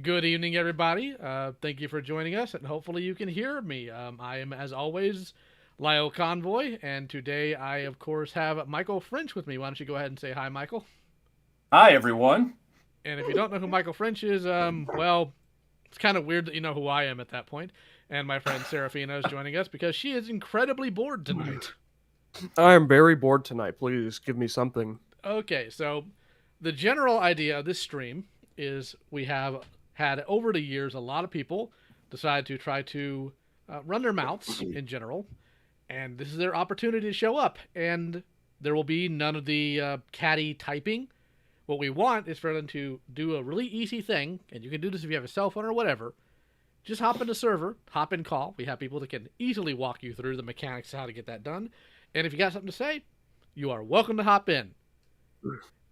Good evening, everybody. Thank you for joining us, and hopefully you can hear me. I am, as always, LioConvoy, and today I, of course, have Michael French with me. Why don't you go ahead and say hi, Michael? Hi, everyone. And if you don't know who Michael French is, well, it's kind of weird that you know who I am at that point. And my friend Serafina is joining us because she is incredibly bored tonight. I am very bored tonight. Please give me something. Okay, so the general idea of this stream is we have had over the years a lot of people decide to try to run their mouths in general, and this is their opportunity to show up. And there will be none of the catty typing. What we want is for them to do a really easy thing, and you can do this if you have a cell phone or whatever. Just hop in the server, hop in call. We have people that can easily walk you through the mechanics of how to get that done. And if you got something to say, you are welcome to hop in.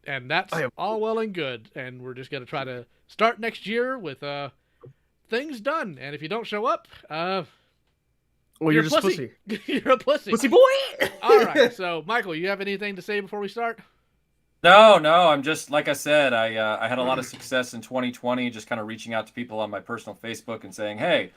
And that's all well and good. And we're just going to try to start next year with things done. And if you don't show up, well, you're just pussy. You're a pussy. Pussy boy! All right. So, Michael, you have anything to say before we start? No, I'm just, like I said, I had a lot of success in 2020, just kind of reaching out to people on my personal Facebook and saying, hey,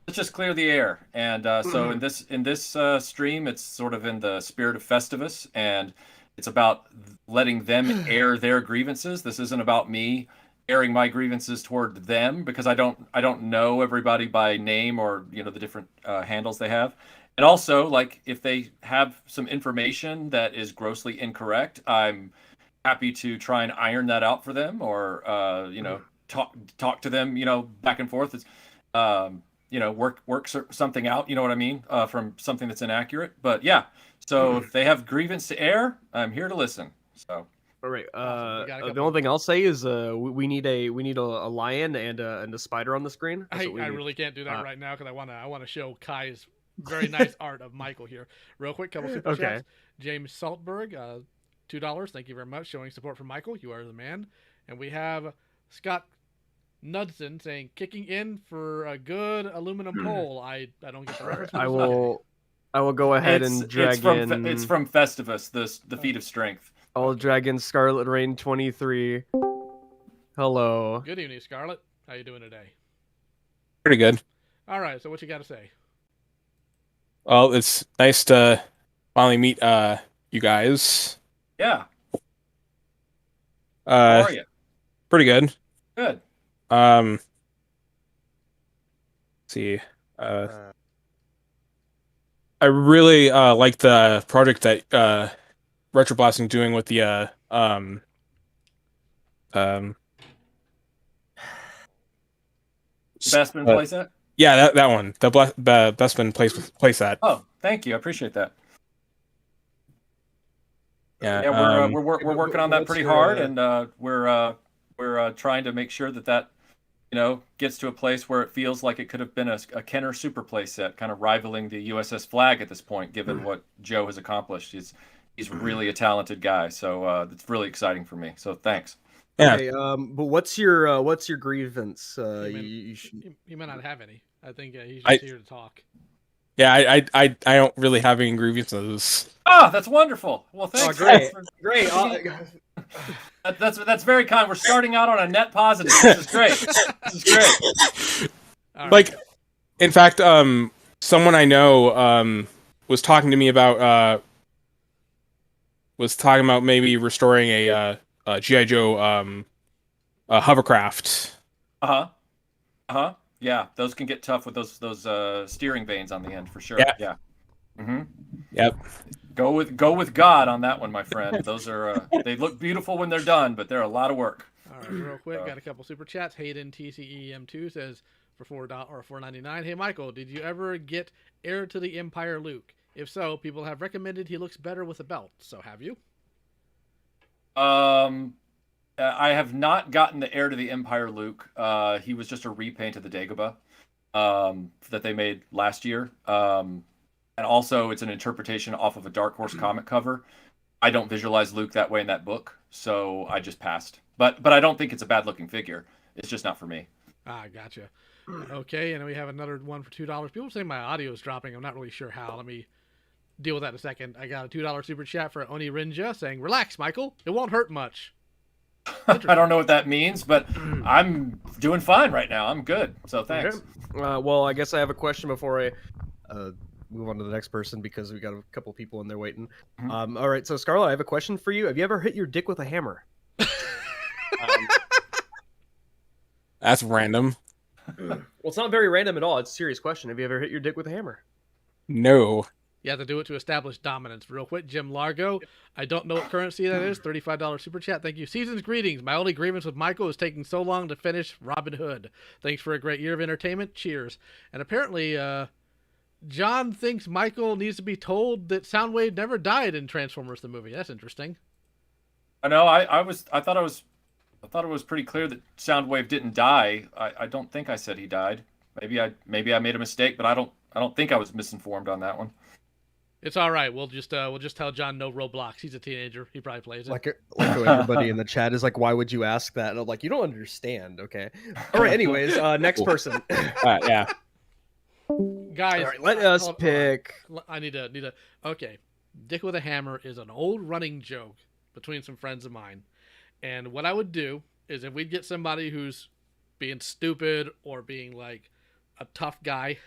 let's just clear the air. And so in this stream, it's sort of in the spirit of Festivus, and it's about letting them air their grievances. This isn't about me airing my grievances toward them, because I don't know everybody by name or the different handles they have. And also, like, if they have some information that is grossly incorrect, I'm happy to try and iron that out for them, or talk to them, back and forth. It's work something out, you know what I mean, from something that's inaccurate. But yeah, so if they have grievance to air, I'm here to listen. So all right. The only thing I'll say is we need a lion and a spider on the screen. I really can't do that right now because I want to show Kai's very nice art of Michael here. Real quick, couple super chats. James Saltberg, $2. Thank you very much. Showing support for Michael. You are the man. And we have Scott Knudsen saying, kicking in for a good aluminum pole. I don't get the reference. I will go ahead and drag in. It's from Festivus, the feat of strength. I'll drag in Scarlet Rain 23. Hello. Good evening, Scarlet. How you doing today? Pretty good. All right. So what you got to say? Well, it's nice to finally meet you guys. Yeah. How are you? Pretty good. Good. Let's see. I really like the project that RetroBlasting's doing with the Bespin playset? Yeah, that one. The Bespin playset. Oh, thank you. I appreciate that. Yeah, we're working on that pretty hard, and we're trying to make sure that gets to a place where it feels like it could have been a Kenner super play set, kind of rivaling the USS Flag at this point, given what Joe has accomplished. He's really a talented guy, so it's really exciting for me. So thanks. Yeah. Okay, but what's your grievance? He might not have any. I think he's just here to talk. Yeah, I don't really have any grievances. Oh, that's wonderful. Well, thanks. Oh, great. That's very kind. We're starting out on a net positive. This is great. Like, in fact, someone I know was talking to me about maybe restoring a G.I. Joe hovercraft. Yeah, those can get tough with those steering vanes on the end for sure. Yeah. Mm-hmm. Yep. Go with God on that one, my friend. Those are they look beautiful when they're done, but they're a lot of work. All right, real quick, got a couple super chats. Hayden TCEM2 says for $4.99. Hey Michael, did you ever get Heir to the Empire Luke? If so, people have recommended he looks better with a belt. So have you? I have not gotten the Heir to the Empire Luke. He was just a repaint of the Dagobah that they made last year. And also, it's an interpretation off of a Dark Horse comic cover. I don't visualize Luke that way in that book, so I just passed. But I don't think it's a bad-looking figure. It's just not for me. Ah, gotcha. Okay, and we have another one for $2. People say my audio is dropping. I'm not really sure how. Let me deal with that in a second. I got a $2 super chat for Oni Rinja saying, relax, Michael. It won't hurt much. I don't know what that means, but I'm doing fine right now. I'm good. So thanks. Okay. Well, I guess I have a question before I move on to the next person because we got a couple people in there waiting. All right, so Scarlet, I have a question for you. Have you ever hit your dick with a hammer? That's random. Well, it's not very random at all. It's a serious question. Have you ever hit your dick with a hammer? No. You have to do it to establish dominance. Real quick, Jim Largo. I don't know what currency that is. $35 super chat. Thank you. Season's greetings. My only grievance with Michael is taking so long to finish Robin Hood. Thanks for a great year of entertainment. Cheers. And apparently, John thinks Michael needs to be told that Soundwave never died in Transformers the movie. That's interesting. I know. I thought it was pretty clear that Soundwave didn't die. I don't think I said he died. Maybe I made a mistake, but I don't think I was misinformed on that one. It's all right. We'll just tell John no Roblox. He's a teenager. He probably plays it. Like everybody in the chat is like, why would you ask that? And I'm like, you don't understand, okay? All right. Anyways, next person. Yeah. Guys, all right, let us pick. I need a. Okay, Dick with a Hammer is an old running joke between some friends of mine, and what I would do is if we'd get somebody who's being stupid or being like a tough guy,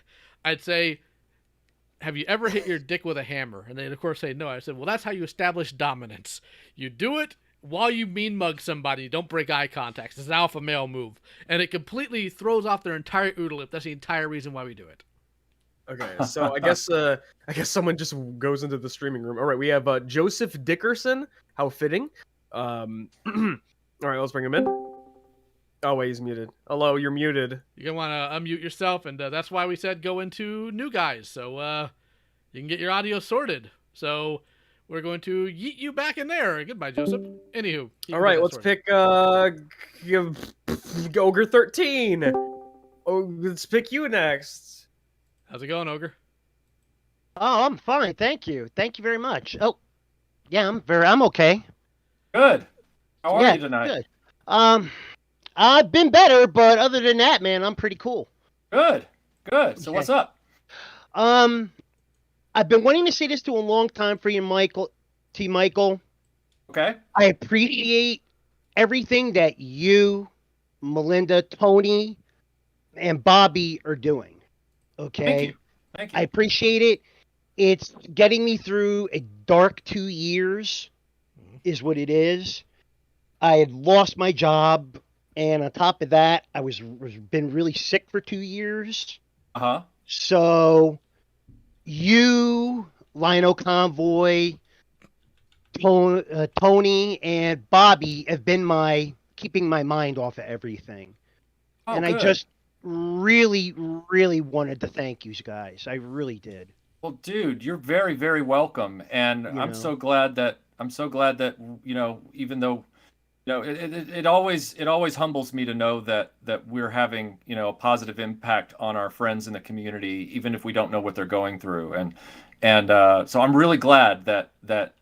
I'd say, have you ever hit your dick with a hammer? And they'd, of course, say no. I said, well, that's how you establish dominance. You do it while you mean mug somebody. Don't break eye contact. It's an alpha male move. And it completely throws off their entire OODA lip. That's the entire reason why we do it. Okay, so I guess someone just goes into the streaming room. All right, we have Joseph Dickerson. How fitting. All right, let's bring him in. Oh, wait, he's muted. Hello, you're muted. You're going to want to unmute yourself, and that's why we said go into new guys, so you can get your audio sorted. So we're going to yeet you back in there. Goodbye, Joseph. Anywho. All right, let's pick Ogre 13. Oh, let's pick you next. How's it going, Ogre? Oh, I'm fine, thank you. Thank you very much. Oh, yeah, I'm okay. Good. How are you tonight? Good. I've been better, but other than that, man, I'm pretty cool. Good. So what's up? I've been wanting to say this to a long time for you, Michael. Okay. I appreciate everything that you, Melinda, Tony, and Bobby are doing. Okay. Thank you. I appreciate it. It's getting me through a dark 2 years, is what it is. I had lost my job. And on top of that, I was been really sick for 2 years. So you, LioConvoy, Tony, and Bobby have been keeping my mind off of everything. Oh, and good. I just really, really wanted to thank you guys. I really did. Well, dude, you're very, very welcome, and I'm so glad that even though. No, it always humbles me to know that we're having a positive impact on our friends in the community, even if we don't know what they're going through, and so I'm really glad that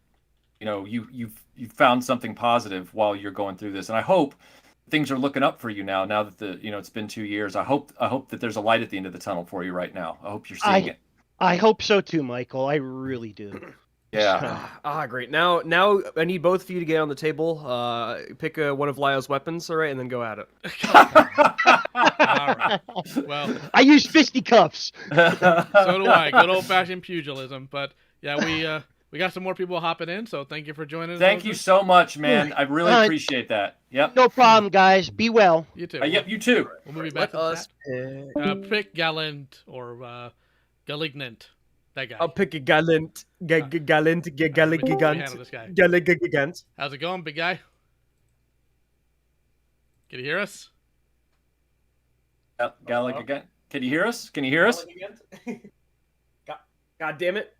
you found something positive while you're going through this, and I hope things are looking up for you now that it's been 2 years. I hope that there's a light at the end of the tunnel for you right now. I hope you're seeing it. I hope so too, Michael. I really do. Yeah. Great. Now I need both of you to get on the table. Pick one of Lio's weapons, all right, and then go at it. All right. Well, I use fisticuffs. So do I. Good old-fashioned pugilism. But yeah, we got some more people hopping in, so thank you for joining us. Thank you so much, man. I really appreciate that. Yep. No problem, guys. Be well. You too. Yep, you too. We'll move you back Let to us pick Gallant or Galignant. That guy. I'll pick a Gallant. Gallant. How's it going, big guy? Can you hear us? Gallic again. Can you hear us? God damn it.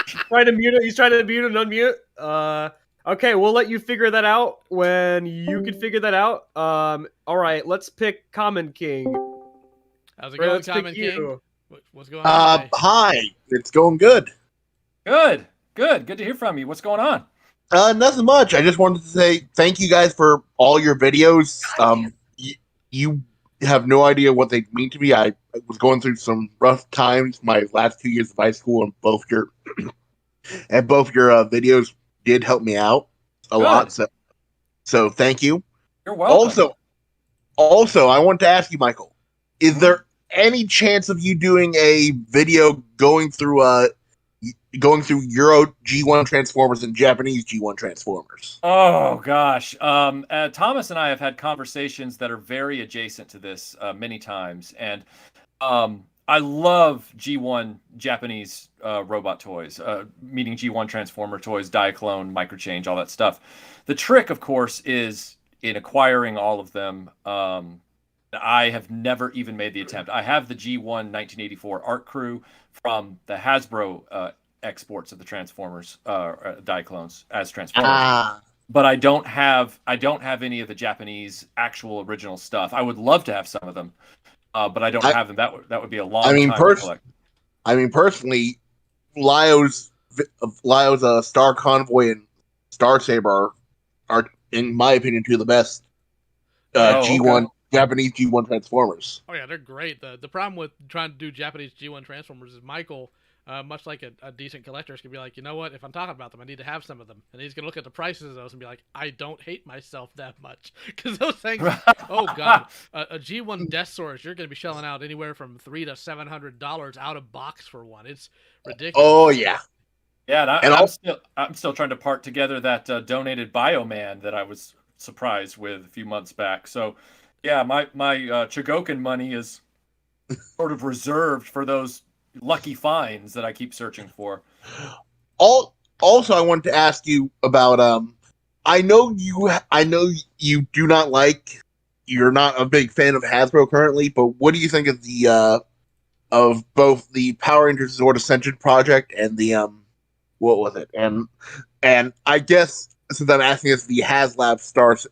He's trying to mute and unmute. Okay, we'll let you figure that out when you can figure that out. All right, let's pick Common King. How's it going, let's Common pick King? you. What's going on today? Hi, it's going good. Good to hear from you. What's going on? Nothing much. I just wanted to say thank you guys for all your videos. You have no idea what they mean to me. I was going through some rough times my last 2 years of high school, and both your videos did help me out a lot. So So thank you. You're welcome. Also, I want to ask you, Michael, is there any chance of you doing a video going through Euro G1 Transformers and Japanese G1 Transformers? Oh gosh, Thomas and I have had conversations that are very adjacent to this many times, and I love G1 Japanese robot toys, meaning G1 Transformer toys, Diaclone, Microchange, all that stuff. The trick, of course, is in acquiring all of them. I have never even made the attempt. I have the G1 1984 art crew from the Hasbro exports of the Transformers Diaclones as Transformers. But I don't have any of the Japanese actual original stuff. I would love to have some of them, but I don't have them. That would be a long time to collect. I mean, personally, Lio's Star Convoy and Star Saber are, in my opinion, two of the best G1 Japanese G1 Transformers. Oh yeah, they're great. The problem with trying to do Japanese G1 Transformers is Michael, much like a decent collector, is gonna be like, you know what? If I'm talking about them, I need to have some of them, and he's gonna look at the prices of those and be like, I don't hate myself that much, because those things. Oh god, a G1 Death Source, you're gonna be shelling out anywhere from $300 to $700 out of box for one. It's ridiculous. Oh yeah. Yeah, and I'm still trying to part together that donated Bioman that I was surprised with a few months back. So, yeah, my Chogokin money is sort of reserved for those lucky finds that I keep searching for. Also, I wanted to ask you about I know you do not like, you're not a big fan of Hasbro currently, but what do you think of the of both the Power Rangers Zord Ascension project and the what was it? And I guess since I'm asking this, the HasLab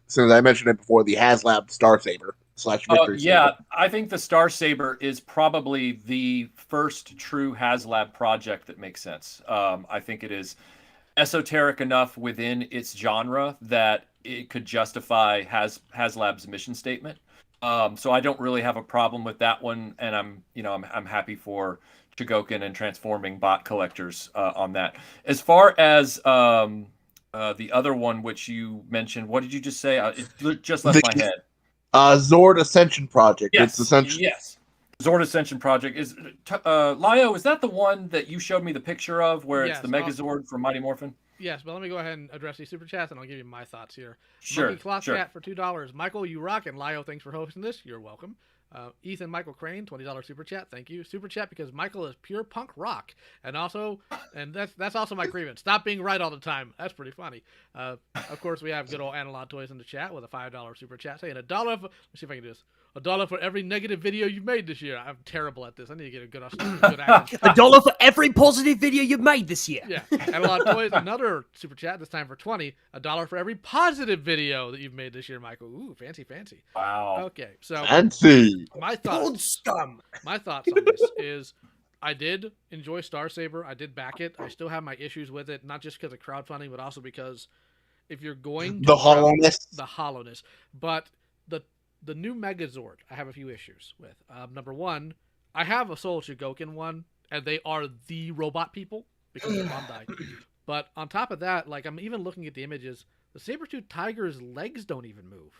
since I mentioned it before, the HasLab Star Saber / Victory yeah, Saber. I think the Star Saber is probably the first true HasLab project that makes sense. I think it is esoteric enough within its genre that it could justify HasLab's mission statement. So I don't really have a problem with that one, and I'm happy for Chogokin and transforming bot collectors on that. As far as the other one which you mentioned, what did you just say? It just left my head. Zord Ascension Project. Yes, It's essentially yes. Zord Ascension Project is Lio. Is that the one that you showed me the picture of, where it's the Megazord from Mighty Morphin? Yes, but let me go ahead and address these super chats, and I'll give you my thoughts here. Sure. Monkey Cloth Cat for $2. Michael, you rock, and Lio, thanks for hosting this. You're welcome. Ethan Michael Crane, $20 super chat. Thank you. Super chat because Michael is pure punk rock, and that's also my grievance. Stop being right all the time. That's pretty funny. Of course, we have good old Analog Toys in the chat with a $5 super chat saying $1. Let's see if I can do this. $1 for every negative video you've made this year. I'm terrible at this. I need to get a good accent. $1 for every positive video you've made this year. Yeah. Analog Toys, another super chat, this time for $20. $1 for every positive video that you've made this year, Michael. Ooh, fancy. Wow. Okay, so fancy. my thoughts on this is I did enjoy Star Saber. I did back it. I still have my issues with it, not just because of crowdfunding, but also because if you're going to the hollowness. But the new Megazord, I have a few issues with. Number one, I have a Soul Chogokin one, and they are the robot people because of Bandai. But on top of that, like I'm even looking at the images, the Saber-Tooth Tiger's legs don't even move.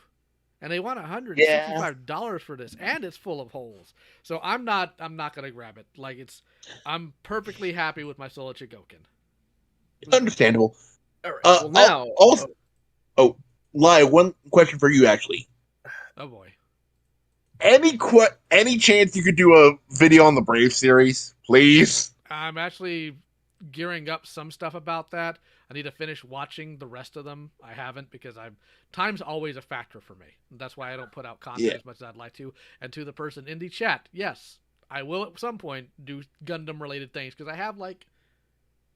And they want $165 for this, and it's full of holes. So I'm not gonna grab it. Like I'm perfectly happy with my Soul Chogokin. Understandable. All right. Well, now, Lai, one question for you actually. Oh boy. Any chance you could do a video on the Brave series, please? I'm actually gearing up some stuff about that. I need to finish watching the rest of them. I haven't because time's always a factor for me. That's why I don't put out content as much as I'd like to. And to the person in the chat, yes, I will at some point do Gundam related things because I have like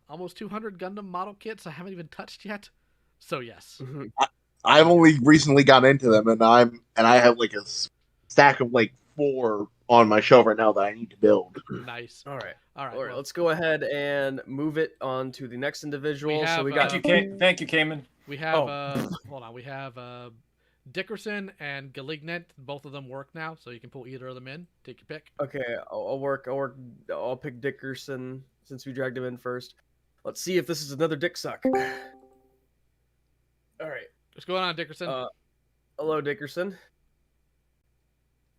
almost 200 Gundam model kits I haven't even touched yet. So yes. Mm-hmm. I've only recently got into them, and I have like a stack of like 4 on my shelf right now that I need to build. Nice. All right. Well, Let's go ahead and move it on to the next individual. We got thank you, Cayman. We have hold on. We have Dickerson and Galignet. Both of them work now, so you can pull either of them in. Take your pick. Okay, I'll pick Dickerson since we dragged him in first. Let's see if this is another dick suck. All right. What's going on, Dickerson? Hello, Dickerson.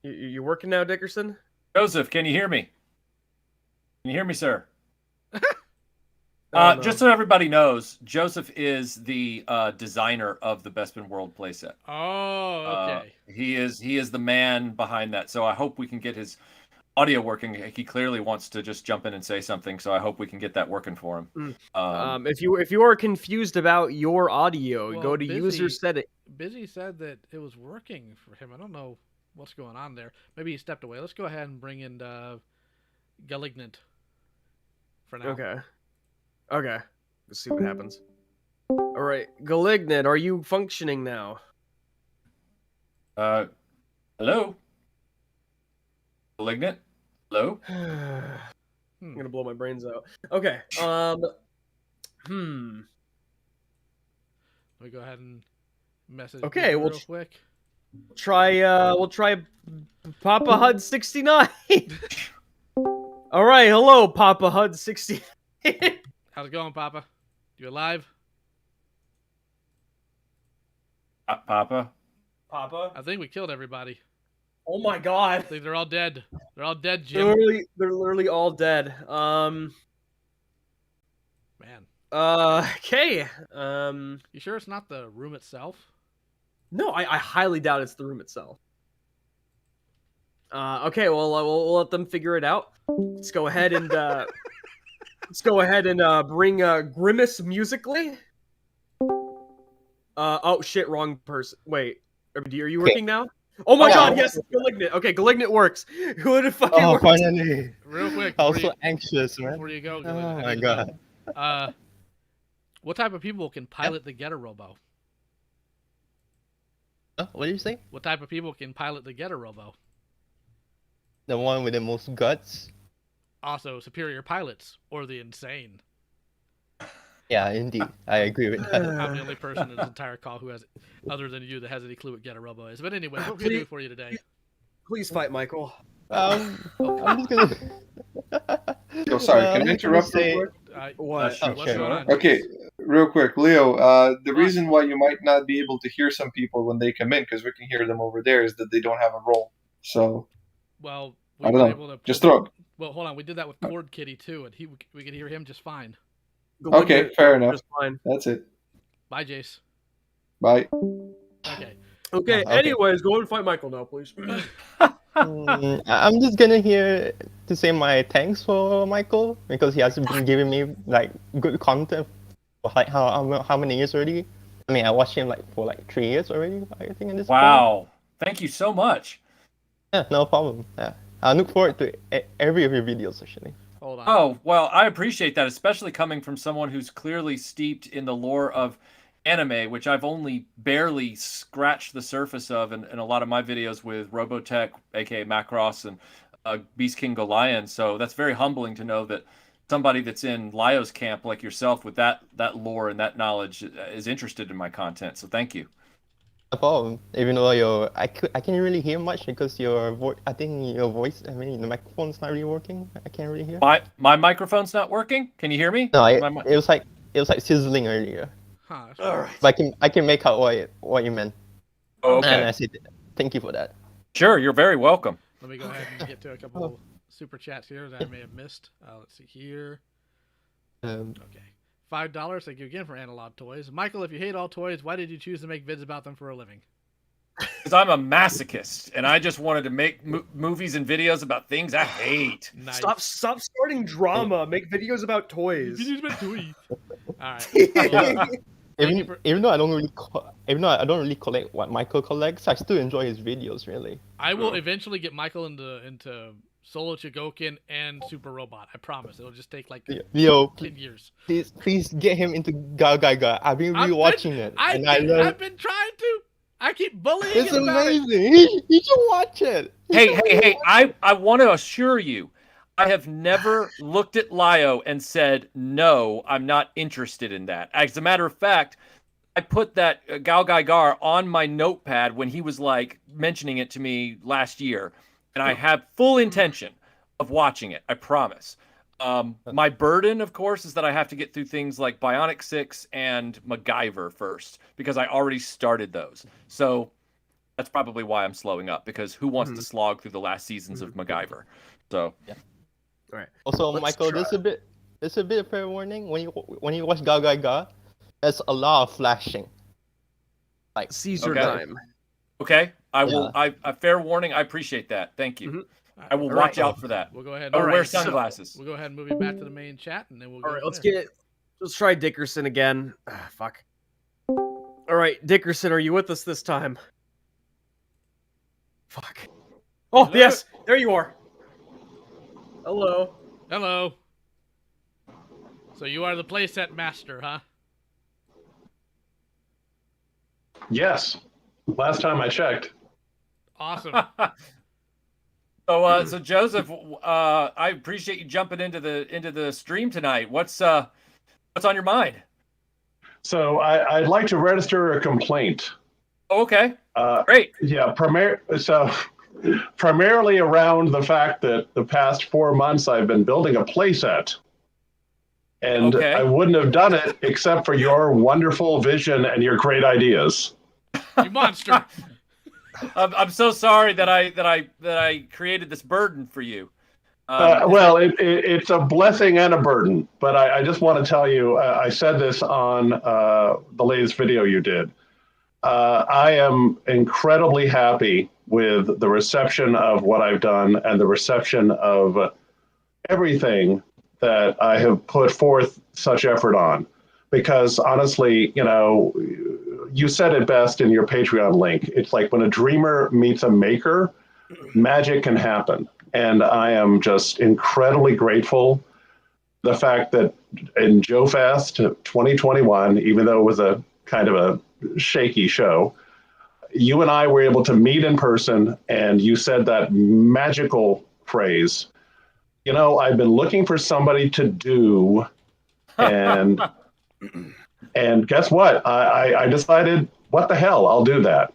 You working now, Dickerson? Joseph, can you hear me? Can you hear me, sir? No. Just so everybody knows, Joseph is the designer of the Bespin World playset. Oh, okay. He is the man behind that. So I hope we can get his audio working. He clearly wants to just jump in and say something, so I hope we can get that working for him. If you are confused about your audio, Well, go to Busy- user setting. Busy said that it was working for him. I don't know what's going on there. Maybe he stepped away. Let's go ahead and bring in Galignant for now. Okay. Let's see what happens. All right, Galignant, are you functioning now? Hello? Malignant? Hello? I'm gonna blow my brains out. Okay. Let me go ahead and message Okay, Busy we'll real quick. We'll try Papa Hud 69. All right, hello, Papa Hud 69. How's it going, Papa? You alive? Papa? Papa? I think we killed everybody. Oh my God. I think they're all dead. They're all dead, They're Jim. literally all dead. Man. Okay. You sure it's not the room itself? No, I highly doubt it's the room itself. Okay, well, we'll let them figure it out. Let's go ahead and bring Grimace musically. Oh shit, wrong person. Wait, are you working now? Oh my God, yes, it's Galignant. Okay, Galignant works. Who would have fucking works? Finally. Real quick. I was before so anxious, man. Before you go, Oh I my need to God. know, what type of people can pilot the Getter Robo? What did you say? What type of people can pilot the Getter Robo? The one with the most guts? Also, superior pilots or the insane. Yeah, indeed. I agree with that. I'm the only person in this entire call who has, other than you, that has any clue what Getter Robo is. But anyway, what can we do for you today? Please fight I'm Michael. just gonna. Oh, sorry, can I I'm just gonna interrupt say- real quick? What? Sure. What's Okay. going on? Okay, real quick, Leo. The What? reason why you might not be able to hear some people when they come in, because we can hear them over there, is that they don't have a role. So Well, I we don't were know. able to Just throw it. Well, hold on. We did that with Cord Kitty too, and we could hear him just fine. Okay, fair enough. Just fine. That's it. Bye, Jace. Bye. Okay. Okay, Okay. anyways, go and fight Michael now, please. I'm just gonna here to say my thanks for Michael because he has been giving me like good content for like how many years already. I mean, I watched him like for like 3 years already. I think in this. Wow. Thank you so much. Yeah, no problem. Yeah, I look forward to every of your videos actually. Hold on. Oh, well, I appreciate that, especially coming from someone who's clearly steeped in the lore of anime, which I've only barely scratched the surface of in a lot of my videos with Robotech, aka Macross, and Beast King Golion. So that's very humbling to know that somebody that's in Lio's camp like yourself with that lore and that knowledge is interested in my content. So thank you. No problem. Even though I can't really hear much because I think your voice, I mean, the microphone's not really working. I can't really hear. My microphone's not working. Can you hear me? No, My mi- it was like sizzling earlier. Huh, that's All weird. right. But I can make out what you meant. Oh, And okay. I said thank you for that. Sure, you're very welcome. Let me go ahead and get to a couple super chats here that I may have missed. Let's see here. Okay. $5. Thank you again for Analog Toys. Michael, if you hate all toys, why did you choose to make vids about them for a living? Because I'm a masochist, and I just wanted to make movies and videos about things I hate. Nice. Stop starting drama. Make videos about toys. Videos about toys. All right. Even though I don't really collect what Michael collects, I still enjoy his videos really. I will eventually get Michael into Solo Chigokin and Super Robot. I promise. It'll just take like Leo, 10 years. please get him into Gagar. I've been rewatching it, and I love. I've been trying to. I keep bullying It's him about it. amazing. You should watch it. Hey! I want to assure you, I have never looked at Lio and said, no, I'm not interested in that. As a matter of fact, I put that Gagar on my notepad when he was like mentioning it to me last year, and I have full intention of watching it. I promise. My burden, of course, is that I have to get through things like Bionic 6 and MacGyver first, because I already started those. So that's probably why I'm slowing up, because who wants to slog through the last seasons of MacGyver? So yeah. All right. Also, Let's Michael, try. there's a bit of fair warning when you watch Gagar. There's a lot of flashing. Like Caesar Okay. time. Okay, I will. A fair warning. I appreciate that. Thank you. I will All watch right. out for that. We'll go ahead. I will All wear right, so- sunglasses. We'll go ahead and move it back to the main chat, and then we'll go. All right, from let's there. try Dickerson again. Fuck. All right, Dickerson, are you with us this time? Fuck. Oh, Hello? yes, there you are. Hello. Hello. So you are the playset master, huh? Yes. Last time I checked. Awesome. So Joseph, I appreciate you jumping into the stream tonight. What's on your mind? So I'd like to register a complaint. Oh, okay, Uh, great. yeah, primarily around the fact that the past 4 months I've been building a playset. And Okay. I wouldn't have done it except for your wonderful vision and your great ideas. You monster. I'm so sorry that I created this burden for you. Well, it's a blessing and a burden, but I just want to tell you, I said this on the latest video you did. I am incredibly happy with the reception of what I've done and the reception of everything that I have put forth such effort on. Because honestly, you said it best in your Patreon link. It's like when a dreamer meets a maker, magic can happen. And I am just incredibly grateful. The fact that in Joe Fest 2021, even though it was a kind of a shaky show, you and I were able to meet in person, and you said that magical phrase, I've been looking for somebody to do, and and guess what? I decided, what the hell, I'll do that.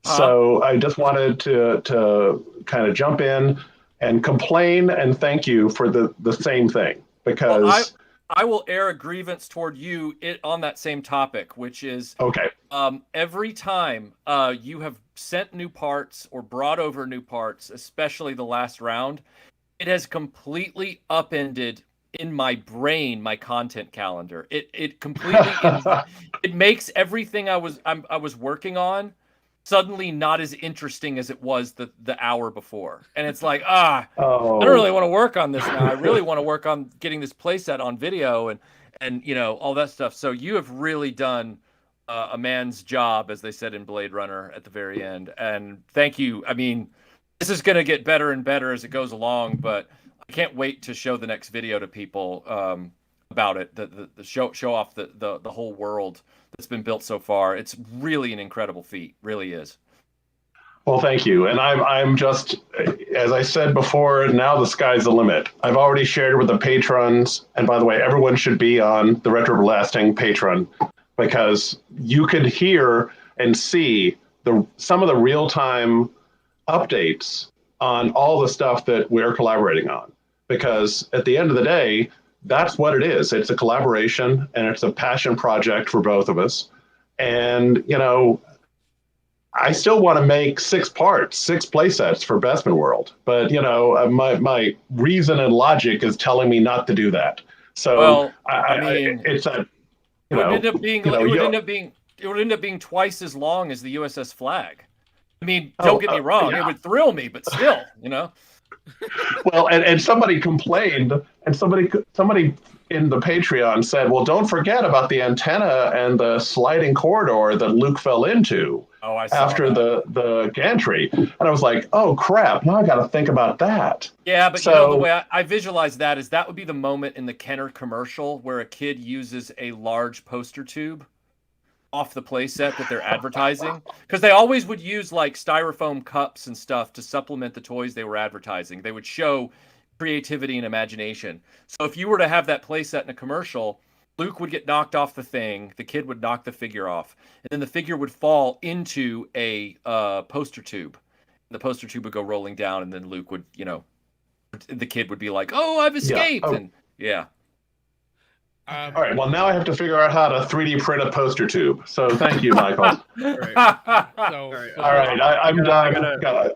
So I just wanted to kind of jump in and complain and thank you for the same thing, because Well, I will air a grievance toward you on that same topic, which is okay. Every time you have sent new parts or brought over new parts, especially the last round, it has completely upended in my brain my content calendar. It completely it makes everything I was working on suddenly not as interesting as it was the hour before. And it's like, I don't really want to work on this now. I really want to work on getting this playset on video and all that stuff. So you have really done a man's job, as they said in Blade Runner at the very end. And thank you. I mean, this is going to get better and better as it goes along, but I can't wait to show the next video to people about it. The show off the whole world that's been built so far. It's really an incredible feat, really is. Well, thank you. And I'm just, as I said before, now the sky's the limit. I've already shared with the patrons, and by the way, everyone should be on the RetroBlasting Patreon, because you could hear and see some of the real-time updates on all the stuff that we're collaborating on. Because at the end of the day, that's what it is. It's a collaboration, and it's a passion project for both of us. And, I still want to make 6 playsets for Bespin World. But, my reason and logic is telling me not to do that. So, Well, it's a, it would end up being twice as long as the USS Flag. I mean, don't get me wrong, yeah. it would thrill me, but still, Well, and somebody complained, and somebody in the Patreon said, well, don't forget about the antenna and the sliding corridor that Luke fell into after the gantry. And I was like, oh, crap, now I got to think about that. Yeah, but the way I visualize that is that would be the moment in the Kenner commercial where a kid uses a large poster tube off the playset that they're advertising, because they always would use like styrofoam cups and stuff to supplement the toys they were advertising. They would show creativity and imagination. So if you were to have that playset in a commercial, Luke would get knocked off the thing, the kid would knock the figure off, and then the figure would fall into a poster tube. The poster tube would go rolling down, and then Luke would, the kid would be like, "Oh, I've escaped!" Yeah. Oh. And Yeah. All right. Well, now I have to figure out how to 3D print a poster tube. So thank you, Michael. So, All right. All right. I'm done.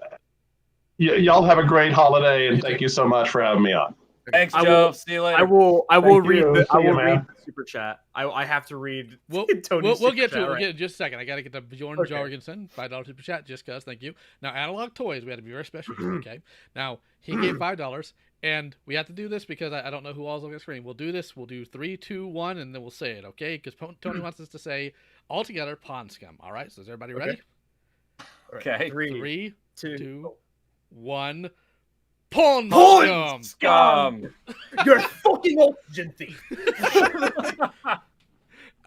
Y'all have a great holiday, and thank you so much for having me on. Thanks, Joe. See you later. I will Thank read you. the See you, read man. the super chat. I have to read We'll Tony's get super to it. chat, We'll right. get it in just a second. I got to get to Bjorn Jorgensen, $5 super chat, just cause. Thank you. Now, Analog Toys, we had to be very special. Okay. Now he gave $5, and we have to do this because I don't know who all's on the screen. We'll do this. We'll do 3, 2, 1, and then we'll say it. Okay? Because Tony wants us to say all together Pond Scum. All right. So is everybody ready? Okay. 3, 2, 2, 1. Pond Scum. Scum. You're a fucking oxygen thief.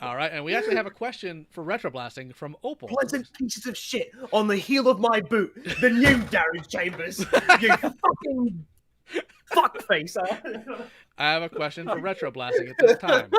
All right, and we actually have a question for RetroBlasting from Opal. Pleasant pieces of shit on the heel of my boot. The new Darren Chambers. You fucking fuckface. I have a question for RetroBlasting at this time.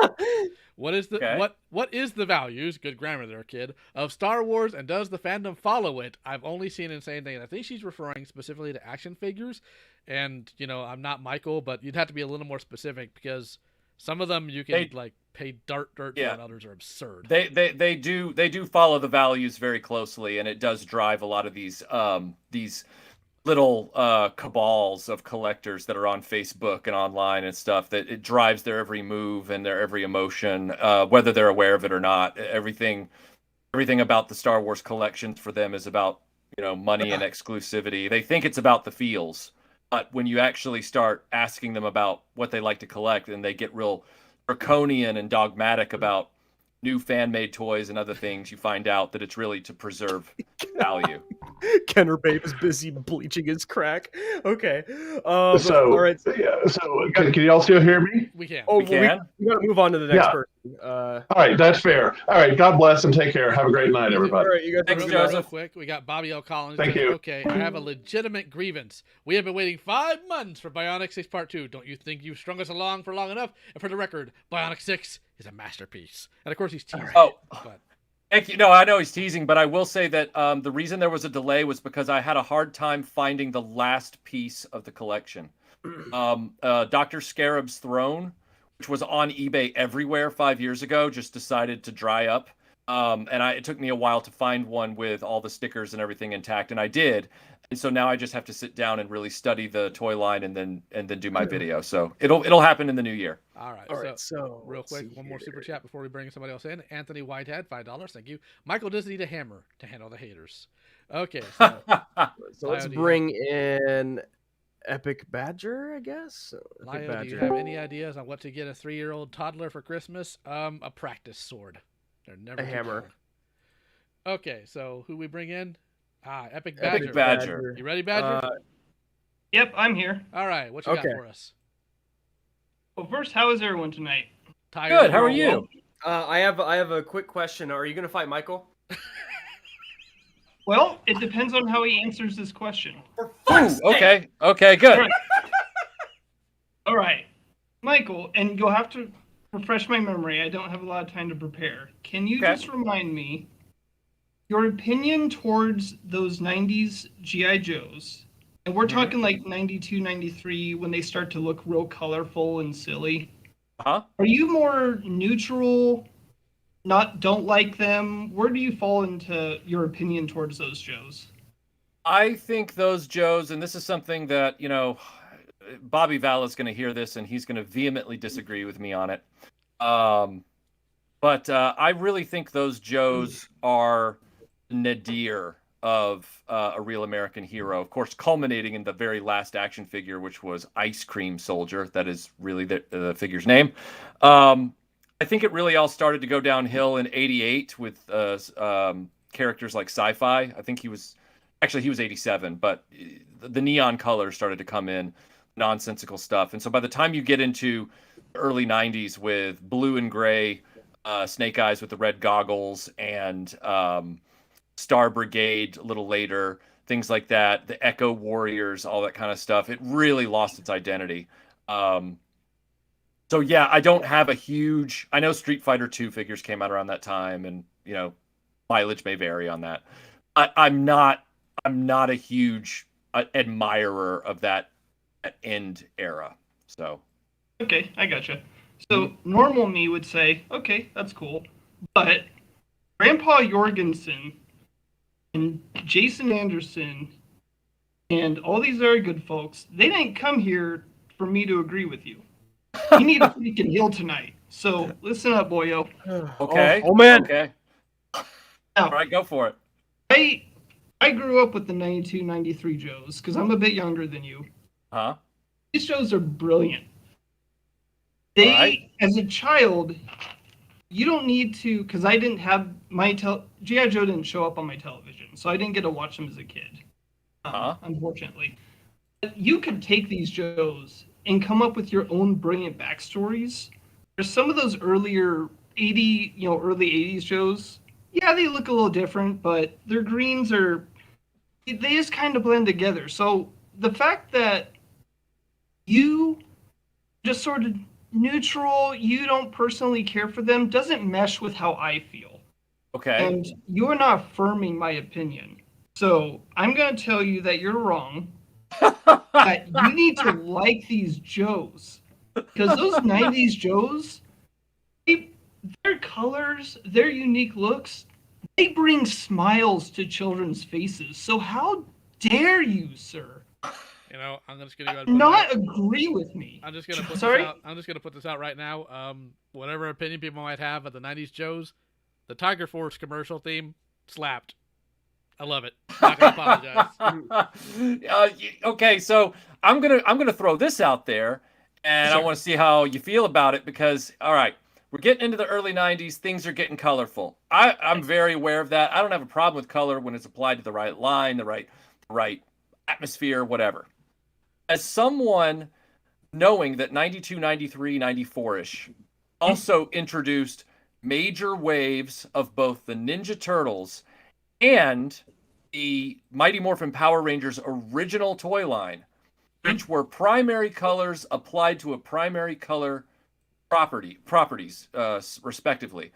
What is the what is the values, good grammar there, kid, of Star Wars, and does the fandom follow it? I've only seen insane things. I think she's referring specifically to action figures, and I'm not Michael, but you'd have to be a little more specific because some of them you can pay dirt for, and others are absurd. They do follow the values very closely, and it does drive a lot of these little cabals of collectors that are on Facebook and online and stuff, that it drives their every move and their every emotion, whether they're aware of it or not. Everything about the Star Wars collections for them is about money and exclusivity. They think it's about the feels, but when you actually start asking them about what they like to collect, and they get real draconian and dogmatic about new fan-made toys and other things, you find out that it's really to preserve value. Kenner Babe is busy bleaching his crack. Okay. All right. So can you all still hear me? We can. We can. We gotta move on to the next person. All right, that's fair. All right, God bless and take care. Have a great night, everybody. All right, you guys. Thanks, real Joseph. quick, we got Bobby L. Collins. Thank you. Okay, I have a legitimate grievance. We have been waiting 5 months for Bionic 6 Part 2. Don't you think you've strung us along for long enough? And for the record, Bionic 6 is a masterpiece. And of course, he's teasing. But Thank you. No, I know he's teasing, but I will say that the reason there was a delay was because I had a hard time finding the last piece of the collection. Dr. Scarab's throne, which was on eBay everywhere 5 years ago, just decided to dry up. And it took me a while to find one with all the stickers and everything intact, and I did. And so now I just have to sit down and really study the toy line and then do my video. So it'll happen in the new year. All right. So real quick, one more super chat before we bring somebody else in. Anthony Whitehead, $5. Thank you. Michael does need a hammer to handle the haters. Okay. So, so let's bring in Epic Badger, I guess. Lio, do you have any ideas on what to get a 3-year-old toddler for Christmas? A practice sword. They're never a hammer. Cool. Okay, so who we bring in? Epic Badger. Epic Badger. You ready, Badger? Yep, I'm here. All right, what you got for us? Well, first, how is everyone tonight? Tired. Good. How are you? I have a quick question. Are you gonna fight Michael? Well, it depends on how he answers this question. Okay. Okay. Good. All right, Michael, and you'll have to refresh my memory. I don't have a lot of time to prepare. Can you just remind me your opinion towards those 90s G.I. Joes? And we're talking like 92, 93, when they start to look real colorful and silly. Are you more neutral, don't like them? Where do you fall into your opinion towards those Joes? I think those Joes, and this is something that, Bobby Vala's going to hear this and he's going to vehemently disagree with me on it. But I really think those Joes are nadir of a real American hero. Of course, culminating in the very last action figure, which was Ice Cream Soldier. That is really the figure's name. I think it really all started to go downhill in '88 with characters like Sci-Fi. I think he was 87, but the neon colors started to come in, nonsensical stuff. And so by the time you get into the early 90s with blue and gray Snake Eyes with the red goggles and Star Brigade a little later, things like that, the Echo Warriors, all that kind of stuff, it really lost its identity. So yeah, I don't have a huge, I know Street Fighter 2 figures came out around that time, and mileage may vary on that. I'm not a huge admirer of that end era. So Okay, I gotcha. So normal me would say, okay, that's cool. But Grandpa Jorgensen and Jason Anderson and all these very good folks, they didn't come here for me to agree with you. You need a freaking heal tonight. So listen up, boyo. Okay. Oh, man. Okay. Now, All right, go for it. I grew up with the 92, 93 Joes because I'm a bit younger than you. Huh? These shows are brilliant. They, Right. as a child, you don't need to, because I didn't have my G.I. Joe didn't show up on my television, so I didn't get to watch them as a kid, unfortunately. But you could take these Joes and come up with your own brilliant backstories. There's some of those earlier early 80s Joes. Yeah, they look a little different, but their greens they just kind of blend together. So the fact that you just sort of neutral, you don't personally care for them, doesn't mesh with how I feel. Okay. And you're not affirming my opinion. So I'm going to tell you that you're wrong. That you need to like these Joes. Because those 90s Joes, their colors, their unique looks, they bring smiles to children's faces. So how dare you, sir? You know, I'm just gonna go ahead Not agree with me. I'm just gonna put Sorry? this out. I'm just gonna put this out right now. Whatever opinion people might have of the '90s Joes, the Tiger Force commercial theme slapped. I love it. Not gonna apologize. Okay, so I'm gonna throw this out there, and I want to see how you feel about it because, all right, we're getting into the early '90s. Things are getting colorful. I'm very aware of that. I don't have a problem with color when it's applied to the right line, the right atmosphere, whatever. As someone knowing that 92, 93, 94-ish also introduced major waves of both the Ninja Turtles and the Mighty Morphin Power Rangers original toy line, which were primary colors applied to a primary color properties, respectively.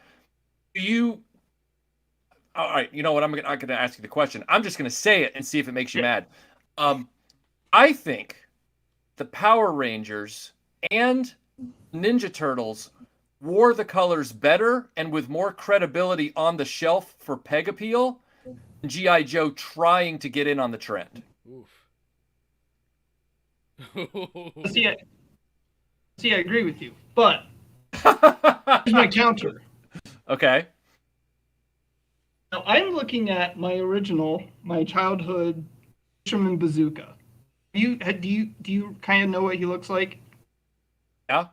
All right, you know what? I'm not going to ask you the question. I'm just going to say it and see if it makes you mad. I think the Power Rangers and Ninja Turtles wore the colors better and with more credibility on the shelf for peg appeal than G.I. Joe trying to get in on the trend. See, I agree with you, but here's my counter. Okay. Now I'm looking at my childhood Fisherman Bazooka. Do you kind of know what he looks like? Yeah.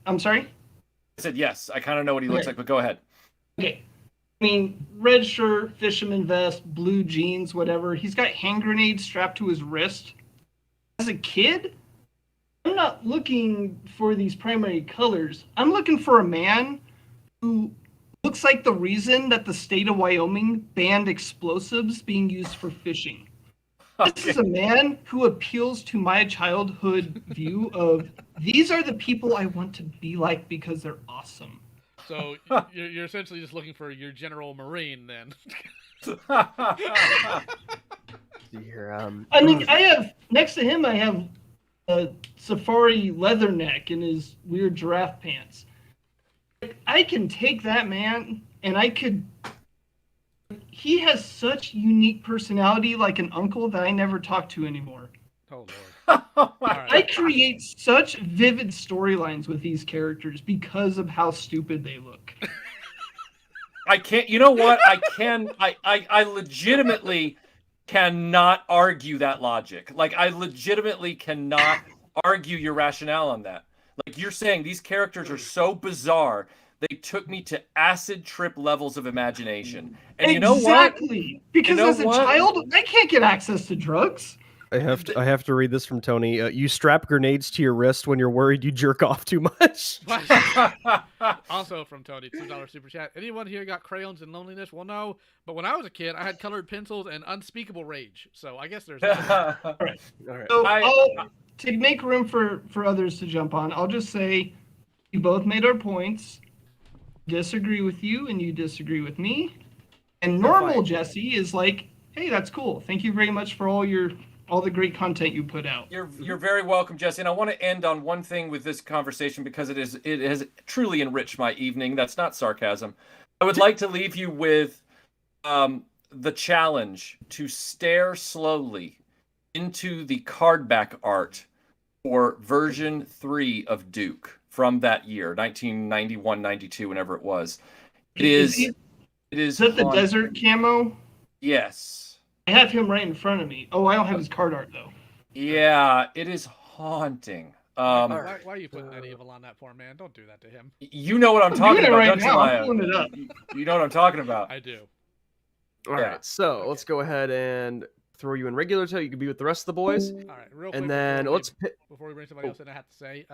I'm sorry? I said yes. I kind of know what he looks like, but go ahead. Okay. I mean, red shirt, fisherman vest, blue jeans, whatever. He's got hand grenades strapped to his wrist. As a kid, I'm not looking for these primary colors. I'm looking for a man who looks like the reason that the state of Wyoming banned explosives being used for fishing. This is a man who appeals to my childhood view of these are the people I want to be like because they're awesome. So you're essentially just looking for your General Marine then. I mean, I have next to him. I have a safari leatherneck in his weird giraffe pants. I can take that man, and I could. He has such unique personality, like an uncle that I never talk to anymore. Oh Lord! I create such vivid storylines with these characters because of how stupid they look. I can't. You know what? I legitimately cannot argue that logic. Like, I legitimately cannot argue your rationale on that. Like, you're saying these characters are so bizarre, they took me to acid trip levels of imagination. And you know what? Exactly. Because as a child, I can't get access to drugs. I have to read this from Tony. You strap grenades to your wrist when you're worried you jerk off too much. Also from Tony, $2 super chat. Anyone here got crayons and loneliness? Well, no. But when I was a kid, I had colored pencils and unspeakable rage. So I guess there's. All right. So to make room for others to jump on, I'll just say, you both made our points. Disagree with you, and you disagree with me. And normal Jesse is like, hey, that's cool. Thank you very much for all your all the great content you put out. You're very welcome, Jesse. And I want to end on one thing with this conversation because it has truly enriched my evening. That's not sarcasm. I would like to leave you with the challenge to stare slowly into the card back art for version 3 of Duke from that year, 1991-92, whenever it was. Is that the desert camo? Yes. I have him right in front of me. Oh, I don't have his card art though. Yeah, it is haunting. Why are you putting that evil on that poor man? Don't do that to him. You know what I'm talking about, right don't now. you, I'm Maya? pulling it up. You know what I'm talking about. I do. All right, so let's go ahead and throw you in regular so you can be with the rest of the boys. All right, real quick. And then before we bring somebody else in, I have to say,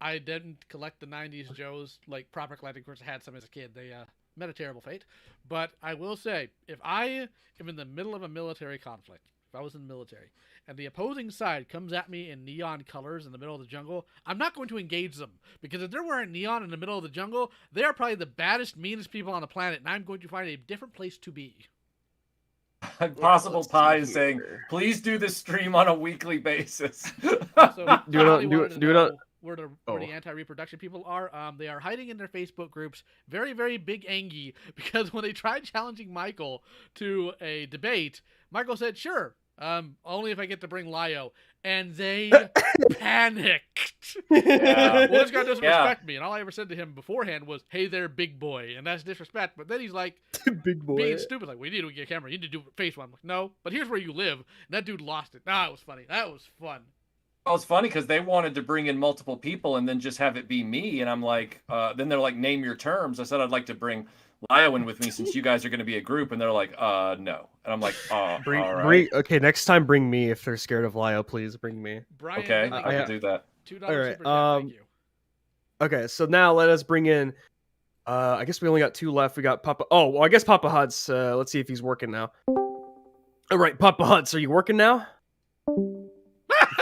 I didn't collect the '90s Joes like proper collecting. Of course, I had some as a kid. They met a terrible fate. But I will say, if I am in the middle of a military conflict, if I was in the military, and the opposing side comes at me in neon colors in the middle of the jungle, I'm not going to engage them. Because if they're wearing neon in the middle of the jungle, they are probably the baddest, meanest people on the planet, and I'm going to find a different place to be. Impossible Pie is saying, please do this stream on a weekly basis. Also, do it where the anti-reproduction people are. They are hiding in their Facebook groups, very, very big angy, because when they tried challenging Michael to a debate, Michael said, sure, only if I get to bring Lio. And they panicked. Yeah. Well, this guy doesn't respect me. And all I ever said to him beforehand was, hey there, big boy. And that's disrespect. But then he's like, big boy, being stupid. Like, we need to get a camera. You need to do face one. I'm like, no, but here's where you live. And that dude lost it. It was funny. That was fun. Well, it's funny because they wanted to bring in multiple people and then just have it be me. And I'm like, then they're like, name your terms. I said, I'd like to bring Lio in with me since you guys are going to be a group. And they're like, no. And I'm like, all right. Okay, next time bring me if they're scared of Lio. Please bring me. Brian, okay, I can do that. $2 all right. super chat, thank you. Okay, so now let us bring in. I guess we only got 2 left. We got Papa. Oh, well, I guess Papa Huts. Let's see if he's working now. All right, Papa Huts, are you working now?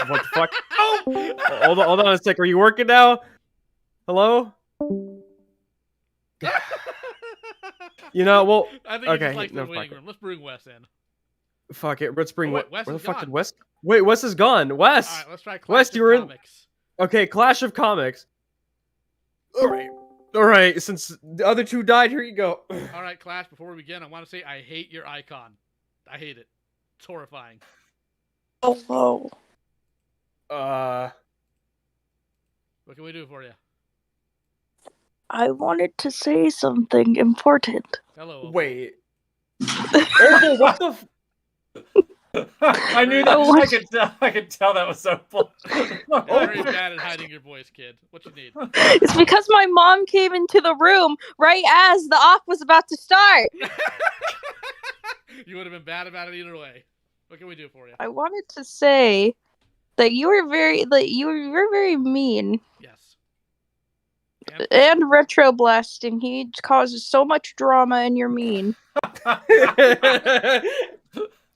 What the fuck? Oh! Hold on a sec. Are you working now? Hello? You know, well, I think okay. he just likes the fuck waiting it. room. Let's bring Wes in. Fuck it. Let's bring wait, Wes where the is fuck gone. did Wes? Wait, Wes is gone. Wes. All right, let's try Clash Wes, of you were in. Comics. Okay, Clash of Comics. All right. Since the other 2 died, here you go. All right, Clash. Before we begin, I want to say I hate your icon. I hate it. It's horrifying. Hello. What can we do for you? I wanted to say something important. Hello. Opal. Wait. Opal, what the? I knew that. I could tell that was so full. Very bad at hiding your voice, kid. What you need? It's because my mom came into the room right as the off was about to start. You would have been bad about it either way. What can we do for you? I wanted to say that you were very mean. Yes. And RetroBlasting, he causes so much drama and you're mean.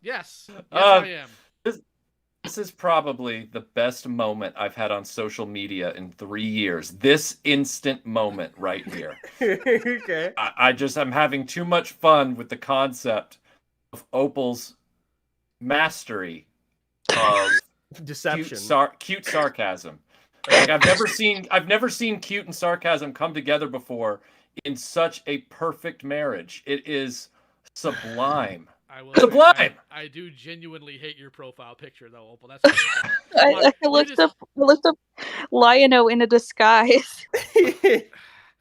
Yes, I am. This is probably the best moment I've had on social media in 3 years. This instant moment right here. Okay. I'm having too much fun with the concept of Opal's mastery of deception, cute sarcasm. Like I've never seen cute and sarcasm come together before in such a perfect marriage. It is sublime. Sublime. I do genuinely hate your profile picture, though, Opal. That's I looked up Lionel in a disguise.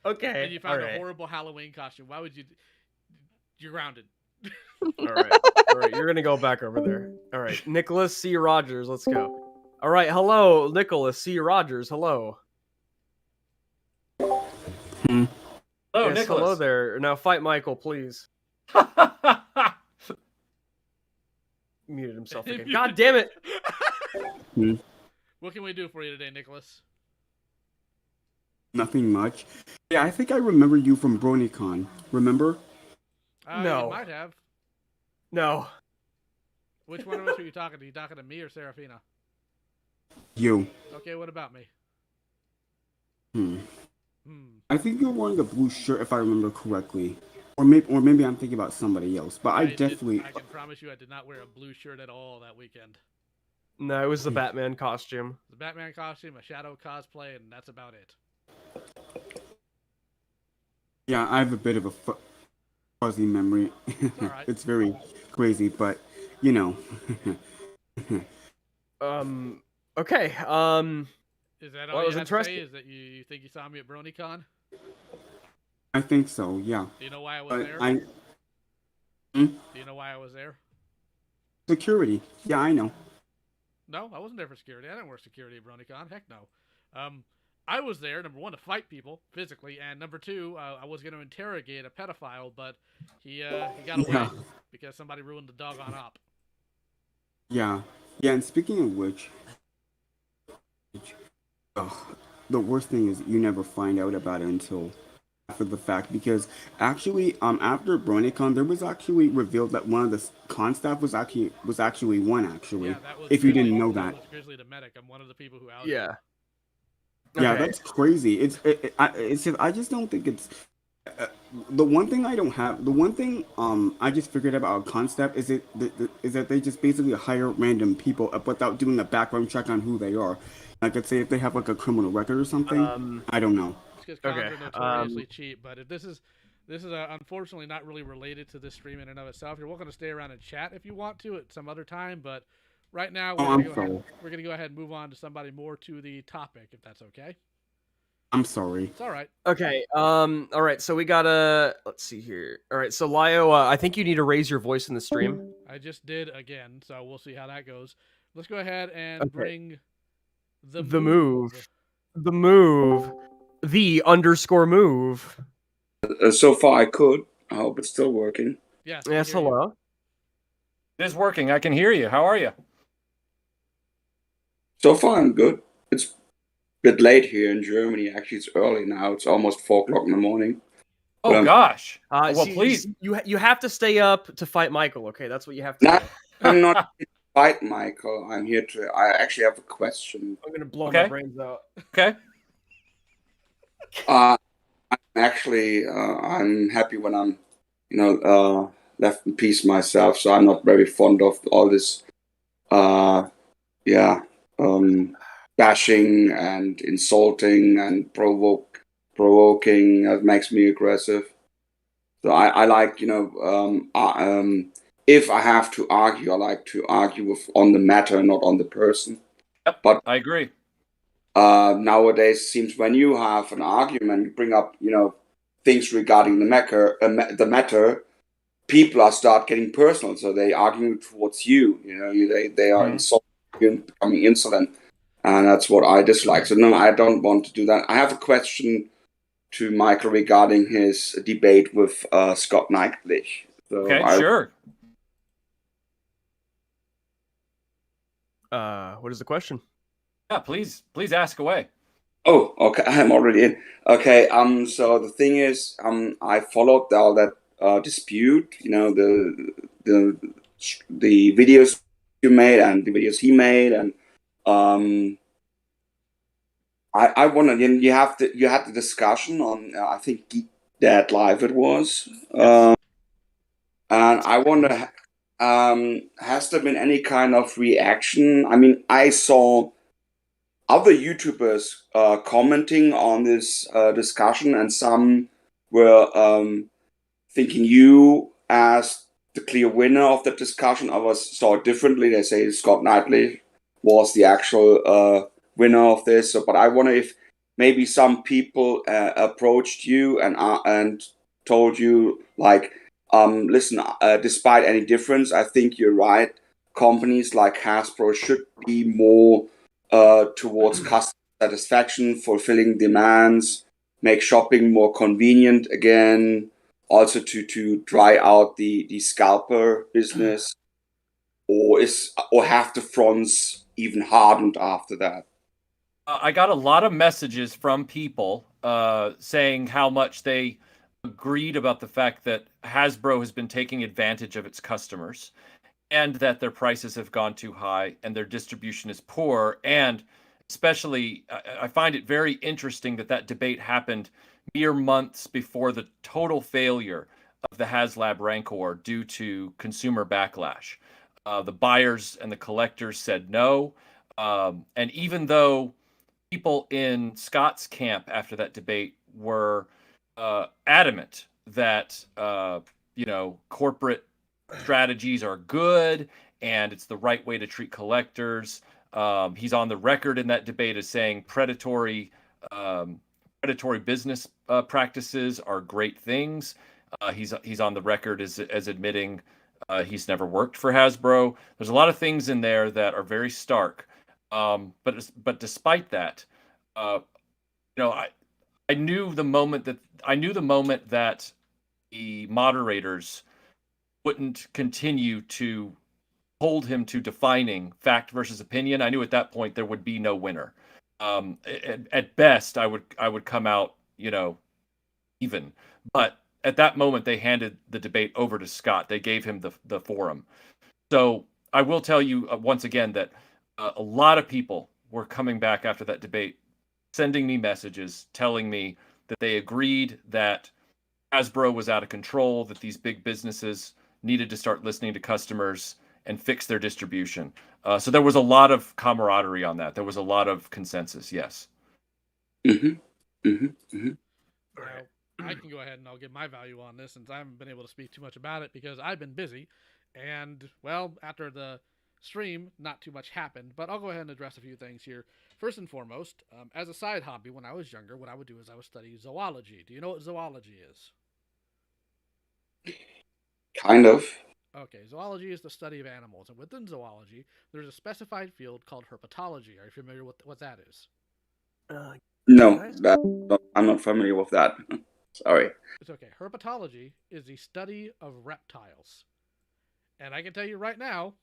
Okay. And you found a horrible Halloween costume. Why would you? You're grounded. All right. You're gonna go back over there. All right, Nicholas C. Rogers. Let's go. All right. Hello, Nicholas C. Rogers. Hello. Hello, yes, Nicholas. Hello there. Now fight Michael, please. Muted himself again. God damn it! What can we do for you today, Nicholas? Nothing much. Yeah, I think I remember you from BronyCon. Remember? No. You might have. No. Which one of us are you talking to? You talking to me or Serafina? You. Okay, what about me? I think you're wearing a blue shirt, if I remember correctly. Or maybe I'm thinking about somebody else. But I can definitely... I can promise you I did not wear a blue shirt at all that weekend. No, it was the Batman costume. The Batman costume, a Shadow cosplay, and that's about it. Yeah, I have a bit of a fuzzy memory. Alright. It's very crazy, but you know. Okay. Is that all well, it was you had to say? interesting. Is that you think you saw me at BronyCon? I think so. Yeah. Do you know why I was But there? Hmm? Do you know why I was there? Security. Yeah, I know. No, I wasn't there for security. I didn't work security at BronyCon. Heck no. I was there, number one, to fight people physically, and number two, I was going to interrogate a pedophile, but he got away because somebody ruined the doggone op. Yeah. Yeah, and speaking of which, the worst thing is you never find out about it until after the fact, because actually, after BronyCon, there was actually revealed that one of the con staff was actually one, actually. Yeah, that was if you Grizzly, didn't know that. was Grizzly the medic. I'm one of the people who outed. Yeah. Yeah, Okay. that's crazy. It's just, I just don't think it's the one thing I don't have. The one thing I just figured about a concept is is that they just basically hire random people without doing a background check on who they are. Like, let's say if they have like a criminal record or something. I don't know. Because cons are notoriously cheap, but if this is unfortunately not really related to this stream in and of itself. You're welcome to stay around and chat if you want to at some other time, but right now we're gonna go ahead and move on to somebody more to the topic, if that's okay. I'm sorry. It's all right. Okay. All right. So we gotta. Let's see here. All right. So Lio, I think you need to raise your voice in the stream. I just did again, so we'll see how that goes. Let's go ahead and bring the move. The move. The underscore move. So far I could. I hope it's still working. Yes. Yes. Hello. It is working. I can hear you. How are you? So far I'm good. It's a bit late here in Germany. Actually, it's early now. It's almost 4 o'clock in the morning. Oh gosh. Well, See, please. You have to stay up to fight Michael. Okay, that's what you have to do. I'm not here to fight Michael. I'm here to. I actually have a question. I'm gonna blow my brains out. Okay. I'm actually. I'm happy when I'm, left in peace myself. So I'm not very fond of all this. Bashing and insulting and provoking. That makes me aggressive. So I like, if I have to argue, I like to argue on the matter, not on the person. Yep, but I agree. Nowadays, it seems when you have an argument, you bring up, things regarding the matter, people start getting personal. So they argue towards you. They are insulting you and becoming insolent. And that's what I dislike. So no, I don't want to do that. I have a question to Michael regarding his debate with Scott Knightley. So sure. What is the question? Yeah, please ask away. Oh, okay. I'm already in. Okay. So the thing is, I followed all that dispute. The videos you made and the videos he made, and I wonder. You had the discussion on I think Geek Dad Live it was, and I wonder, has there been any kind of reaction? I mean, I saw other YouTubers commenting on this discussion, and some were thinking you as the clear winner of the discussion. Others saw it differently. They say Scott Knightley was the actual winner of this. But I wonder if maybe some people approached you and told you, like, listen, despite any difference, I think you're right. Companies like Hasbro should be more towards customer satisfaction, fulfilling demands, make shopping more convenient again, also to dry out the scalper business, or have the fronts even hardened after that? I got a lot of messages from people saying how much they agreed about the fact that Hasbro has been taking advantage of its customers, and that their prices have gone too high and their distribution is poor. And especially, I find it very interesting that debate happened mere months before the total failure of the HasLab Rancor due to consumer backlash. The buyers and the collectors said no. And even though people in Scott's camp after that debate were adamant that corporate strategies are good and it's the right way to treat collectors. He's on the record in that debate as saying predatory business practices are great things. He's on the record as admitting he's never worked for Hasbro. There's a lot of things in there that are very stark. But despite that, I knew the moment that the moderators wouldn't continue to hold him to defining fact versus opinion. I knew at that point there would be no winner. At best, I would come out, even. But at that moment, they handed the debate over to Scott. They gave him the forum. So I will tell you once again that a lot of people were coming back after that debate, sending me messages telling me that they agreed that Hasbro was out of control, that these big businesses needed to start listening to customers and fix their distribution. So there was a lot of camaraderie on that. There was a lot of consensus, yes. I can go ahead and I'll give my value on this since I haven't been able to speak too much about it because I've been busy. And, well, after the stream, not too much happened. But I'll go ahead and address a few things here. First and foremost, as a side hobby, when I was younger, what I would do is I would study zoology. Do you know what zoology is? Kind of. Okay, zoology is the study of animals, and within zoology, there's a specified field called herpetology. Are you familiar with what that is? No, I'm not familiar with that. Sorry. It's okay. Herpetology is the study of reptiles. And I can tell you right now,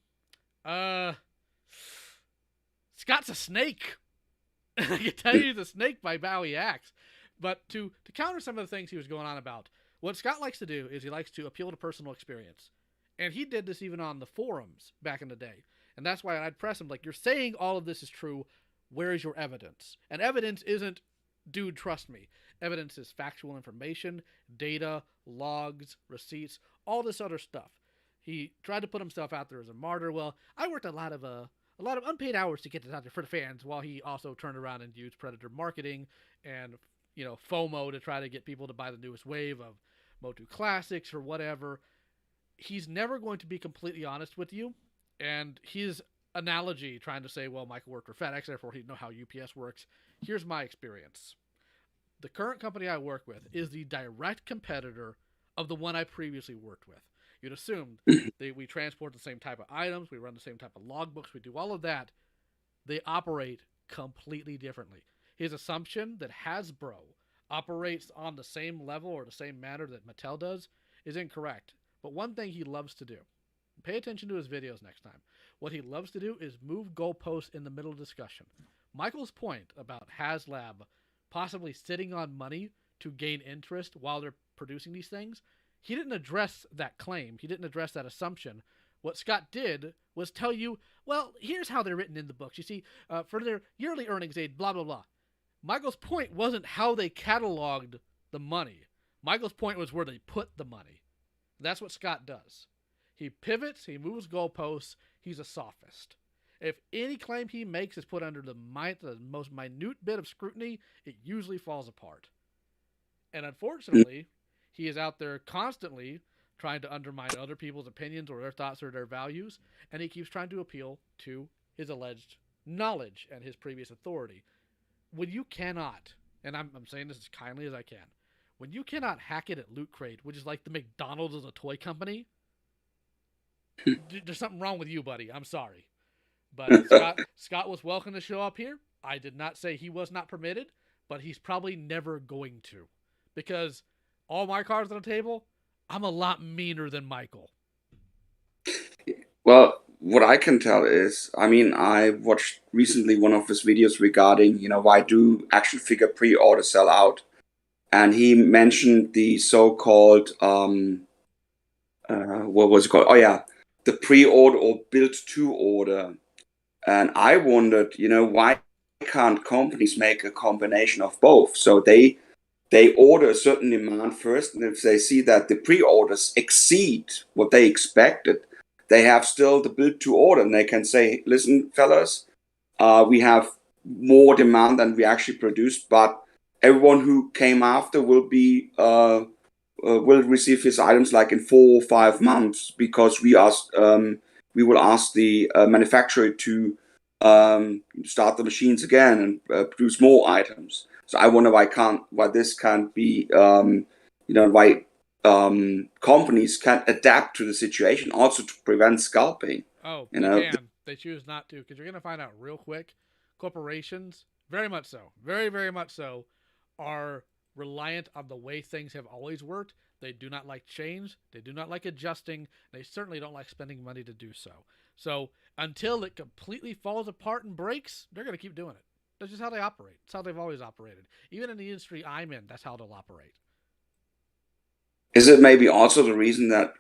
Scott's a snake. I can tell you he's a snake by how he acts. But to counter some of the things he was going on about, what Scott likes to do is he likes to appeal to personal experience. And he did this even on the forums back in the day. And that's why I'd press him, like, you're saying all of this is true. Where is your evidence? And evidence isn't, dude, trust me. Evidence is factual information, data, logs, receipts, all this other stuff. He tried to put himself out there as a martyr. Well, I worked a lot of unpaid hours to get this out there for the fans, while he also turned around and used predator marketing and FOMO to try to get people to buy the newest wave of Motu Classics or whatever. He's never going to be completely honest with you, and his analogy trying to say, well, Michael worked for FedEx, therefore he'd know how UPS works. Here's my experience. The current company I work with is the direct competitor of the one I previously worked with. You'd assume we transport the same type of items, we run the same type of logbooks, we do all of that. They operate completely differently. His assumption that Hasbro operates on the same level or the same manner that Mattel does is incorrect. But one thing he loves to do, pay attention to his videos next time. What he loves to do is move goalposts in the middle of discussion. Michael's point about HasLab possibly sitting on money to gain interest while they're producing these things, he didn't address that claim. He didn't address that assumption. What Scott did was tell you, well, here's how they're written in the books. You see, for their yearly earnings, they'd blah, blah, blah. Michael's point wasn't how they cataloged the money. Michael's point was where they put the money. That's what Scott does. He pivots, he moves goalposts, he's a sophist. If any claim he makes is put under the most minute bit of scrutiny, it usually falls apart. And unfortunately, he is out there constantly trying to undermine other people's opinions or their thoughts or their values, and he keeps trying to appeal to his alleged knowledge and his previous authority. When you cannot, and I'm saying this as kindly as I can, when you cannot hack it at Loot Crate, which is like the McDonald's of a toy company, there's something wrong with you, buddy. I'm sorry. But Scott was welcome to show up here. I did not say he was not permitted, but he's probably never going to. Because all my cards on the table, I'm a lot meaner than Michael. Well, what I can tell is, I mean, I watched recently one of his videos regarding, why do action figure pre-orders sell out? And he mentioned the so-called, what was it called? Oh, yeah, the pre-order or build-to order. And I wondered, why can't companies make a combination of both? So they order a certain demand first, and if they see that the pre-orders exceed what they expected, they have still the build to order, and they can say, listen, fellas, we have more demand than we actually produced, but everyone who came after will be will receive his items like in 4 or 5 months, because we will ask the manufacturer to start the machines again and produce more items. So I wonder why this can't be, why companies can't adapt to the situation, also to prevent scalping. Oh, you they know, can. They choose not to, because you're going to find out real quick. Corporations, very much so, very, very much so, are reliant on the way things have always worked. They do not like change. They do not like adjusting. They certainly don't like spending money to do so. So until it completely falls apart and breaks, they're going to keep doing it. That's just how they operate. It's how they've always operated. Even in the industry I'm in, that's how they'll operate. Is it maybe also the reason that,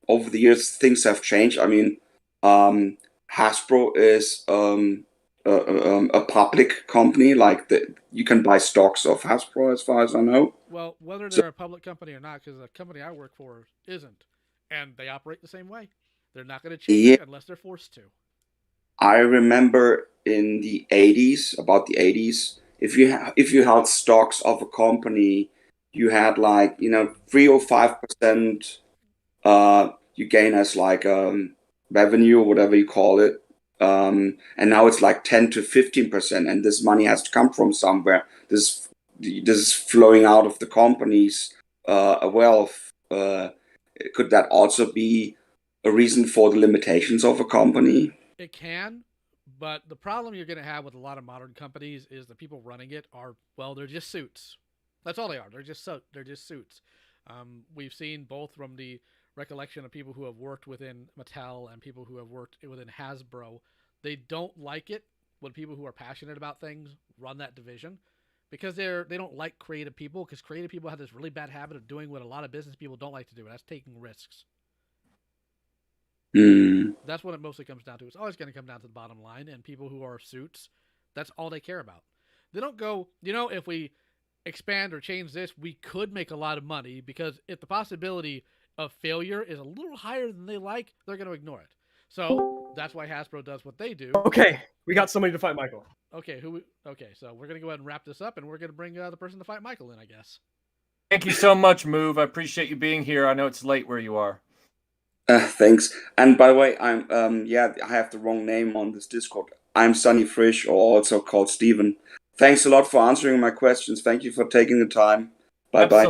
over the years things have changed? I mean, Hasbro is a public company. Like you can buy stocks of Hasbro, as far as I know. Well, whether So they're a public company or not, because the company I work for isn't, and they operate the same way. They're not going to change yeah, unless they're forced to. I remember in the 80s, about the 80s, if you held stocks of a company, you had like 3 or 5% you gain as like revenue or whatever you call it, and now it's like 10 to 15%, and this money has to come from somewhere. This is flowing out of the company's wealth. Could that also be a reason for the limitations of a company? It can, but the problem you're going to have with a lot of modern companies is the people running it are, well, they're just suits. That's all they are. They're just suits. We've seen both from the recollection of people who have worked within Mattel and people who have worked within Hasbro. They don't like it when people who are passionate about things run that division, because they don't like creative people, because creative people have this really bad habit of doing what a lot of business people don't like to do, and that's taking risks. That's what it mostly comes down to. It's always going to come down to the bottom line, and people who are suits, that's all they care about. They don't go, if we expand or change this, we could make a lot of money, because if the possibility of failure is a little higher than they like, they're going to ignore it. So that's why Hasbro does what they do. Okay, we got somebody to fight Michael. Okay, so we're going to go ahead and wrap this up, and we're going to bring the person to fight Michael in, I guess. Thank you so much, Move. I appreciate you being here. I know it's late where you are. Thanks. And by the way, I have the wrong name on this Discord. I'm Sunny Frisch, or also called Steven. Thanks a lot for answering my questions. Thank you for taking the time. Bye-bye.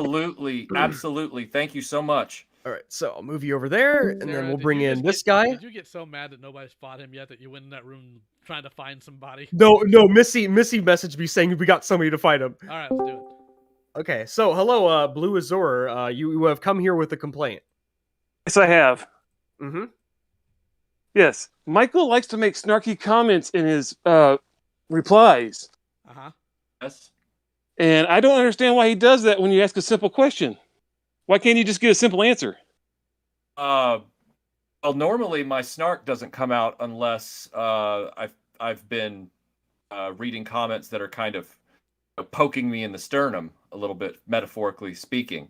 Absolutely. Thank you so much. All right, so I'll move you over there, and then we'll bring in this guy. Did you get so mad that nobody's fought him yet that you went in that room trying to find somebody? No, Missy messaged me saying we got somebody to fight him. All right, let's do it. Okay, so hello, Blue Azor. You have come here with a complaint. Yes, I have. Mm-hmm. Yes, Michael likes to make snarky comments in his replies. Uh-huh. Yes. And I don't understand why he does that when you ask a simple question. Why can't you just get a simple answer? Well, normally my snark doesn't come out unless I've been reading comments that are kind of poking me in the sternum a little bit, metaphorically speaking.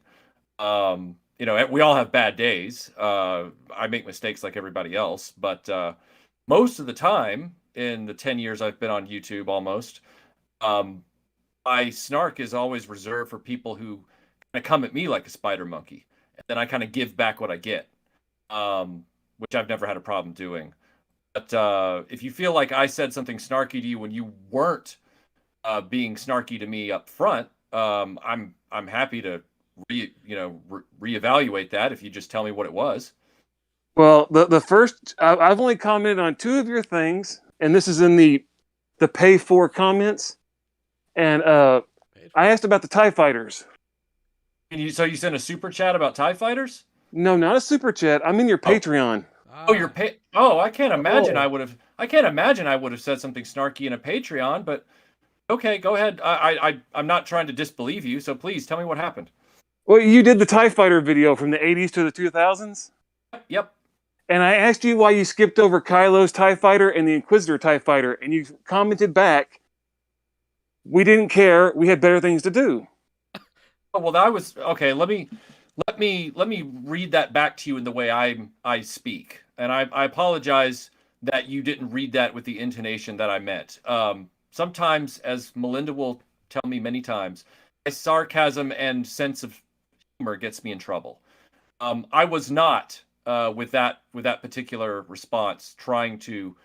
We all have bad days. I make mistakes like everybody else, but most of the time, in the 10 years I've been on YouTube almost, my snark is always reserved for people who kind of come at me like a spider monkey, and then I kind of give back what I get, which I've never had a problem doing. But if you feel like I said something snarky to you when you weren't being snarky to me up front, I'm happy to reevaluate that if you just tell me what it was. Well, the first I've only commented on 2 of your things, and this is in the pay for comments. And I asked about the TIE fighters. So you sent a super chat about TIE fighters? No, not a super chat. I'm in your Patreon. I can't imagine I would have said something snarky in a Patreon, but okay, go ahead. I'm not trying to disbelieve you, so please tell me what happened. Well, you did the TIE fighter video from the 80s to the 2000s. Yep. And I asked you why you skipped over Kylo's TIE fighter and the Inquisitor TIE fighter, and you commented back, "We didn't care. We had better things to do." Oh, well, that was okay. Let me read that back to you in the way I speak. and I apologize that you didn't read that with the intonation that I meant. Sometimes, as Melinda will tell me many times, my sarcasm and sense of humor gets me in trouble. I was not with that particular response trying to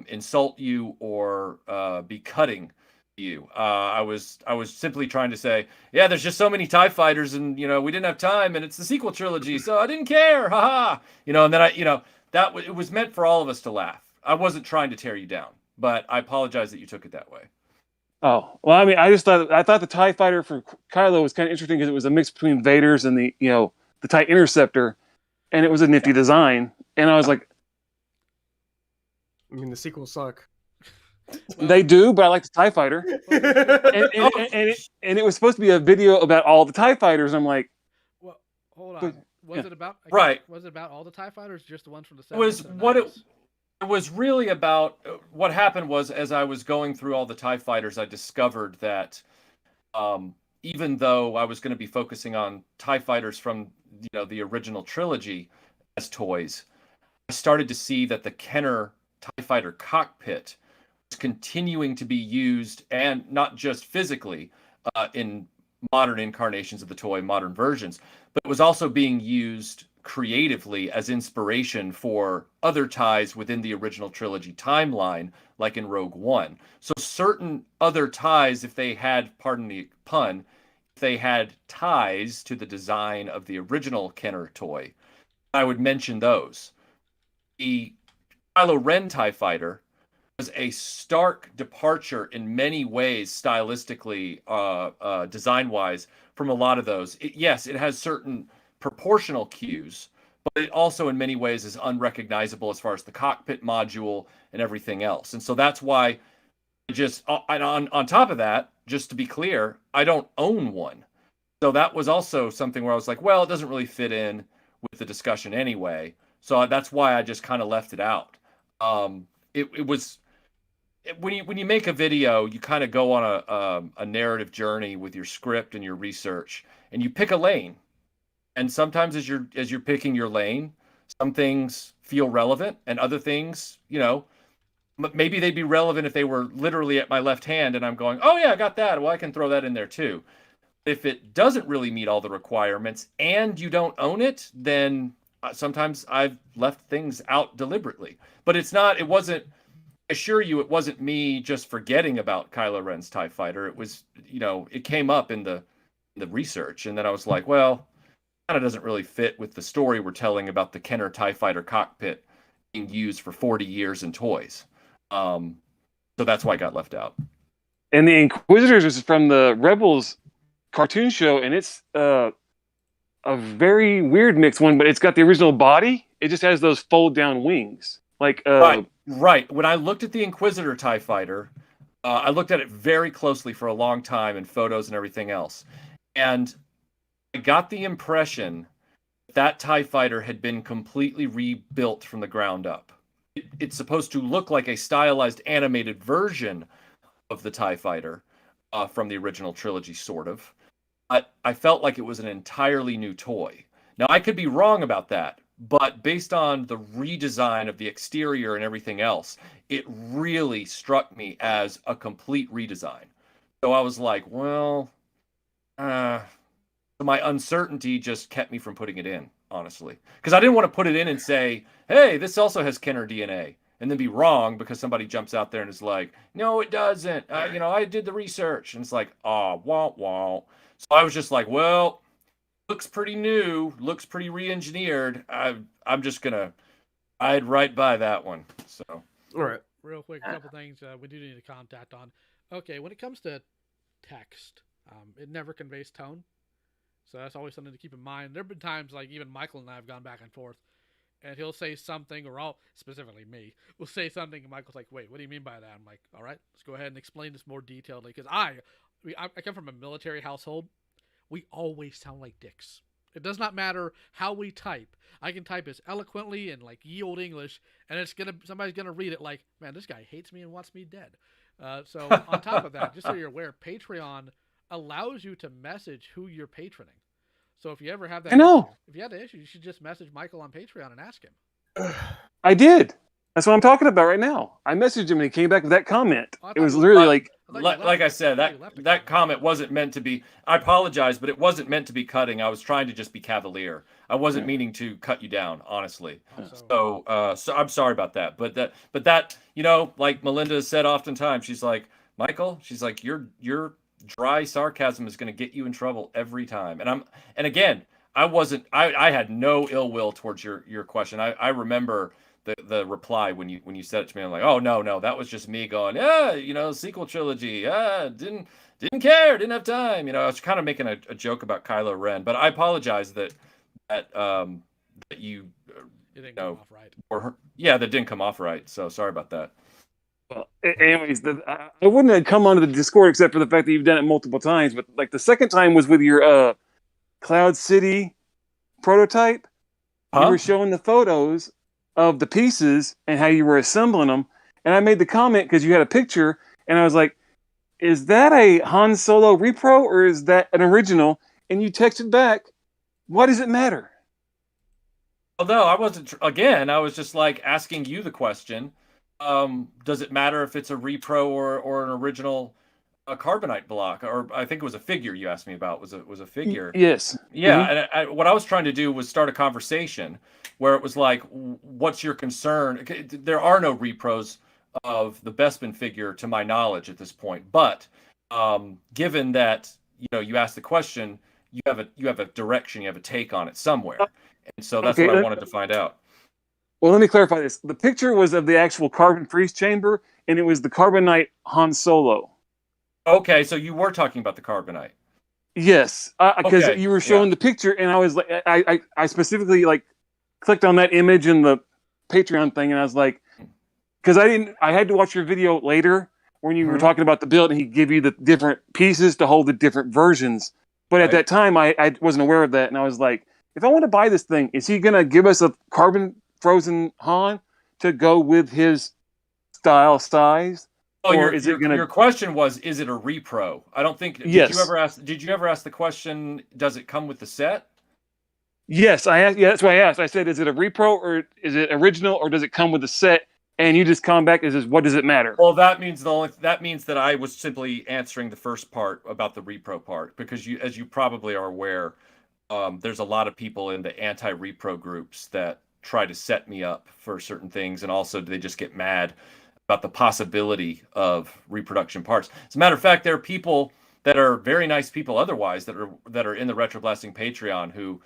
insult you or be cutting you. I was simply trying to say, yeah, there's just so many TIE fighters, and we didn't have time, and it's the sequel trilogy, so I didn't care, haha. And then it was meant for all of us to laugh. I wasn't trying to tear you down, but I apologize that you took it that way. Oh, well, I mean, I thought the TIE fighter for Kylo was kind of interesting because it was a mix between Vader's and the TIE Interceptor, and it was a nifty design. And I was like, I mean, the sequels suck. they do, but I like the TIE fighter. and it was supposed to be a video about all the TIE fighters. I'm like, well, hold on. Was it about Was it about all the TIE fighters, just the ones from the 70s? It was really about what happened was, as I was going through all the TIE fighters, I discovered that even though I was going to be focusing on TIE fighters from the original trilogy as toys, I started to see that the Kenner TIE fighter cockpit was continuing to be used, and not just physically in modern incarnations of the toy, modern versions, but it was also being used creatively as inspiration for other ties within the original trilogy timeline, like in Rogue One. So certain other ties, if they had, pardon the pun, if they had ties to the design of the original Kenner toy, I would mention those. The Kylo Ren TIE fighter was a stark departure in many ways, stylistically, design-wise, from a lot of those. Yes, it has certain proportional cues, but it also in many ways is unrecognizable as far as the cockpit module and everything else. And so that's why on top of that, just to be clear, I don't own one. So that was also something where I was like, well, it doesn't really fit in with the discussion anyway. So that's why I just kind of left it out. It was when you make a video, you kind of go on a narrative journey with your script and your research, and you pick a lane. And sometimes as you're picking your lane, some things feel relevant, and other things, maybe they'd be relevant if they were literally at my left hand, and I'm going, oh yeah, I got that. Well, I can throw that in there too. If it doesn't really meet all the requirements and you don't own it, then sometimes I've left things out deliberately. But I assure you, it wasn't me just forgetting about Kylo Ren's TIE fighter. It was, it came up in the research, and then I was like, well, kind of doesn't really fit with the story we're telling about the Kenner TIE fighter cockpit being used for 40 years in toys. So that's why it got left out. And the Inquisitors is from the Rebels cartoon show, and it's a very weird mixed one, but it's got the original body. It just has those fold down wings. Right. When I looked at the Inquisitor TIE fighter, I looked at it very closely for a long time in photos and everything else. And I got the impression that TIE fighter had been completely rebuilt from the ground up. It's supposed to look like a stylized animated version of the TIE fighter from the original trilogy, sort of. But I felt like it was an entirely new toy. Now, I could be wrong about that, but based on the redesign of the exterior and everything else, it really struck me as a complete redesign. So I was like, well, so my uncertainty just kept me from putting it in, honestly. Because I didn't want to put it in and say, hey, this also has Kenner DNA, and then be wrong because somebody jumps out there and is like, no, it doesn't. I did the research. And it's like, oh, wah, wah. So I was just like, well, looks pretty new, looks pretty re-engineered. I'm just going to ride right by that one. So, all right. Real quick, a couple things we do need to contact on. Okay, when it comes to text, it never conveys tone. So that's always something to keep in mind. There have been times, like even Michael and I have gone back and forth, and he'll say something, or specifically me, will say something, and Michael's like, wait, what do you mean by that? I'm like, all right, let's go ahead and explain this more detailedly. Because I come from a military household. We always sound like dicks. It does not matter how we type. I can type as eloquently and like ye old English, and somebody's gonna read it like, man, this guy hates me and wants me dead. So on top of that, just so you're aware, Patreon allows you to message who you're patroning. So if you ever have that, if you have the issue, you should just message Michael on Patreon and ask him. I did. That's what I'm talking about right now. I messaged him and he came back with that comment. It was literally like I said, that comment wasn't meant to be. I apologize, but it wasn't meant to be cutting. I was trying to just be cavalier. I wasn't meaning to cut you down, honestly. So I'm sorry about that. But that like Melinda has said oftentimes, she's like, Michael, she's like, your dry sarcasm is going to get you in trouble every time. And again, I had no ill will towards your question. I remember the reply when you said it to me. I'm like, oh no, that was just me going, yeah, sequel trilogy, didn't care, didn't have time. I was kind of making a joke about Kylo Ren, but I apologize that you it didn't come off right. That didn't come off right. So sorry about that. Well, anyways, I wouldn't have come onto the Discord except for the fact that you've done it multiple times. But like the second time was with your Cloud City prototype. You were showing the photos of the pieces and how you were assembling them. And I made the comment because you had a picture, and I was like, is that a Han Solo repro or is that an original? And you texted back, why does it matter? Although I wasn't, again, I was just like asking you the question. Does it matter if it's a repro or an original carbonite block? Or I think it was a figure you asked me about. Was a figure? Yes. Yeah. And what I was trying to do was start a conversation where it was like, what's your concern? There are no repros of the Bespin figure to my knowledge at this point. But given that you asked the question, you have a direction, you have a take on it somewhere, and so that's what I wanted to find out. Well, let me clarify this. The picture was of the actual carbon freeze chamber, and it was the carbonite Han Solo. Okay, so you were talking about the carbonite. Yes, because you were showing the picture, and I was like, I specifically clicked on that image in the Patreon thing, and I was like, because I had to watch your video later when you were talking about the build, and he gave you the different pieces to hold the different versions. But at that time, I wasn't aware of that, and I was like, if I want to buy this thing, is he gonna give us a carbon frozen Han to go with his style size? Oh, your question was, is it a repro? I don't think. Yes. Did you ever ask the question? Does it come with the set? Yes, I asked. Yeah, that's what I asked. I said, is it a repro or is it original or does it come with the set? And you just come back and says, what does it matter? Well, that means that I was simply answering the first part about the repro part, because as you probably are aware, there's a lot of people in the anti-repro groups that try to set me up for certain things, and also they just get mad about the possibility of reproduction parts. As a matter of fact, there are people that are very nice people otherwise that are in the RetroBlasting Patreon who,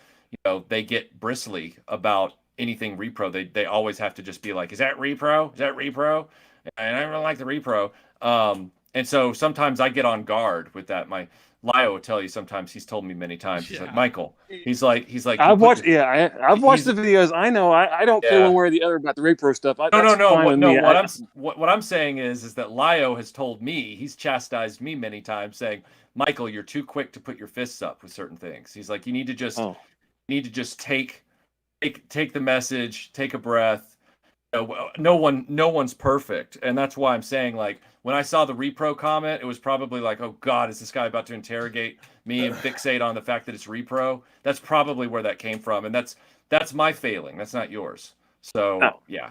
they get bristly about anything repro. They always have to just be like, is that repro? Is that repro? And I don't like the repro. And so sometimes I get on guard with that. My Lio will tell you sometimes, he's told me many times, he's like, Michael, he's like, I've watched the videos. I know. I don't care one way or the other about the repro stuff. No. What I'm saying is that Lio has told me, he's chastised me many times saying, Michael, you're too quick to put your fists up with certain things. He's like, you need to just take the message, take a breath. No one's perfect. And that's why I'm saying, like, when I saw the repro comment, it was probably like, oh God, is this guy about to interrogate me and fixate on the fact that it's repro? That's probably where that came from. And that's my failing. That's not yours. So yeah.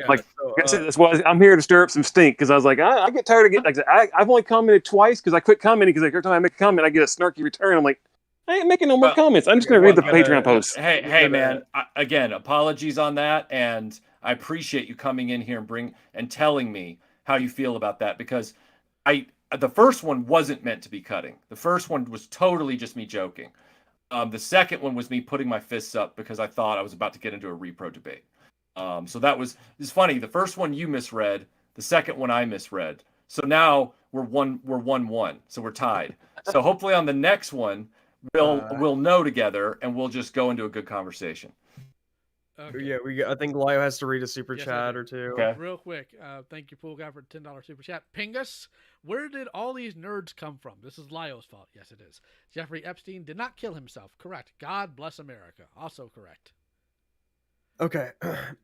Like I said, that's why I'm here to stir up some stink, because I was like, I get tired of getting, I've only commented twice because I quit commenting, because every time I make a comment, I get a snarky return. I'm like, I ain't making no more comments. I'm just going to read the Patreon post. Hey, man. Again, apologies on that, and I appreciate you coming in here and telling me how you feel about that, because the first one wasn't meant to be cutting. The first one was totally just me joking. The second one was me putting my fists up because I thought I was about to get into a repro debate. So it's funny. The first one you misread. The second one I misread. So now we're 1-1. So we're tied. So hopefully on the next one, we'll know together, and we'll just go into a good conversation. Okay. Yeah, I think Lio has to read a super chat or two. Okay. Real quick, thank you, Pool Guy, for the $10 super chat. Pingus, where did all these nerds come from? This is Lio's fault. Yes, it is. Jeffrey Epstein did not kill himself. Correct. God bless America. Also correct. Okay.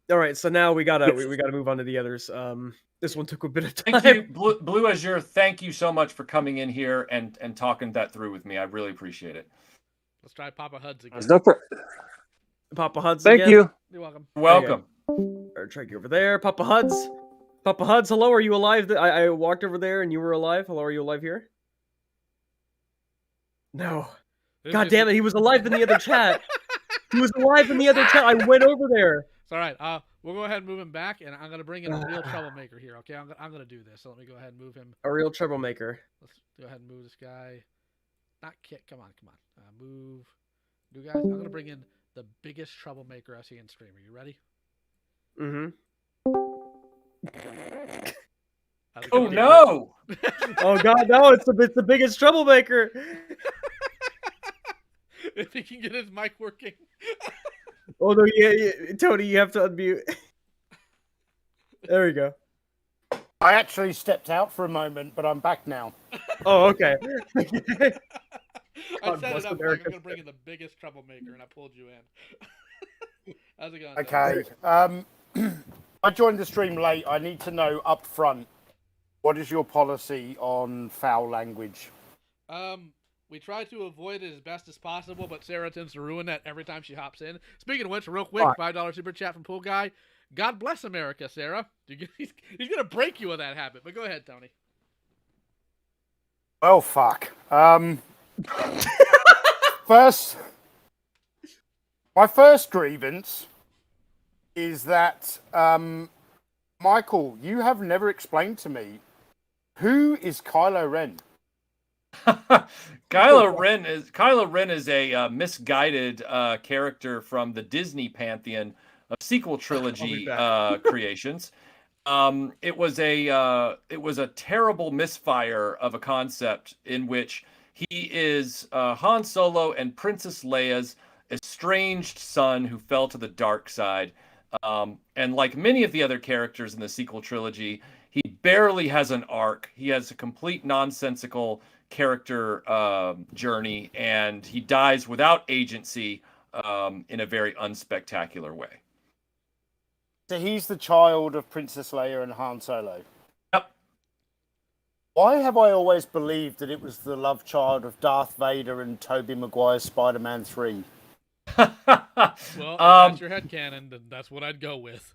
All right. So now we gotta move on to the others. This one took a bit of time. Thank you, Blue Azure. Thank you so much for coming in here and talking that through with me. I really appreciate it. Let's try Papa Huds again. Papa Huds. Thank again? you. You're welcome. Welcome. All right, try to get over there. Papa Huds. Papa Huds, hello, are you alive? I walked over there and you were alive. Hello, are you alive here? No. God damn it, he was alive in the other chat. He was alive in the other chat. I went over there. It's all right. We'll go ahead and move him back, and I'm going to bring in a real troublemaker here, okay? I'm going to do this, so let me go ahead and move him. A real troublemaker. Let's go ahead and move this guy. Not Kit. Come on. Move. New guys. I'm going to bring in the biggest troublemaker I see in stream. Are you ready? Mm-hmm. Oh, no! Oh, God, no, it's the biggest troublemaker. If he can get his mic working. Oh, no, yeah, Tony, you have to unmute. There we go. I actually stepped out for a moment, but I'm back now. Oh, okay. I set it up like I'm going to bring in the biggest troublemaker, and I pulled you in. How's it going? Okay. I joined the stream late. I need to know up front, what is your policy on foul language? We try to avoid it as best as possible, but Sarah tends to ruin that every time she hops in. Speaking of which, real quick, $5 super chat from Pool Guy. God bless America, Sarah. He's going to break you of that habit, but go ahead, Tony. Oh, fuck. My first grievance is that, Michael, you have never explained to me, who is Kylo Ren? Kylo Ren is a misguided character from the Disney pantheon of sequel trilogy creations. It was a terrible misfire of a concept in which he is Han Solo and Princess Leia's estranged son who fell to the dark side. And like many of the other characters in the sequel trilogy, he barely has an arc. He has a complete nonsensical character journey, and he dies without agency in a very unspectacular way. So he's the child of Princess Leia and Han Solo. Yep. Why have I always believed that it was the love child of Darth Vader and Tobey Maguire's Spider-Man 3? Well, if that's your headcanon, then that's what I'd go with.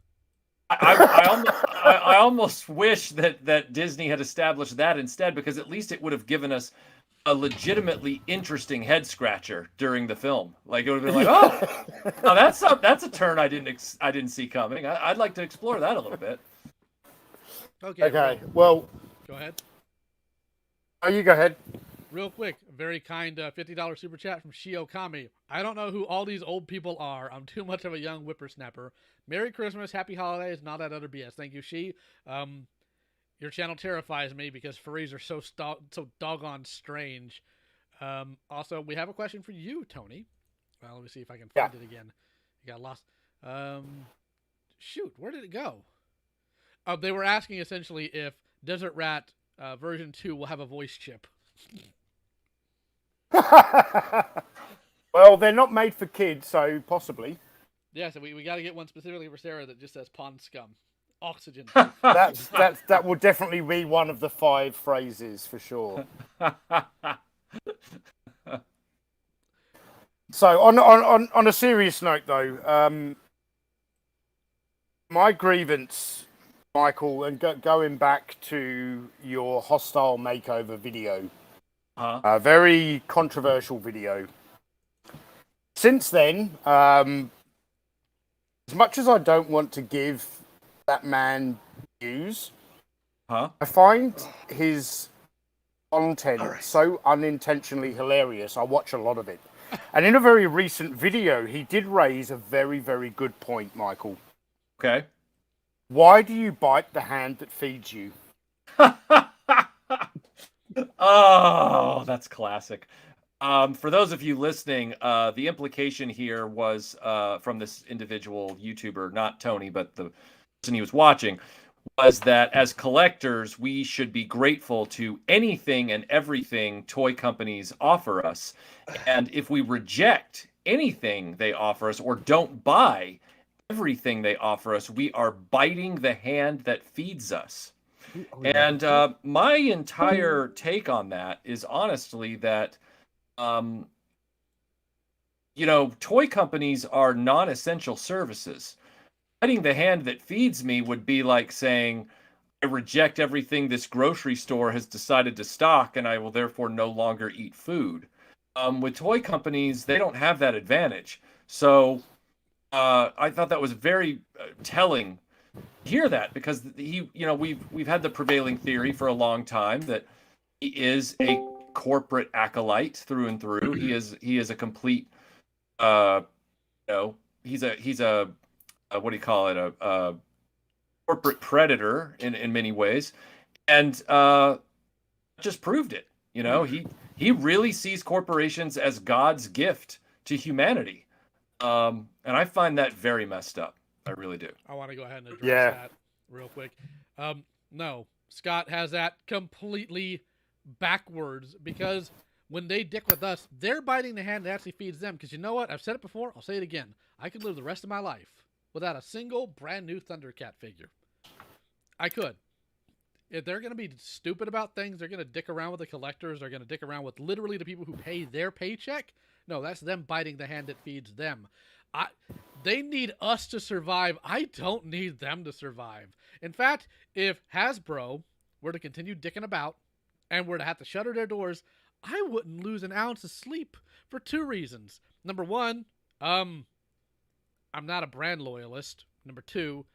I almost wish that Disney had established that instead, because at least it would have given us a legitimately interesting head scratcher during the film. Like, it would have been like, oh, that's a turn I didn't see coming. I'd like to explore that a little bit. Okay. Well, go ahead. Oh, you go ahead. Real quick, very kind $50 super chat from Shio Kami. I don't know who all these old people are. I'm too much of a young whippersnapper. Merry Christmas, Happy Holidays, and all that other BS. Thank you, She. Your channel terrifies me because furries are so doggone strange. Also, we have a question for you, Tony. Let me see if I can find it again. You got lost. Shoot, where did it go? Oh, they were asking essentially if Desert Rat version 2 will have a voice chip. Well, they're not made for kids, so possibly. Yeah, so we got to get one specifically for Sarah that just says pond scum. Oxygen. That will definitely be one of the 5 phrases for sure. So on a serious note though, my grievance, Michael, and going back to your hostile makeover video, a very controversial video. Since then, as much as I don't want to give that man views, I find his content so unintentionally hilarious. I watch a lot of it. And in a very recent video, he did raise a very, very good point, Michael. Okay. Why do you bite the hand that feeds you? Oh, that's classic. For those of you listening, the implication here was from this individual YouTuber, not Tony, but the person he was watching, was that as collectors, we should be grateful to anything and everything toy companies offer us. And if we reject anything they offer us or don't buy everything they offer us, we are biting the hand that feeds us. And my entire take on that is honestly that, toy companies are non-essential services. biting the hand that feeds me would be like saying, I reject everything this grocery store has decided to stock, and I will therefore no longer eat food. With toy companies, they don't have that advantage. So I thought that was very telling to hear that, because we've had the prevailing theory for a long time that he is a corporate acolyte through and through. He is a complete he's a what do you call it, a corporate predator in many ways, and just proved it. He really sees corporations as God's gift to humanity, and I find that very messed up. I really do. I want to go ahead and address that real quick. No, Scott has that completely backwards, because when they dick with us, they're biting the hand that actually feeds them. Because you know what? I've said it before. I'll say it again. I could live the rest of my life without a single brand new Thundercat figure. I could. If they're going to be stupid about things, they're going to dick around with the collectors, they're going to dick around with literally the people who pay their paycheck. No, that's them biting the hand that feeds them. They need us to survive. I don't need them to survive. In fact, if Hasbro were to continue dicking about and were to have to shutter their doors, I wouldn't lose an ounce of sleep for two reasons. Number one, I'm not a brand loyalist. Number two,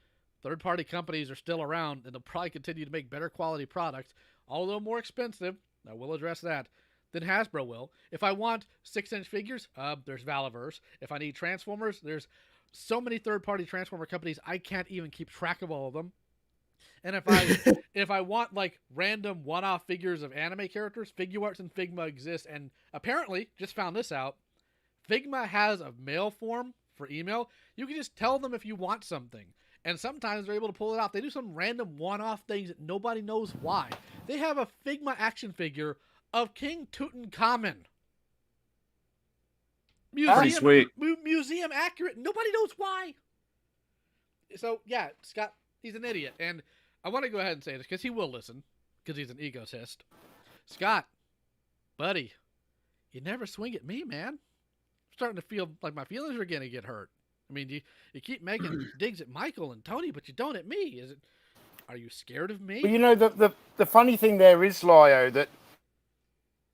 third-party companies are still around, and they'll probably continue to make better quality products, although more expensive. I will address that. Than Hasbro will. If I want 6-inch figures, there's Valaverse. If I need Transformers, there's so many third-party Transformer companies, I can't even keep track of all of them. And if I want like random one-off figures of anime characters, Figuarts and Figma exist. And apparently, just found this out, Figma has a mail form for email. You can just tell them if you want something. And sometimes they're able to pull it off. They do some random one-off things that nobody knows why. They have a Figma action figure of King Tutankhamun. Pretty sweet. Museum accurate. Nobody knows why. So, yeah, Scott, he's an idiot. And I want to go ahead and say this because he will listen, because he's an egotist. Scott, buddy, you never swing at me, man. I'm starting to feel like my feelings are going to get hurt. I mean, you keep making digs at Michael and Tony, but you don't at me. Are you scared of me? Well, you know, the funny thing there is, Lio, that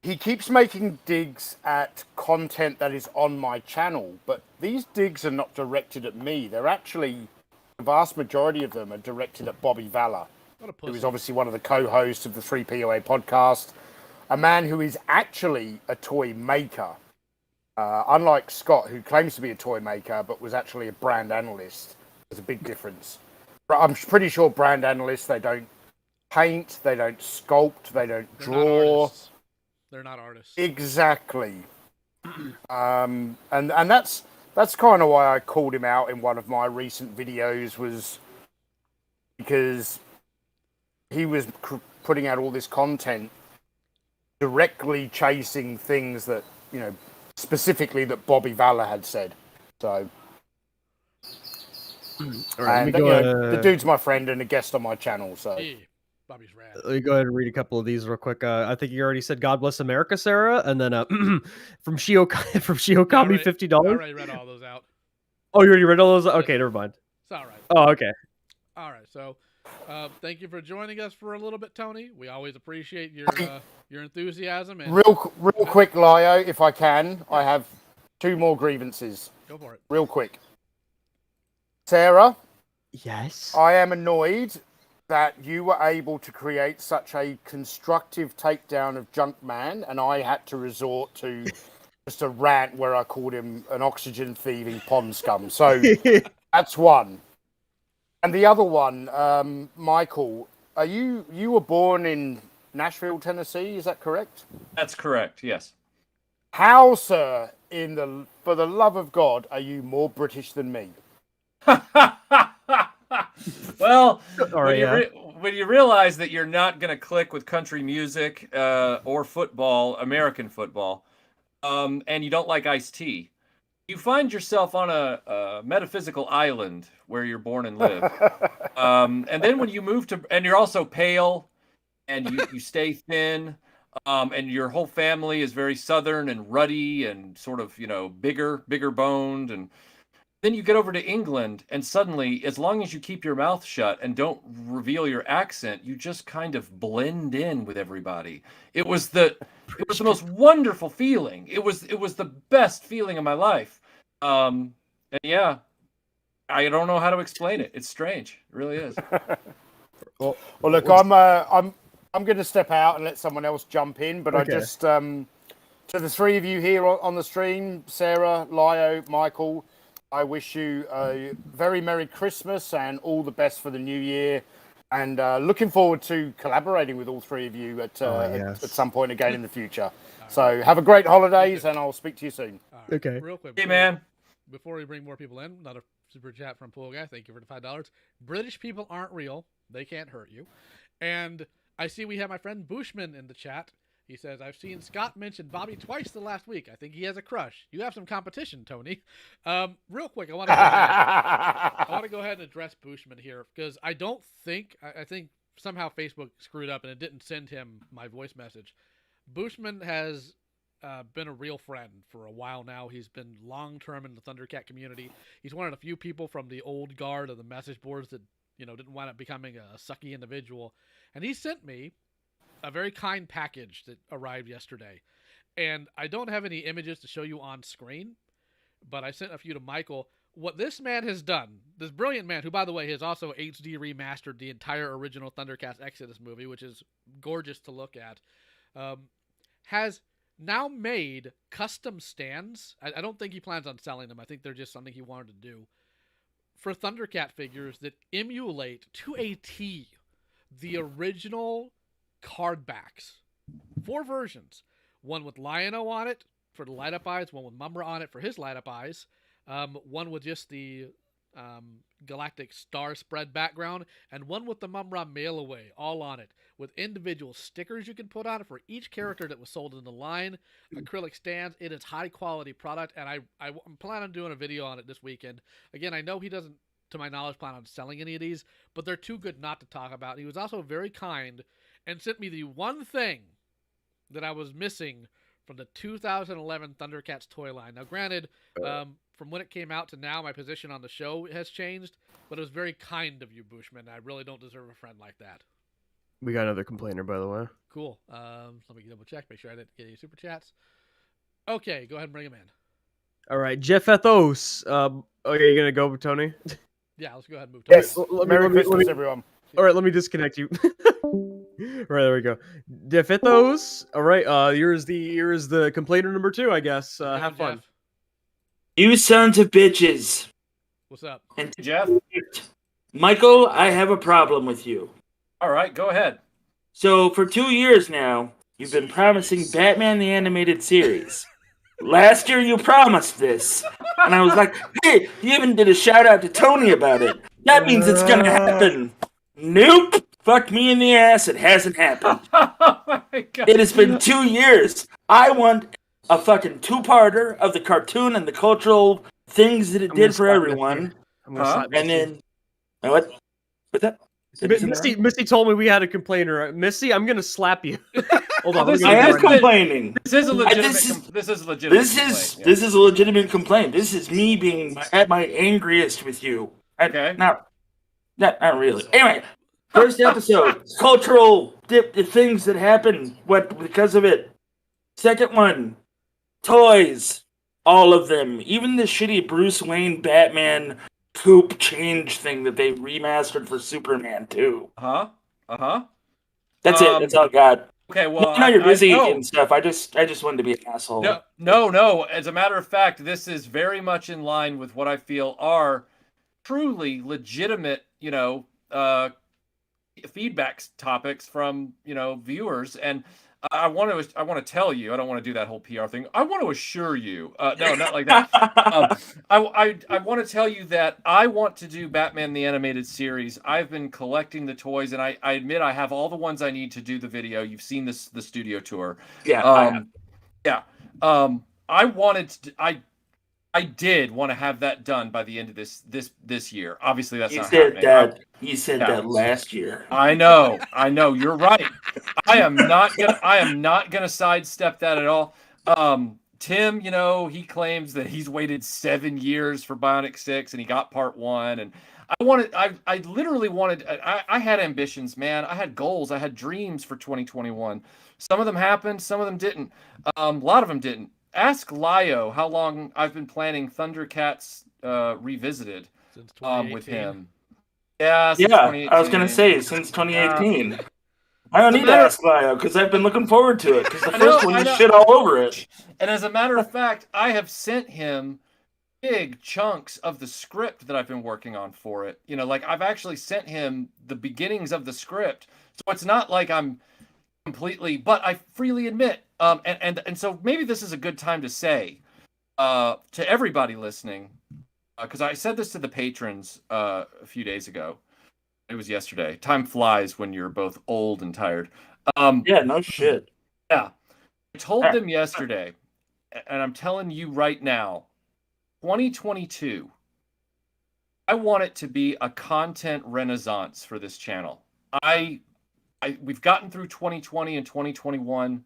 he keeps making digs at content that is on my channel, but these digs are not directed at me. They're actually, the vast majority of them are directed at Bobby Valor, who is obviously one of the co-hosts of the 3POA podcast, a man who is actually a toy maker. Unlike Scott, who claims to be a toy maker, but was actually a brand analyst. There's a big difference. I'm pretty sure brand analysts, they don't paint, they don't sculpt, they don't draw. They're not artists. Exactly. And that's kind of why I called him out in one of my recent videos, was because he was putting out all this content directly chasing things that, you know, specifically that Bobby Valor had said. So, all right, and, the dude's my friend and a guest on my channel. So, Bobby's rad. Let me go ahead and read a couple of these real quick. I think you already said "God bless America," Sarah, and then from Shiokami $50. I already read all those out. Oh, you already read all those? Okay, never mind. It's all right. Oh, okay. All right. So, thank you for joining us for a little bit, Tony. We always appreciate your enthusiasm. And real quick, Lio, if I can, I have 2 more grievances. Go for it. Real quick. Sarah? Yes? I am annoyed that you were able to create such a constructive takedown of Junkman, and I had to resort to just a rant where I called him an oxygen-thieving pond scum. So, that's one. And the other one, Michael, you were born in Nashville, Tennessee, is that correct? That's correct, yes. How, sir, for the love of God, are you more British than me? Well, when you realize that you're not going to click with country music or football, American football, and you don't like iced tea, you find yourself on a metaphysical island where you're born and live. And then when you move to, and you're also pale, and you stay thin, and your whole family is very southern and ruddy and sort of, bigger boned, and Then you get over to England, and suddenly, as long as you keep your mouth shut and don't reveal your accent, you just kind of blend in with everybody. It was the most wonderful feeling. It was the best feeling of my life. And yeah, I don't know how to explain it. It's strange. It really is. Well, look, I'm going to step out and let someone else jump in, but Okay. I just to the three of you here on the stream, Sarah, Lio, Michael, I wish you a very Merry Christmas and all the best for the new year. And looking forward to collaborating with all three of you at some point again in the future. So have a great holidays, and I'll speak to you soon. Okay. Real quick. Hey, man. Before we bring more people in, another super chat from Pool Guy. Thank you for the $5. British people aren't real. They can't hurt you. And I see we have my friend Bushman in the chat. He says, I've seen Scott mention Bobby twice the last week. I think he has a crush. You have some competition, Tony. Real quick, I want to go ahead and address Bushman here, because I don't think, I think somehow Facebook screwed up and it didn't send him my voice message. Bushman has been a real friend for a while now. He's been long-term in the Thundercat community. He's one of the few people from the old guard of the message boards that, didn't wind up becoming a sucky individual. And he sent me a very kind package that arrived yesterday. And I don't have any images to show you on screen, but I sent a few to Michael. What this man has done, this brilliant man, who, by the way, has also HD remastered the entire original Thundercats Exodus movie, which is gorgeous to look at, has now made custom stands. I don't think he plans on selling them. I think they're just something he wanted to do for Thundercat figures that emulate to a T the original card backs. 4 versions. One with Lion-O on it for the light up eyes, one with Mumra on it for his light up eyes, one with just the galactic star spread background, and one with the Mumra mail away all on it, with individual stickers you can put on it for each character that was sold in the line, acrylic stands. It is high quality product, and I'm planning on doing a video on it this weekend. Again, I know he doesn't, to my knowledge, plan on selling any of these, but they're too good not to talk about. He was also very kind and sent me the one thing that I was missing from the 2011 Thundercats toy line. Now, granted, from when it came out to now, my position on the show has changed, but it was very kind of you, Bushman. I really don't deserve a friend like that. We got another complainer, by the way. Cool. Let me double check, make sure I didn't get any super chats. Okay, go ahead and bring him in. All right, Jeff Ethos. Okay, you gonna go, Tony? Yeah, let's go ahead and move. Tony. Yes. Merry Christmas, everyone. All right, let me disconnect you. All right, there we go. Jeff Ethos. All right, here's the complainer number 2, I guess. Have fun. You sons of bitches. What's up? And Jeff? Michael, I have a problem with you. All right, go ahead. So, for 2 years now, you've been promising Batman the Animated Series. Last year you promised this. And I was like, hey, you even did a shout out to Tony about it. That means it's gonna happen. Nope. Fuck me in the ass, it hasn't happened. It has been 2 years. I want a fucking 2-parter of the cartoon and the cultural things that it did for everyone. And then, what? What's that? Missy told me we had a complainer. Missy, I'm gonna slap you. Hold on. I am complaining. This is a legitimate. This is a legitimate. This is a legitimate complaint. This is me being at my angriest with you. Okay. Not really. Anyway, first episode, cultural things that happened. What because of it? Second one, toys, all of them, even the shitty Bruce Wayne Batman coupe change thing that they remastered for Superman 2. That's it. That's all I got. Okay, well, I know you're busy and stuff. I just wanted to be an asshole. No. As a matter of fact, this is very much in line with what I feel are truly legitimate, feedback topics from viewers, and I want to tell you. I don't want to do that whole PR thing. I want to assure you. No, not like that. I want to tell you that I want to do Batman the Animated Series. I've been collecting the toys, and I admit I have all the ones I need to do the video. You've seen the studio tour. Yeah. I did want to have that done by the end of this year. Obviously, that's not happening. You said Yeah. that last year. I know. You're right. I am not gonna sidestep that at all. Tim, you know, he claims that he's waited 7 years for Bionic 6 and he got part 1. And I literally wanted, I had ambitions, man. I had goals. I had dreams for 2021. Some of them happened. Some of them didn't. A lot of them didn't. Ask Lio how long I've been planning Thundercats Revisited with him. Yeah, since Yeah, 2018. I was gonna say since 2018. I don't need to ask Lio because I've been looking forward to it because the first one you shit all over it. And as a matter of fact, I have sent him big chunks of the script that I've been working on for it. You know, like I've actually sent him the beginnings of the script. So it's not like I'm completely, but I freely admit, and so maybe this is a good time to say to everybody listening, because I said this to the patrons a few days ago. It was yesterday. Time flies when you're both old and tired. Yeah, no shit. Yeah. I told them yesterday, and I'm telling you right now, 2022, I want it to be a content renaissance for this channel. We've gotten through 2020 and 2021.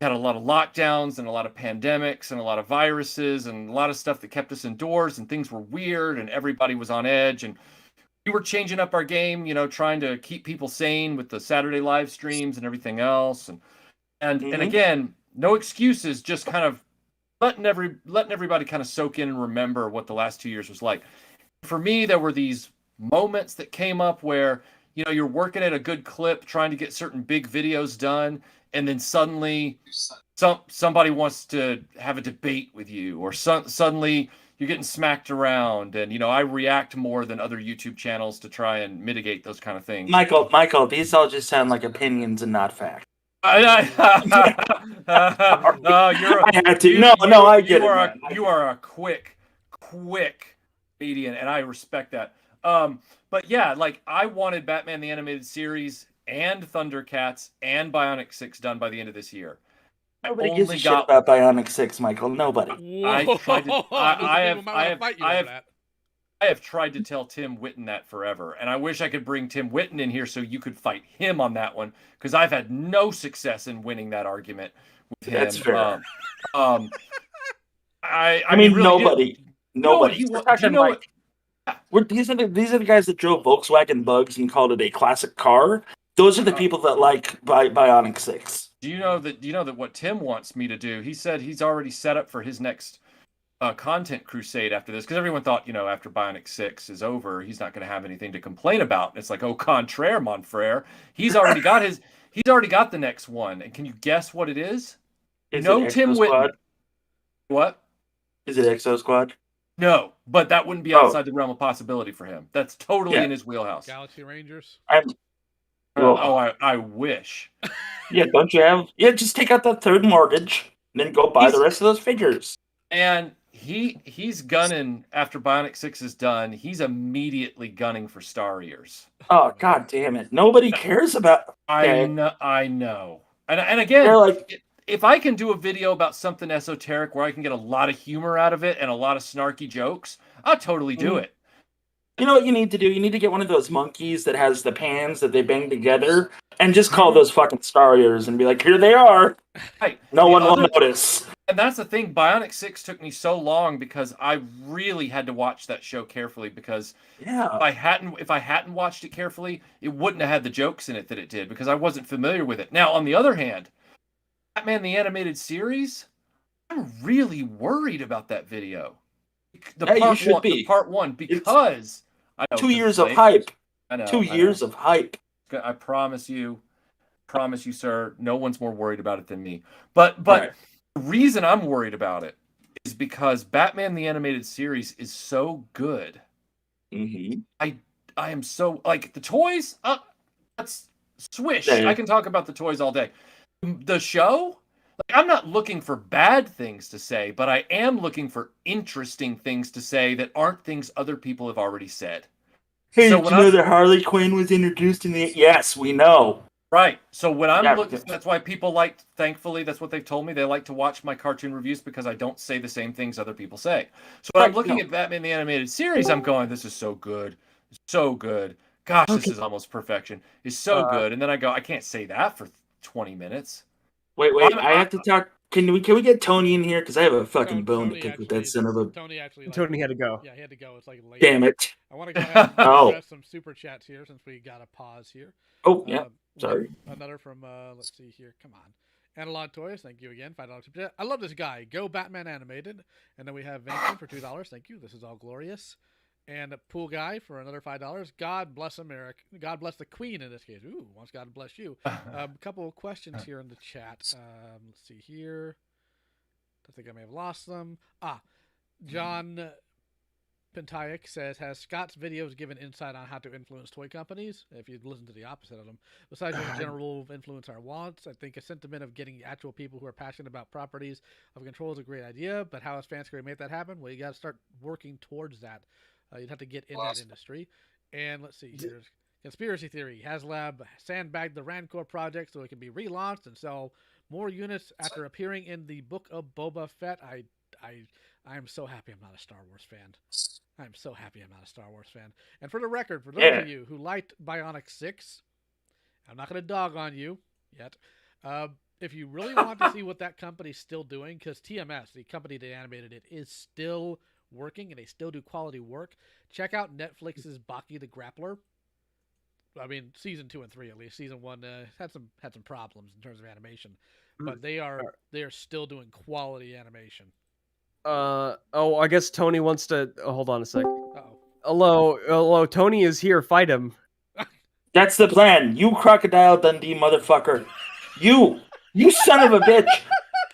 Had a lot of lockdowns and a lot of pandemics and a lot of viruses and a lot of stuff that kept us indoors, and things were weird and everybody was on edge, and we were changing up our game, you know, trying to keep people sane with the Saturday live streams and everything else. And again, no excuses, just kind of letting everybody kind of soak in and remember what the last 2 years was like. For me, there were these moments that came up where, you know, you're working at a good clip, trying to get certain big videos done, and then suddenly somebody wants to have a debate with you, or suddenly you're getting smacked around, and, you know, I react more than other YouTube channels to try and mitigate those kind of things. Michael, these all just sound like opinions and not facts. I get it. You are a quick comedian, and I respect that. But yeah, like I wanted Batman the Animated Series and Thundercats and Bionic 6 done by the end of this year. Nobody gives a shit about Bionic 6, Michael. Nobody. I have tried to tell Tim Witten that forever, and I wish I could bring Tim Witten in here so you could fight him on that one, because I've had no success in winning that argument with him. That's fair. I mean, really, nobody. These are the guys that drove Volkswagen Bugs and called it a classic car. Those are the people that like Bionic 6. Do you know that what Tim wants me to do? He said he's already set up for his next content crusade after this, because everyone thought, you know, after Bionic 6 is over, he's not going to have anything to complain about. And it's like, au contraire, mon frere. He's already got the next one. And can you guess what it is? No Tim Witten. What? Is it Exo Squad? No, but that wouldn't be outside the realm of possibility for him. That's totally in his wheelhouse. Galaxy Rangers. I wish. Yeah, don't you have? Yeah, just take out that third mortgage, and then go buy the rest of those figures. And he's gunning after Bionic 6 is done. He's immediately gunning for Star Ears. Oh, god damn it! Nobody cares about. I know. And again, like, if I can do a video about something esoteric where I can get a lot of humor out of it and a lot of snarky jokes, I'll totally do it. You know what you need to do? You need to get one of those monkeys that has the pans that they bang together and just call those fucking Star Ears and be like, here they are. Right. No one will notice. And that's the thing. Bionic 6 took me so long because I really had to watch that show carefully, because if I hadn't watched it carefully, it wouldn't have had the jokes in it that it did, because I wasn't familiar with it. Now, on the other hand, Batman the Animated Series, I'm really worried about that video. The part one, because I know 2 years of hype. I know. 2 years of hype. I promise you, sir, no one's more worried about it than me. But Right. the reason I'm worried about it is because Batman the Animated Series is so good. Mm-hmm. I am so, like, the toys. That's swish. Yeah. I can talk about the toys all day. The show. Like, I'm not looking for bad things to say, but I am looking for interesting things to say that aren't things other people have already said. Hey, did you know that Harley Quinn was introduced in the... Yes, we know. Right. So when I'm looking... That's why people like... Thankfully, that's what they've told me. They like to watch my cartoon reviews because I don't say the same things other people say. So when I'm looking at Batman the Animated Series, I'm going, this is so good. It's so good. Gosh, this is almost perfection. It's so good. And then I go, I can't say that for 20 minutes. Wait, I have to talk Can we get Tony in here? Because I have a fucking bone to pick with that son of a. Tony actually. Tony had to go. Yeah, he had to go. It's like late. Damn it. I want to go ahead and address some super chats here since we got a pause here. Oh yeah. Sorry. Another from let's see here. Come on. Analog Toys, thank you again. $5. I love this guy. Go Batman Animated. And then we have Vincent for $2. Thank you. This is all glorious. And Pool Guy for another $5. God bless America. God bless the Queen in this case. Ooh, wants God to bless you. A couple of questions here in the chat. Let's see here. I think I may have lost them. John Pentayak says, has Scott's videos given insight on how to influence toy companies? If you listen to the opposite of them. Besides the general influence our wants, I think a sentiment of getting actual people who are passionate about properties of control is a great idea, but how is fans going to make that happen? Well, you got to start working towards that. You'd have to get in that industry. And let's see, here's conspiracy theory. HasLab sandbagged the Rancor project so it can be relaunched and sell more units after appearing in the Book of Boba Fett. I'm so happy I'm not a Star Wars fan. I'm so happy I'm not a Star Wars fan. And for the record, for those of you who liked Bionic 6, I'm not going to dog on you yet. If you really want to see what that company's still doing, because TMS, the company that animated it, is still working and they still do quality work, check out Netflix's Baki the Grappler. I mean, season 2 and 3 at least. Season 1 had some problems in terms of animation, but they are still doing quality animation. I guess Tony wants to hold on a sec. Hello, Tony is here. Fight him. That's the plan. You Crocodile Dundee motherfucker. You son of a bitch.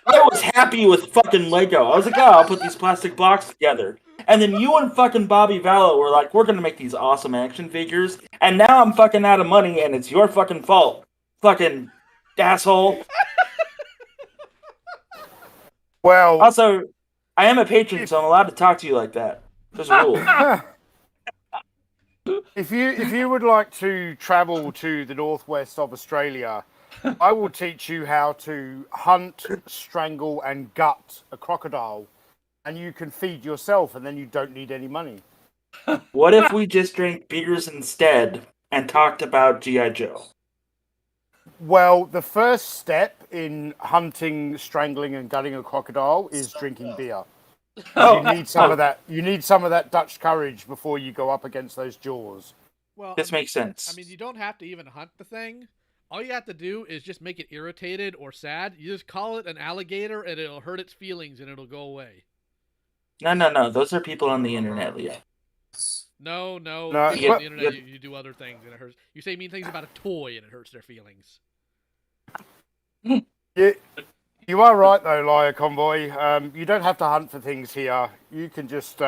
I was happy with fucking Lego. I was like, I'll put these plastic blocks together. And then you and fucking Bobby Vallow were like, we're gonna make these awesome action figures. And now I'm fucking out of money and it's your fucking fault. Fucking asshole. Well, also, I am a patron, so I'm allowed to talk to you like that. There's a rule. If you would like to travel to the northwest of Australia, I will teach you how to hunt, strangle, and gut a crocodile, and you can feed yourself, and then you don't need any money. What if we just drank beers instead and talked about G.I. Joe? Well, the first step in hunting, strangling, and gutting a crocodile is drinking beer. You need some of that. You need some of that Dutch courage before you go up against those jaws. Well, this makes sense. I mean, you don't have to even hunt the thing. All you have to do is just make it irritated or sad. You just call it an alligator, and it'll hurt its feelings, and it'll go away. No. Those are people on the internet, Leo. No. No, On the internet, you do other things, and it hurts. You say mean things about a toy, and it hurts their feelings. Yeah, you are right though, LioConvoy. You don't have to hunt for things here. You can just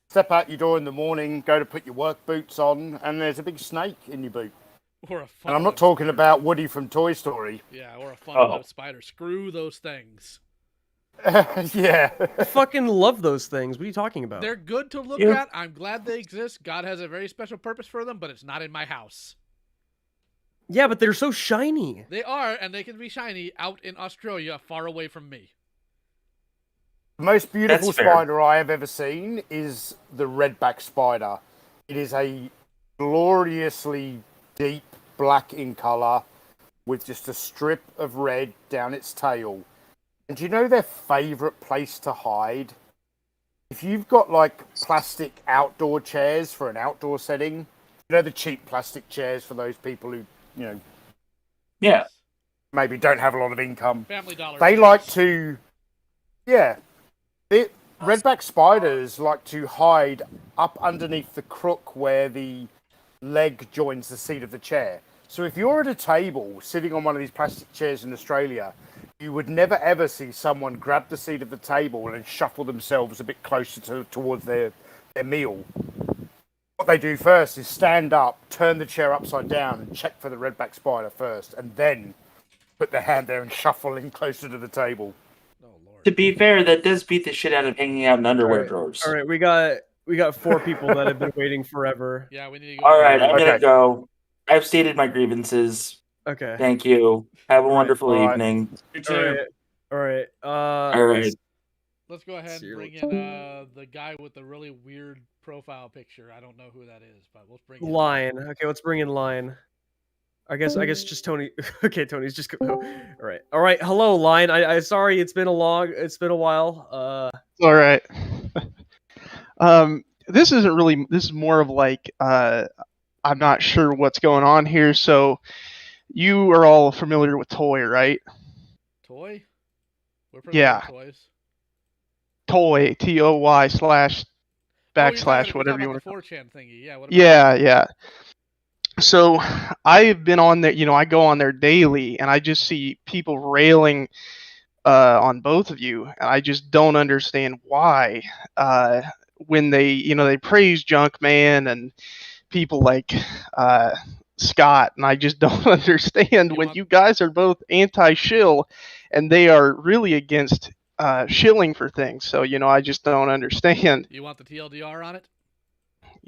step out your door in the morning, go to put your work boots on, and there's a big snake in your boot. Or a and I'm not talking about Woody from Toy Story. Yeah, or a fun spider. Screw those things. Yeah. I fucking love those things. What are you talking about? They're good to look at. I'm glad they exist. God has a very special purpose for them, but it's not in my house. Yeah, but they're so shiny. They are, and they can be shiny out in Australia, far away from me. The most beautiful spider I have ever seen is the redback spider. It is a gloriously deep black in colour with just a strip of red down its tail. And do you know their favourite place to hide? If you've got like plastic outdoor chairs for an outdoor setting, you know the cheap plastic chairs for those people who, maybe don't have a lot of income. Family Dollar. They like to, redback spiders like to hide up underneath the crook where the leg joins the seat of the chair. So if you're at a table sitting on one of these plastic chairs in Australia, you would never ever see someone grab the seat of the table and shuffle themselves a bit closer towards their meal. What they do first is stand up, turn the chair upside down, and check for the redback spider first, and then put their hand there and shuffle in closer to the table. To be fair, that does beat the shit out of hanging out in underwear drawers. All right, we got 4 people that have been waiting forever. Yeah, we need to go. All right, I'm gonna go. I've stated my grievances. Okay. Thank you. Have a wonderful evening. You too. All right. All right. Let's go ahead and bring in the guy with the really weird profile picture. I don't know who that is, but let's bring in Lion. Okay, let's bring in Lion. I guess just Tony. Okay, Tony's just all right. Hello, line. I sorry, it's been a while. All right. This isn't really. This is more of like I'm not sure what's going on here. So, you are all familiar with Toy, right? Toy? We're familiar Yeah. with toys. Toy, TOY / backslash whatever you want to. 4chan thingy. Yeah. What about Yeah. So I've been on there, I go on there daily, and I just see people railing on both of you, and I just don't understand why. When they praise Junkman and people like Scott, and I just don't understand when you guys are both anti-shill, and they are really against shilling for things. So I just don't understand. You want the TLDR on it?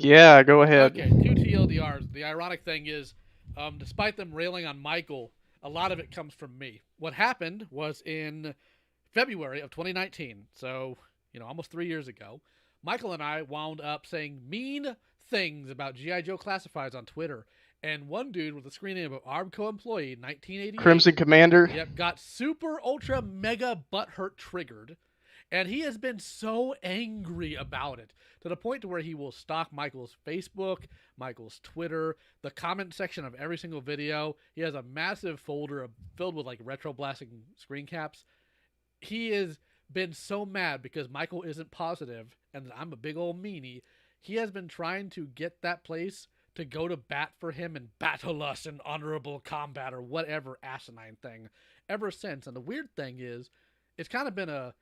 Yeah, go ahead. Okay, 2 TLDRs. The ironic thing is, despite them railing on Michael, a lot of it comes from me. What happened was in February of 2019, so, almost 3 years ago, Michael and I wound up saying mean things about G.I. Joe Classifieds on Twitter, and one dude with a screen name of Armco Employee 1988... Crimson Commander? Yep, got super, ultra, mega butthurt triggered, and he has been so angry about it, to the point to where he will stalk Michael's Facebook, Michael's Twitter, the comment section of every single video. He has a massive folder filled with like RetroBlasting screen caps. He has been so mad because Michael isn't positive and that I'm a big old meanie. He has been trying to get that place to go to bat for him and battle us in honorable combat or whatever asinine thing ever since. And the weird thing is, it's kind of been a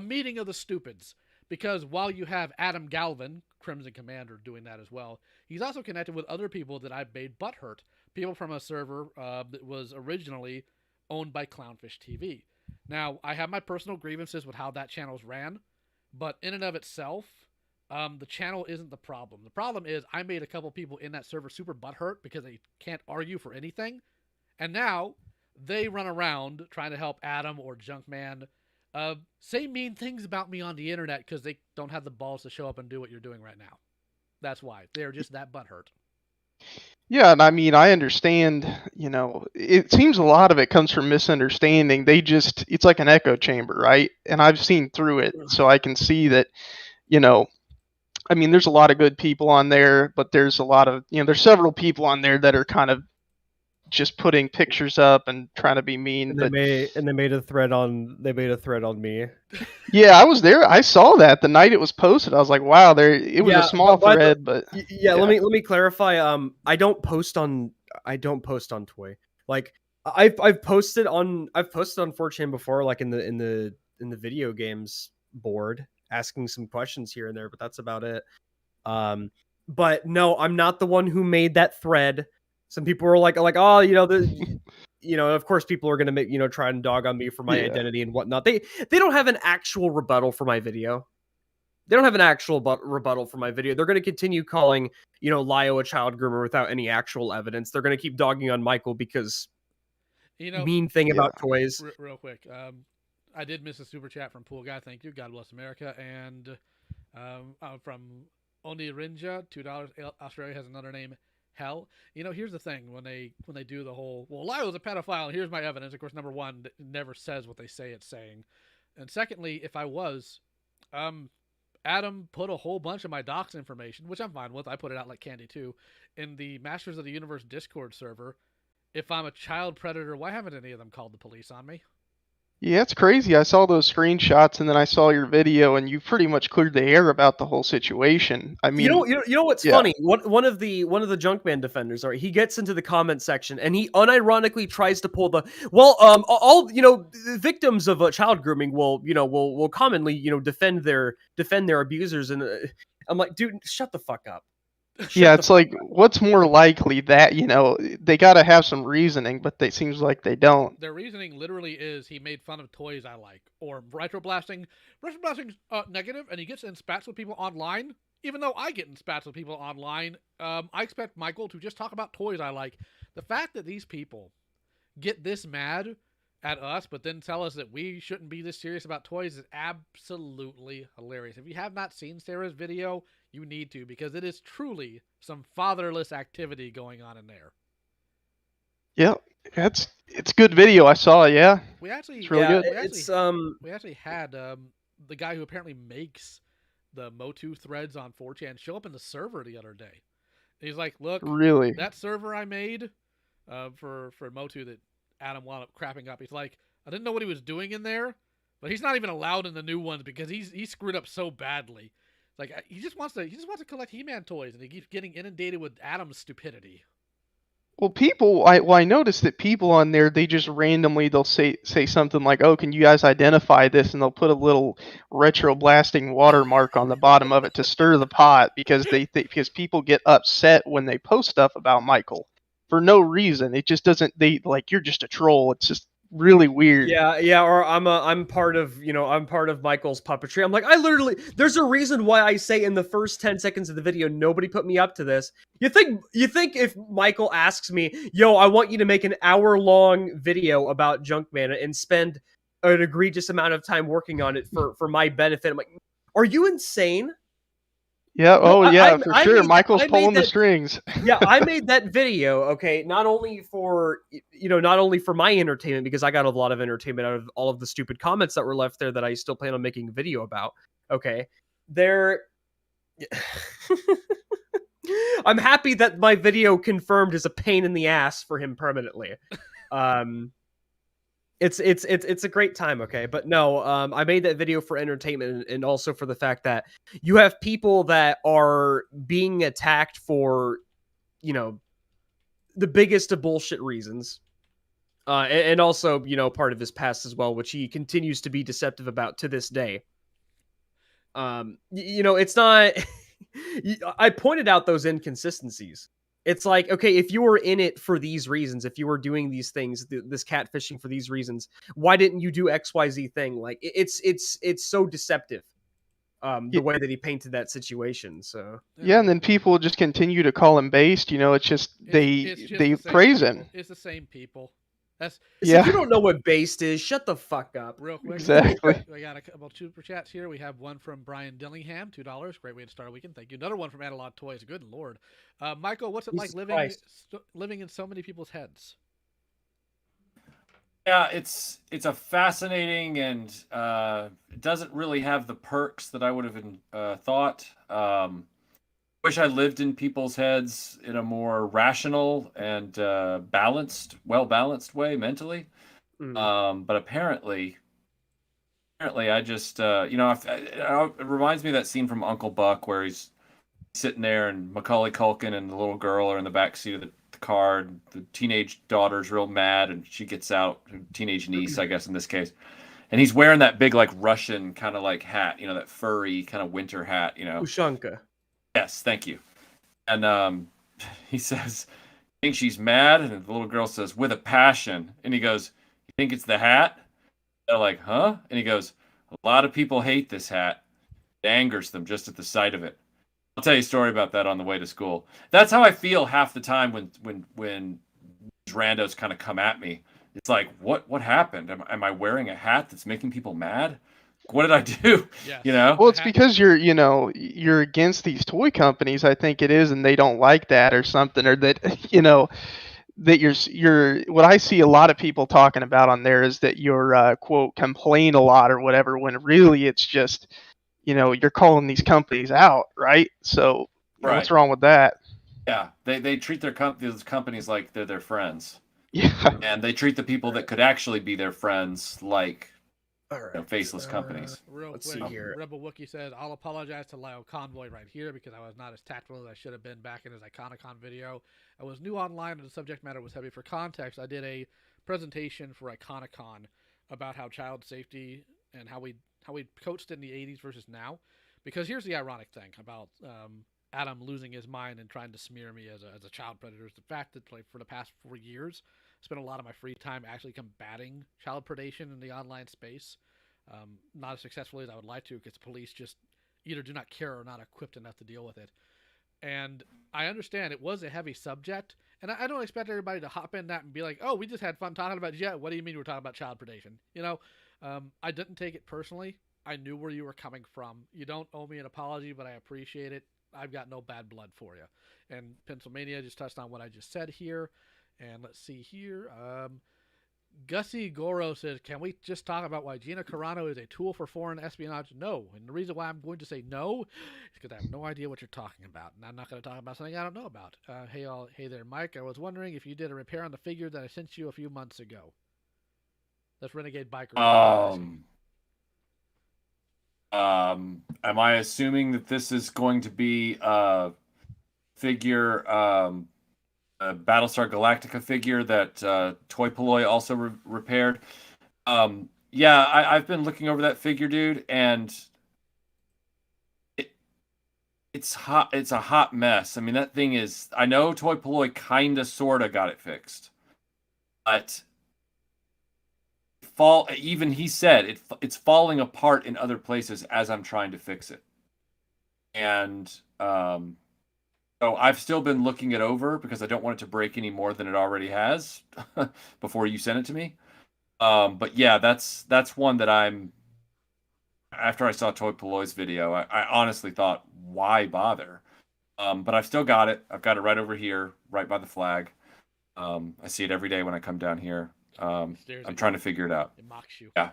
meeting of the stupids. Because while you have Adam Galvin, Crimson Commander, doing that as well, he's also connected with other people that I've made butthurt. People from a server that was originally owned by Clownfish TV. Now, I have my personal grievances with how that channel's ran, but in and of itself, the channel isn't the problem. The problem is I made a couple people in that server super butthurt because they can't argue for anything, and now they run around trying to help Adam or Junkman say mean things about me on the internet because they don't have the balls to show up and do what you're doing right now. That's why. They're just that butthurt. Yeah, and I mean, I understand, it seems a lot of it comes from misunderstanding. It's like an echo chamber, right? And I've seen through it, so I can see that, I mean, there's a lot of good people on there, but there's a lot of, there's several people on there that are kind of just putting pictures up and trying to be mean. And they made a thread on me. Yeah, I was there. I saw that the night it was posted. I was like, wow, it was a small thread, but yeah. Let me clarify. I don't post on Toy. Like I've posted on 4chan before, like in the video games board, asking some questions here and there, but that's about it. But no, I'm not the one who made that thread. Some people were like, oh, of course people are going to make, try and dog on me for my identity and whatnot. They don't have an actual rebuttal for my video. They don't have an actual rebuttal for my video. They're going to continue calling, Lio a child groomer without any actual evidence. They're going to keep dogging on Michael because mean thing about toys. Real quick. I did miss a super chat from Pool Guy. Thank you. God bless America. And from Onirinja, $2. Australia has another name. Hell, here's the thing: when they do the whole, well, Lio's a pedophile, and here's my evidence. Of course, number one, it never says what they say it's saying, and secondly, if I was, Adam put a whole bunch of my docs information, which I'm fine with. I put it out like candy too, in the Masters of the Universe Discord server. If I'm a child predator, why haven't any of them called the police on me? Yeah, it's crazy. I saw those screenshots and then I saw your video, and you pretty much cleared the air about the whole situation. I mean, you know what's funny? One of the Junkman defenders, right? He gets into the comment section and he unironically tries to pull the all victims of child grooming will commonly defend their abusers, and I'm like, dude, shut the fuck up. Yeah, it's like, what's more likely that, they got to have some reasoning, but it seems like they don't. Their reasoning literally is he made fun of toys I like, or RetroBlasting's negative, and he gets in spats with people online. Even though I get in spats with people online, I expect Michael to just talk about toys I like. The fact that these people get this mad at us, but then tell us that we shouldn't be this serious about toys is absolutely hilarious. If you have not seen Sarah's video, you need to, because it is truly some fatherless activity going on in there. Yeah, it's good video. I saw it. Yeah, We actually, it's really good. we actually had the guy who apparently makes the Motu threads on 4chan show up in the server the other day. He's like, look, Really? that server I made for Motu that Adam wound up crapping up. He's like, I didn't know what he was doing in there, but he's not even allowed in the new ones because he screwed up so badly. Like he just wants to collect He-Man toys, and he keeps getting inundated with Adam's stupidity. Well, I noticed that people on there, they just randomly, they'll say something like, "Oh, can you guys identify this?" And they'll put a little retro blasting watermark on the bottom of it to stir the pot, because because people get upset when they post stuff about Michael for no reason. It just doesn't. They like, you're just a troll. It's just really weird. Yeah, or I'm part of Michael's puppetry. I'm like, there's a reason why I say in the first 10 seconds of the video, nobody put me up to this. You think if Michael asks me, yo, I want you to make an hour-long video about Junkman and spend an egregious amount of time working on it for my benefit, I'm like, are you insane? Yeah. No, Oh, yeah, for sure. I Michael's made pulling the that- strings. Yeah, I made that video, okay, not only for my entertainment, because I got a lot of entertainment out of all of the stupid comments that were left there that I still plan on making a video about. Okay. I'm happy that my video confirmed is a pain in the ass for him permanently. It's a great time, okay? But no, I made that video for entertainment and also for the fact that you have people that are being attacked for, the biggest of bullshit reasons. And also, part of his past as well, which he continues to be deceptive about to this day. It's not... I pointed out those inconsistencies. It's like, okay, if you were in it for these reasons, if you were doing these things, this catfishing for these reasons, why didn't you do XYZ thing? Like, it's so deceptive, the way that he painted that situation. So Yeah, and then people just continue to call him based. It's just they praise him. It's the same people. If you don't know what based is, shut the fuck up. Real quick. Exactly. We got a couple super chats here. We have one from Brian Dillingham, $2. Great way to start a weekend. Thank you. Another one from Analog Toys. Good Lord. Michael, what's it like living in so many people's heads? Yeah, it's a fascinating, and it doesn't really have the perks that I would have thought. Wish I lived in people's heads in a more rational and well-balanced way mentally. But apparently I just, it reminds me of that scene from Uncle Buck where he's sitting there and Macaulay Culkin and the little girl are in the backseat of the car. And the teenage daughter's real mad and she gets out, teenage niece, I guess in this case. And he's wearing that big, like, Russian kind of like hat, that furry kind of winter hat, Ushanka. Yes, thank you. And he says, "I think she's mad," and the little girl says, "With a passion." And he goes, "You think it's the hat?" They're like, "Huh?" And he goes, "A lot of people hate this hat. It angers them just at the sight of it." I'll tell you a story about that on the way to school. That's how I feel half the time when these randos kind of come at me. It's like, what happened? Am I wearing a hat that's making people mad? What did I do? Yes. Well, it's because you're against these toy companies, I think it is, and they don't like that or something, or that that you're what I see a lot of people talking about on there is that you're quote complain a lot or whatever, when really it's just you're calling these companies out, right? So what's wrong with that? Yeah, they treat these companies like they're their friends. Yeah, and they treat the people that could actually be their friends like faceless companies. Real quick, Rebel Wookie says, "I'll apologize to LioConvoy right here because I was not as tactful as I should have been back in his Iconicon video. I was new online and the subject matter was heavy. For context, I did a presentation for Iconicon about how child safety and how we coached in the 80s versus now. Because here's the ironic thing about Adam losing his mind and trying to smear me as a child predator is the fact that, like, for the past 4 years, I spent a lot of my free time actually combating child predation in the online space. Not as successfully as I would like to, because police just either do not care or not equipped enough to deal with it. And I understand it was a heavy subject, And I don't expect everybody to hop in that and be like, "Oh, we just had fun talking about Jet. What do you mean we're talking about child predation?" You know, I didn't take it personally. I knew where you were coming from. You don't owe me an apology, but I appreciate it. I've got no bad blood for you. And Pennsylvania just touched on what I just said here. And let's see here. Gussie Goro says, can we just talk about why Gina Carano is a tool for foreign espionage? No. And the reason why I'm going to say no is because I have no idea what you're talking about. And I'm not going to talk about something I don't know about. Hey there, Mike. I was wondering if you did a repair on the figure that I sent you a few months ago. That's Renegade Biker. Am I assuming that this is going to be a figure, a Battlestar Galactica figure that Toy Polloi also repaired? Yeah, I've been looking over that figure, dude, and it's hot. It's a hot mess. I mean, that thing is. I know Toy Polloi kinda sorta got it fixed, but even he said it's falling apart in other places as I'm trying to fix it. And so I've still been looking it over because I don't want it to break any more than it already has before you send it to me. But yeah, that's one that after I saw Toy Polloi's video, I honestly thought, why bother? But I've still got it. I've got it right over here, right by the flag. I see it every day when I come down here. I'm trying to figure it out. It mocks you. Yeah.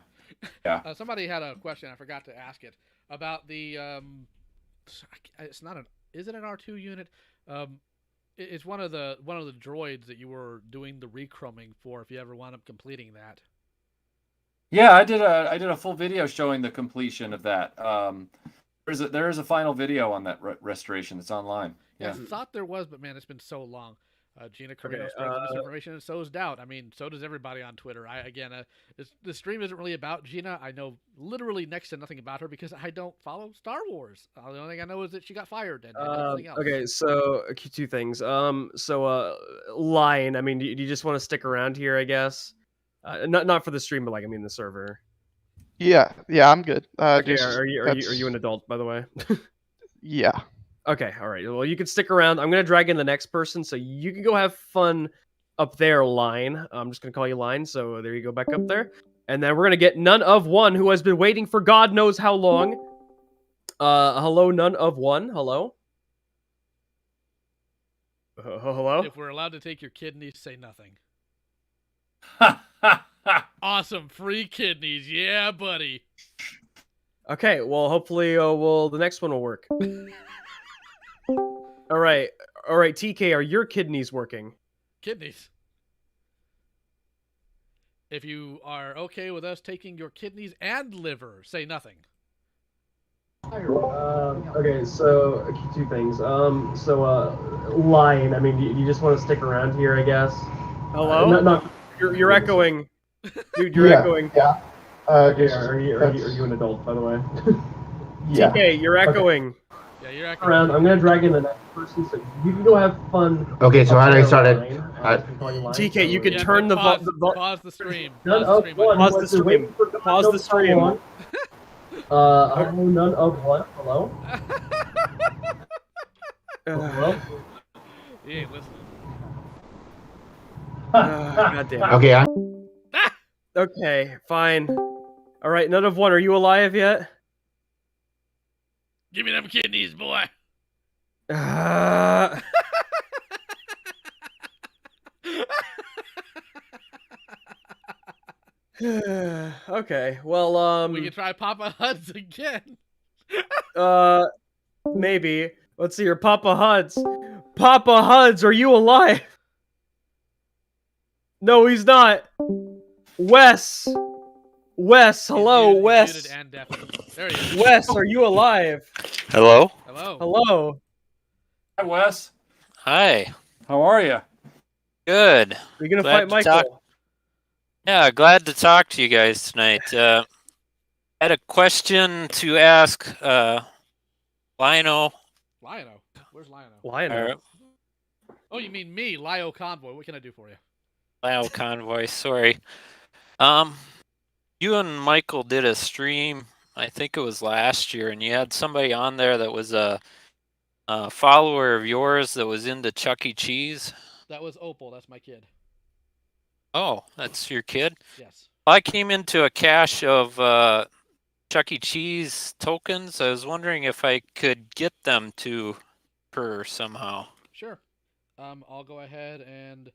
Yeah. Somebody had a question. I forgot to ask it about the. It's not an. Is it an R2 unit? It's one of the droids that you were doing the rechroming for. If you ever wound up completing that. Yeah, I did a full video showing the completion of that. There is a final video on that restoration that's online. Yeah, I thought there was, but man, it's been so long. Gina Carino spreads misinformation, and so is doubt. I mean, so does everybody on Twitter. The stream isn't really about Gina. I know literally next to nothing about her because I don't follow Star Wars. The only thing I know is that she got fired and nothing else. Okay, so two things. Line. I mean, do you just want to stick around here? I guess. Not for the stream, but the server. Yeah, I'm good. Okay, are you an adult, by the way? Yeah. Okay, all right. Well, you can stick around. I'm gonna drag in the next person, so you can go have fun up there, Line. I'm just gonna call you Line. So there you go, back up there, and then we're gonna get None of One, who has been waiting for God knows how long. Hello, None of One. Hello. Hello. If we're allowed to take your kidneys, say nothing. Awesome, free kidneys, yeah, buddy. Okay, well, hopefully, the next one will work. All right, TK, are your kidneys working? Kidneys. If you are okay with us taking your kidneys and liver, say nothing. Okay, so two things. Line. I mean, do you just want to stick around here? I guess. Hello. You're echoing, dude. You're echoing. Yeah. Okay, are you an adult, by the way? Yeah. TK, you're echoing. Yeah, you're echoing. Around. I'm gonna drag in the next person, so you can go have fun. Okay, so how do I start it? TK, you can turn the pause the stream. Pause the stream. Pause the stream. Hello, None of One. Hello. Hello. He ain't listening. God damn it. Okay. Okay, fine. All right, None of One. Are you alive yet? Give me them kidneys, boy. Okay, well, we can try Papa Huds again. Maybe. Let's see here, Papa Huds. Papa Huds, are you alive? No, he's not. Wes, hello, Wes. There he is. Wes, are you alive? Hello? Hello. Hi, Wes. Hi. How are you? Good. Are you gonna Glad fight to Michael? talk- Yeah, glad to talk to you guys tonight. I had a question to ask Lionel. Lionel? Where's Lionel? Lionel. Oh, you mean me, LioConvoy. What can I do for you? LioConvoy, sorry. You and Michael did a stream, I think it was last year, and you had somebody on there that was a follower of yours that was into Chuck E. Cheese. That was Opal. That's my kid. Oh, that's your kid? Yes. I came into a cache of Chuck E. Cheese tokens. I was wondering if I could get them to her somehow. Sure. I'll go ahead and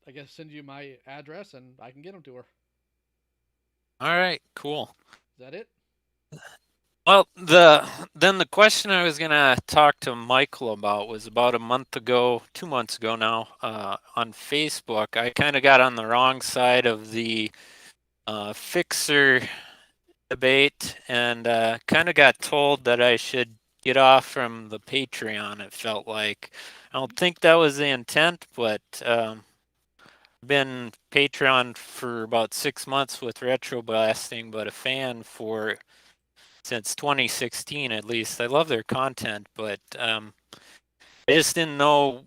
I guess send you my address and I can get them to her. All right, cool. Is that it? Well, then the question I was gonna talk to Michael about was about a month ago, 2 months ago now, on Facebook. I kind of got on the wrong side of the Fixer debate and kind of got told that I should get off from the Patreon. It felt like I don't think that was the intent, but been Patreon for about 6 months with RetroBlasting, but a fan for since 2016 at least. I love their content, but I just didn't know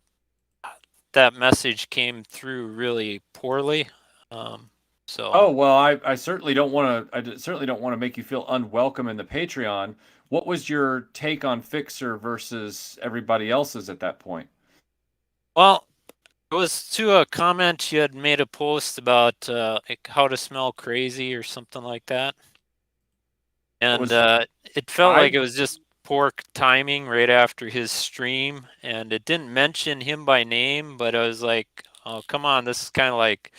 that message came through really poorly. So. Oh well, I certainly don't want to. I certainly don't want to make you feel unwelcome in the Patreon. What was your take on Fixer versus everybody else's at that point? Well, it was to a comment you had made a post about how to smell crazy or something like that. And it felt like it was just poor timing right after his stream, and it didn't mention him by name, but I was like, oh, come on, this is kind of like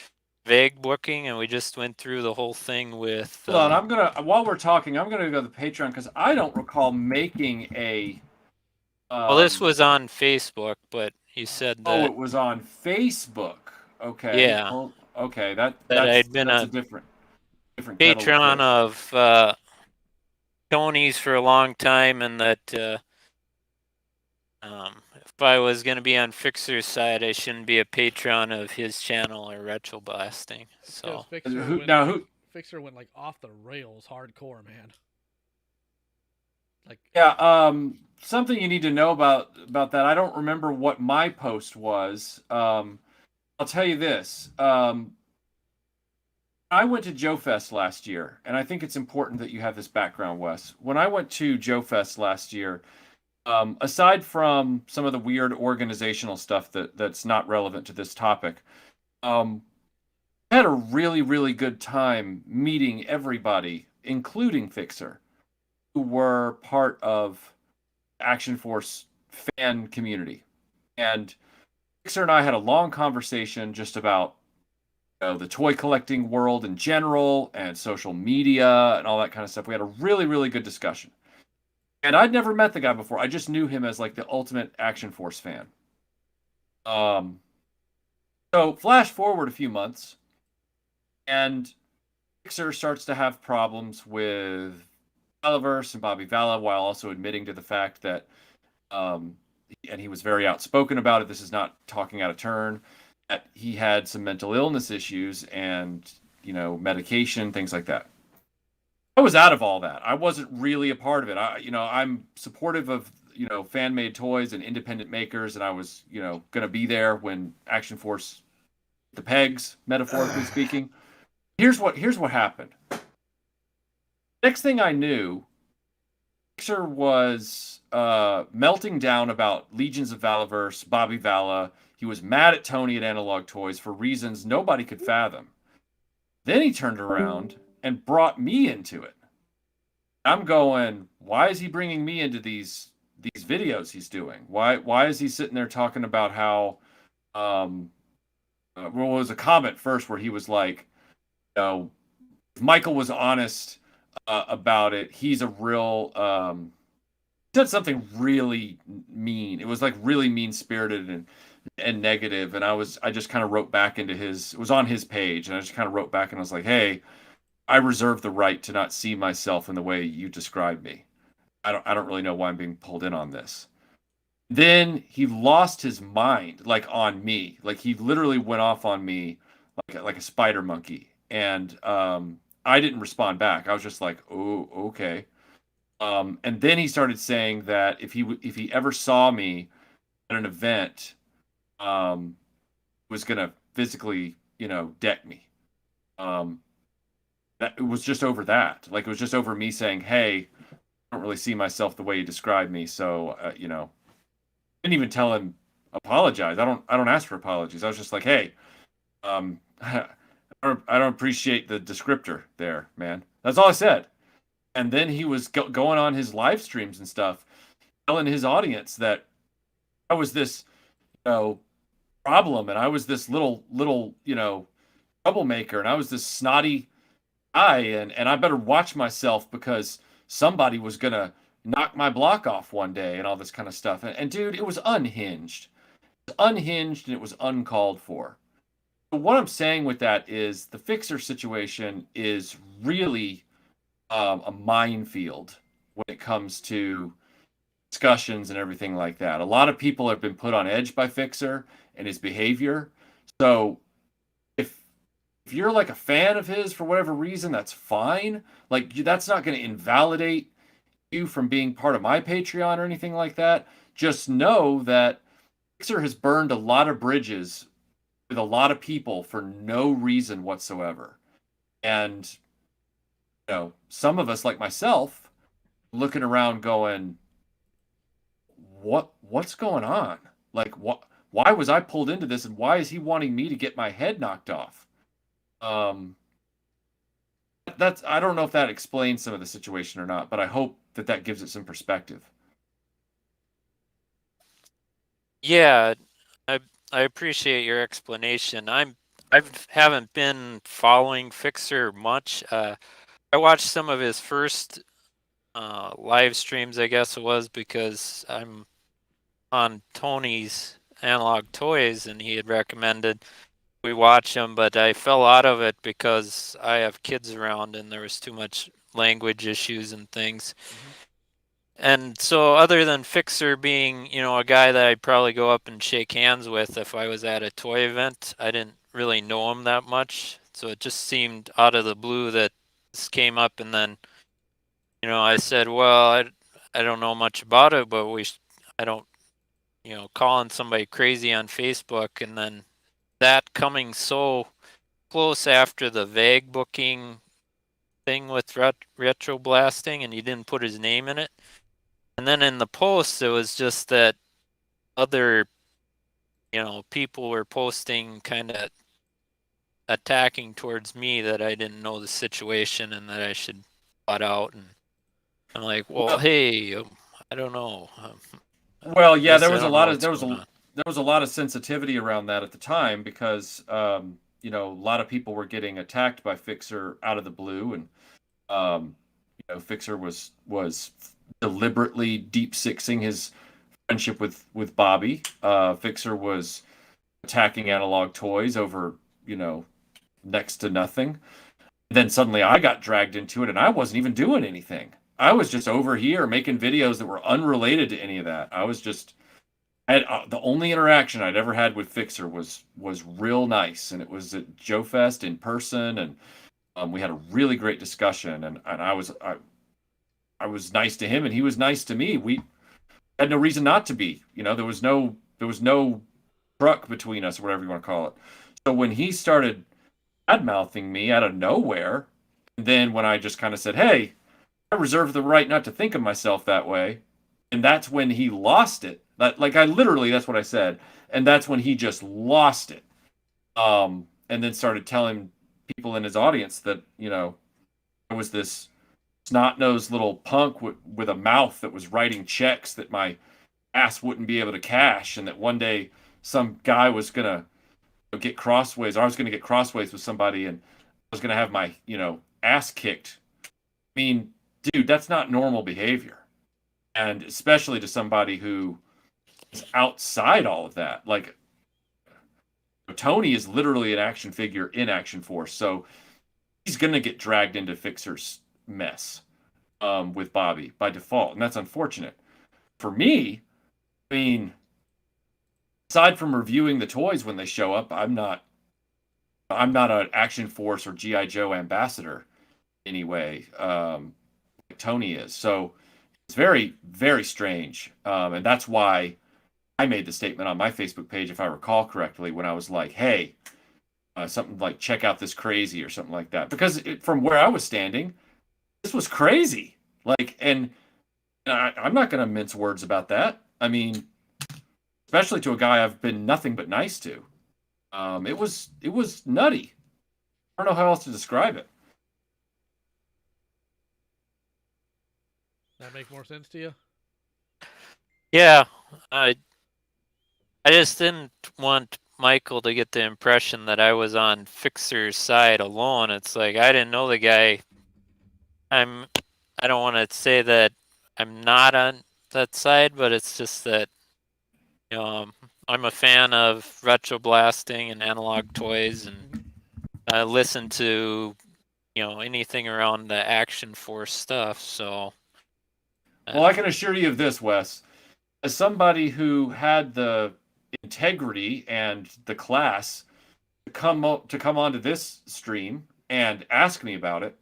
vague booking, and we just went through the whole thing with... Hold on, while we're talking, I'm gonna go to the Patreon, because I don't recall making a... well, this was on Facebook, but you said that... Oh, it was on Facebook. Okay. Yeah. Well, okay, that's I'd been a different Patreon of Tony's for a long time, and that if I was going to be on Fixer's side, I shouldn't be a patron of his channel or RetroBlasting. So Fixer went like off the rails hardcore, man. Like something you need to know about that. I don't remember what my post was. I'll tell you this. I went to Joe Fest last year, and I think it's important that you have this background, Wes. When I went to Joe Fest last year, aside from some of the weird organizational stuff that's not relevant to this topic, I had a really, really good time meeting everybody, including Fixer, who were part of Action Force fan community. And Fixer and I had a long conversation just about the toy collecting world in general and social media and all that kind of stuff. We had a really, really good discussion. And I'd never met the guy before. I just knew him as like the ultimate Action Force fan. So flash forward a few months, and Fixer starts to have problems with Valaverse and Bobby Vala, while also admitting to the fact that, and he was very outspoken about it, this is not talking out of turn, that he had some mental illness issues and, medication, things like that. I was out of all that. I wasn't really a part of it. I'm supportive of, fan-made toys and independent makers, and I was, going to be there when Action Force hit the pegs, metaphorically speaking. Here's what happened. Next thing I knew, Fixer was melting down about Legions of Valaverse, Bobby Vala. He was mad at Tony at Analog Toys for reasons nobody could fathom. Then he turned around and brought me into it. I'm going, why is he bringing me into these videos he's doing? Why is he sitting there talking about how it was a comment first where he was like, if Michael was honest about it, he's a real he said something really mean. It was like really mean-spirited and negative, and I just kind of wrote back into it was on his page, and I just kind of wrote back and I was like, hey, I reserve the right to not see myself in the way you described me. I don't really know why I'm being pulled in on this. Then he lost his mind, like on me. Like he literally went off on me like a spider monkey. And I didn't respond back. I was just like, oh, okay. And then he started saying that if he ever saw me at an event, was gonna physically, deck me. That it was just over that. Like it was just over me saying, hey, I don't really see myself the way you described me. So, didn't even tell him apologize. I don't ask for apologies. I was just like, hey, I don't appreciate the descriptor there, man. That's all I said. And then he was going on his live streams and stuff, telling his audience that I was this, problem, and I was this little, troublemaker, and I was this snotty guy, and I better watch myself because somebody was gonna knock my block off one day and all this kind of stuff. And dude, it was unhinged. It was unhinged and it was uncalled for. But what I'm saying with that is the Fixer situation is really a minefield when it comes to discussions and everything like that. A lot of people have been put on edge by Fixer and his behavior. So if you're like a fan of his for whatever reason, that's fine. Like, that's not going to invalidate you from being part of my Patreon or anything like that. Just know that Fixer has burned a lot of bridges with a lot of people for no reason whatsoever. And, some of us, like myself, looking around going, what's going on? Like, why was I pulled into this, and why is he wanting me to get my head knocked off? That's, I don't know if that explains some of the situation or not, but I hope that gives it some perspective. Yeah, I appreciate your explanation. I haven't been following Fixer much. I watched some of his first live streams, I guess it was, because I'm on Tony's Analog Toys, and he had recommended we watch them, but I fell out of it because I have kids around and there was too much language issues and things. And so other than Fixer being, a guy that I'd probably go up and shake hands with if I was at a toy event, I didn't really know him that much. So it just seemed out of the blue that this came up, and then, I said, well, I don't know much about it, but I don't, calling somebody crazy on Facebook, and then that coming so close after the vague booking thing with RetroBlasting, and he didn't put his name in it. And then in the post, it was just that other, people were posting kind of attacking towards me that I didn't know the situation and that I should butt out. And I'm like, well, hey, I don't know. Well, yeah, there was a lot of sensitivity around that at the time because a lot of people were getting attacked by Fixer out of the blue, and Fixer was deliberately deep sixing his friendship with Bobby. Fixer was attacking Analog Toys over next to nothing. And then suddenly I got dragged into it, and I wasn't even doing anything. I was just over here making videos that were unrelated to any of that. The only interaction I'd ever had with Fixer was real nice, and it was at Joe Fest in person, and we had a really great discussion, and I was nice to him, and he was nice to me. We had no reason not to be. There was no truck between us, or whatever you want to call it. So when he started bad-mouthing me out of nowhere, and then when I just kind of said, hey, I reserve the right not to think of myself that way, and that's when he lost it. That's what I said, and that's when he just lost it. And then started telling people in his audience that I was this snot-nosed little punk with a mouth that was writing checks that my ass wouldn't be able to cash, and that one day some guy was gonna get crossways, or I was gonna get crossways with somebody, and I was gonna have my ass kicked. I mean, dude, that's not normal behavior, and especially to somebody who is outside all of that. Like, Tony is literally an action figure in Action Force, so he's gonna get dragged into Fixer's mess with Bobby by default, and that's unfortunate. For me, I mean, aside from reviewing the toys when they show up, I'm not an Action Force or G.I. Joe ambassador anyway. Tony is. So it's very, very strange. And that's why I made the statement on my Facebook page, if I recall correctly, when I was like, hey, something like, check out this crazy or something like that. Because from where I was standing, this was crazy. Like, and I'm not going to mince words about that. I mean, especially to a guy I've been nothing but nice to. It was nutty. I don't know how else to describe it. That make more sense to you? Yeah, I just didn't want Michael to get the impression that I was on Fixer's side alone. It's like I didn't know the guy. I don't want to say that I'm not on that side, but it's just that I'm a fan of RetroBlasting and analog toys, and I listen to anything around the Action Force stuff. So, Well, I can assure you of this, Wes. As somebody who had the integrity and the class to come onto this stream and ask me about it,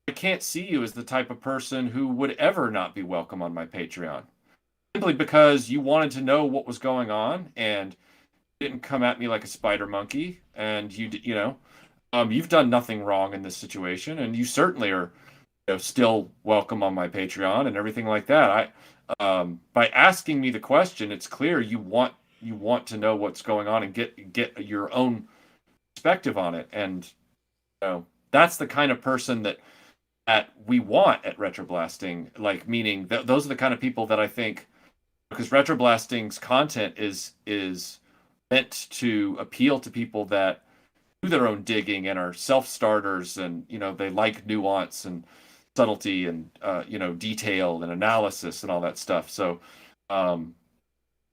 I can't see you as the type of person who would ever not be welcome on my Patreon. Simply because you wanted to know what was going on and didn't come at me like a spider monkey, and you've done nothing wrong in this situation, and you certainly are still welcome on my Patreon and everything like that. By asking me the question, it's clear you want to know what's going on and get your own perspective on it, and that's the kind of person that we want at RetroBlasting. Like, meaning those are the kind of people that I think, because RetroBlasting's content is meant to appeal to people that do their own digging and are self-starters, and they like nuance and subtlety and detail and analysis and all that stuff. So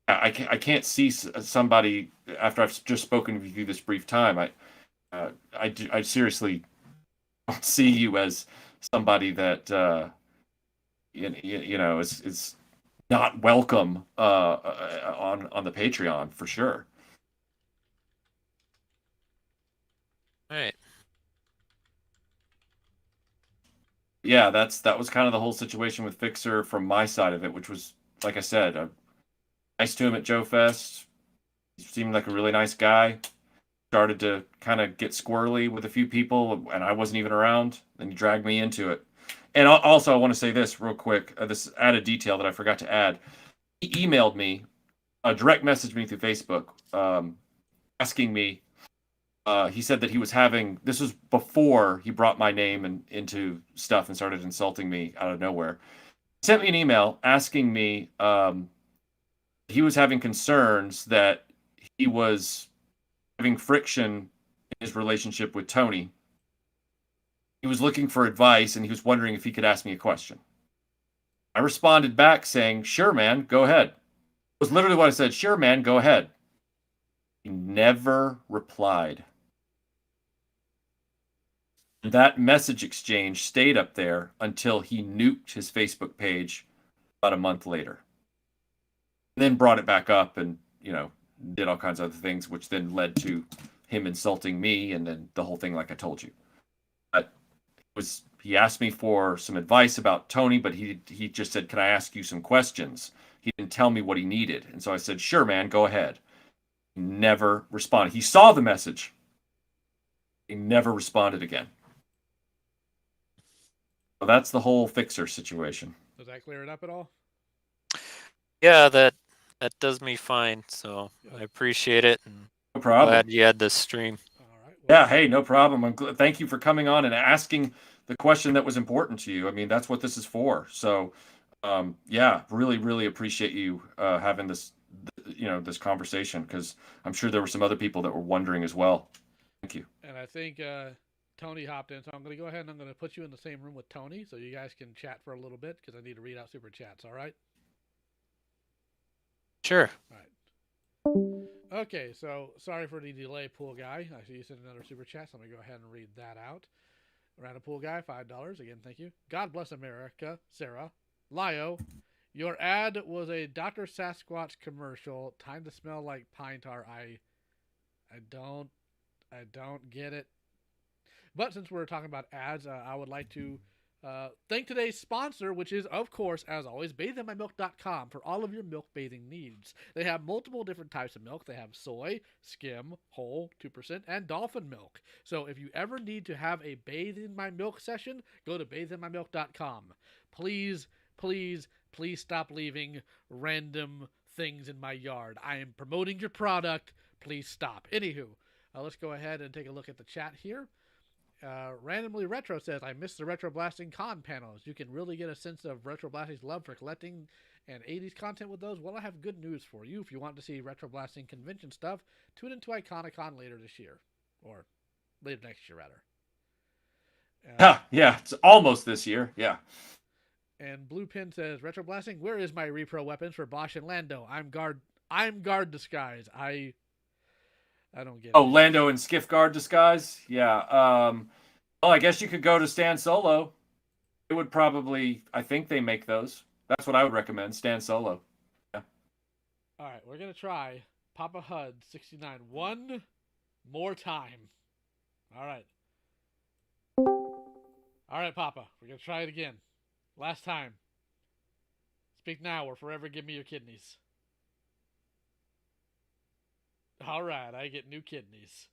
I can't see somebody, after I've just spoken with you this brief time, I seriously don't see you as somebody that is not welcome on the Patreon, for sure. All right. Yeah, that was kind of the whole situation with Fixer from my side of it, which was, like I said, nice to him at Joe Fest. He seemed like a really nice guy. Started to kind of get squirrely with a few people, and I wasn't even around. Then he dragged me into it. And also, I want to say this real quick. This added detail that I forgot to add. He emailed me, direct messaged me through Facebook, asking me. He said that he was having. This was before he brought my name into stuff and started insulting me out of nowhere. He sent me an email asking me. He was having concerns that he was having friction in his relationship with Tony. He was looking for advice, and he was wondering if he could ask me a question. I responded back saying, "Sure, man, go ahead." It was literally what I said. "Sure, man, go ahead." He never replied. That message exchange stayed up there until he nuked his Facebook page about a month later. Then brought it back up and, did all kinds of other things, which then led to him insulting me, and then the whole thing, like I told you. But he asked me for some advice about Tony, but he just said, "Can I ask you some questions?" He didn't tell me what he needed. And so I said, "Sure, man, go ahead." He never responded. He saw the message. He never responded again. So that's the whole Fixer situation. Does that clear it up at all? Yeah, that does me fine. So I appreciate it. And no problem. Glad you had this stream. Yeah, hey, no problem. Thank you for coming on and asking the question that was important to you. I mean, that's what this is for. So, yeah, really, really appreciate you having this, this conversation, because I'm sure there were some other people that were wondering as well. Thank you. And I think Tony hopped in, so I'm going to go ahead and I'm going to put you in the same room with Tony so you guys can chat for a little bit, because I need to read out super chats. All right? Sure. All right. Okay, so sorry for the delay, Pool Guy. I see you sent another super chat, so I'm going to go ahead and read that out. Random Pool Guy, $5. Again, thank you. God bless America, Sarah. Lio, your ad was a Dr. Sasquatch commercial. Time to smell like pine tar. I don't get it. But since we're talking about ads, I would like to thank today's sponsor, which is, of course, as always, bathinmymilk.com for all of your milk bathing needs. They have multiple different types of milk. They have soy, skim, whole, 2%, and dolphin milk. So if you ever need to have a Bathe in My Milk session, go to bathinmymilk.com. Please, please, please stop leaving random things in my yard. I am promoting your product. Please stop. Anywho, let's go ahead and take a look at the chat here. Randomly Retro says, I miss the RetroBlasting con panels. You can really get a sense of RetroBlasting's love for collecting and 80s content with those. Well, I have good news for you. If you want to see RetroBlasting convention stuff, tune into Iconicon later this year. Or later next year, rather. Yeah, it's almost this year. Yeah. And Blue Pin says, RetroBlasting, where is my repro weapons for Bosch and Lando? I'm guard disguise. I don't get it. Oh, Lando and Skiff Guard disguise? Yeah. Well, I guess you could go to Stan Solo. It would probably, I think they make those. That's what I would recommend, Stan Solo. Yeah. All right, we're going to try Papa HUD 69 one more time. All right. All right, Papa, we're going to try it again. Last time. Speak now or forever give me your kidneys. All right, I get new kidneys.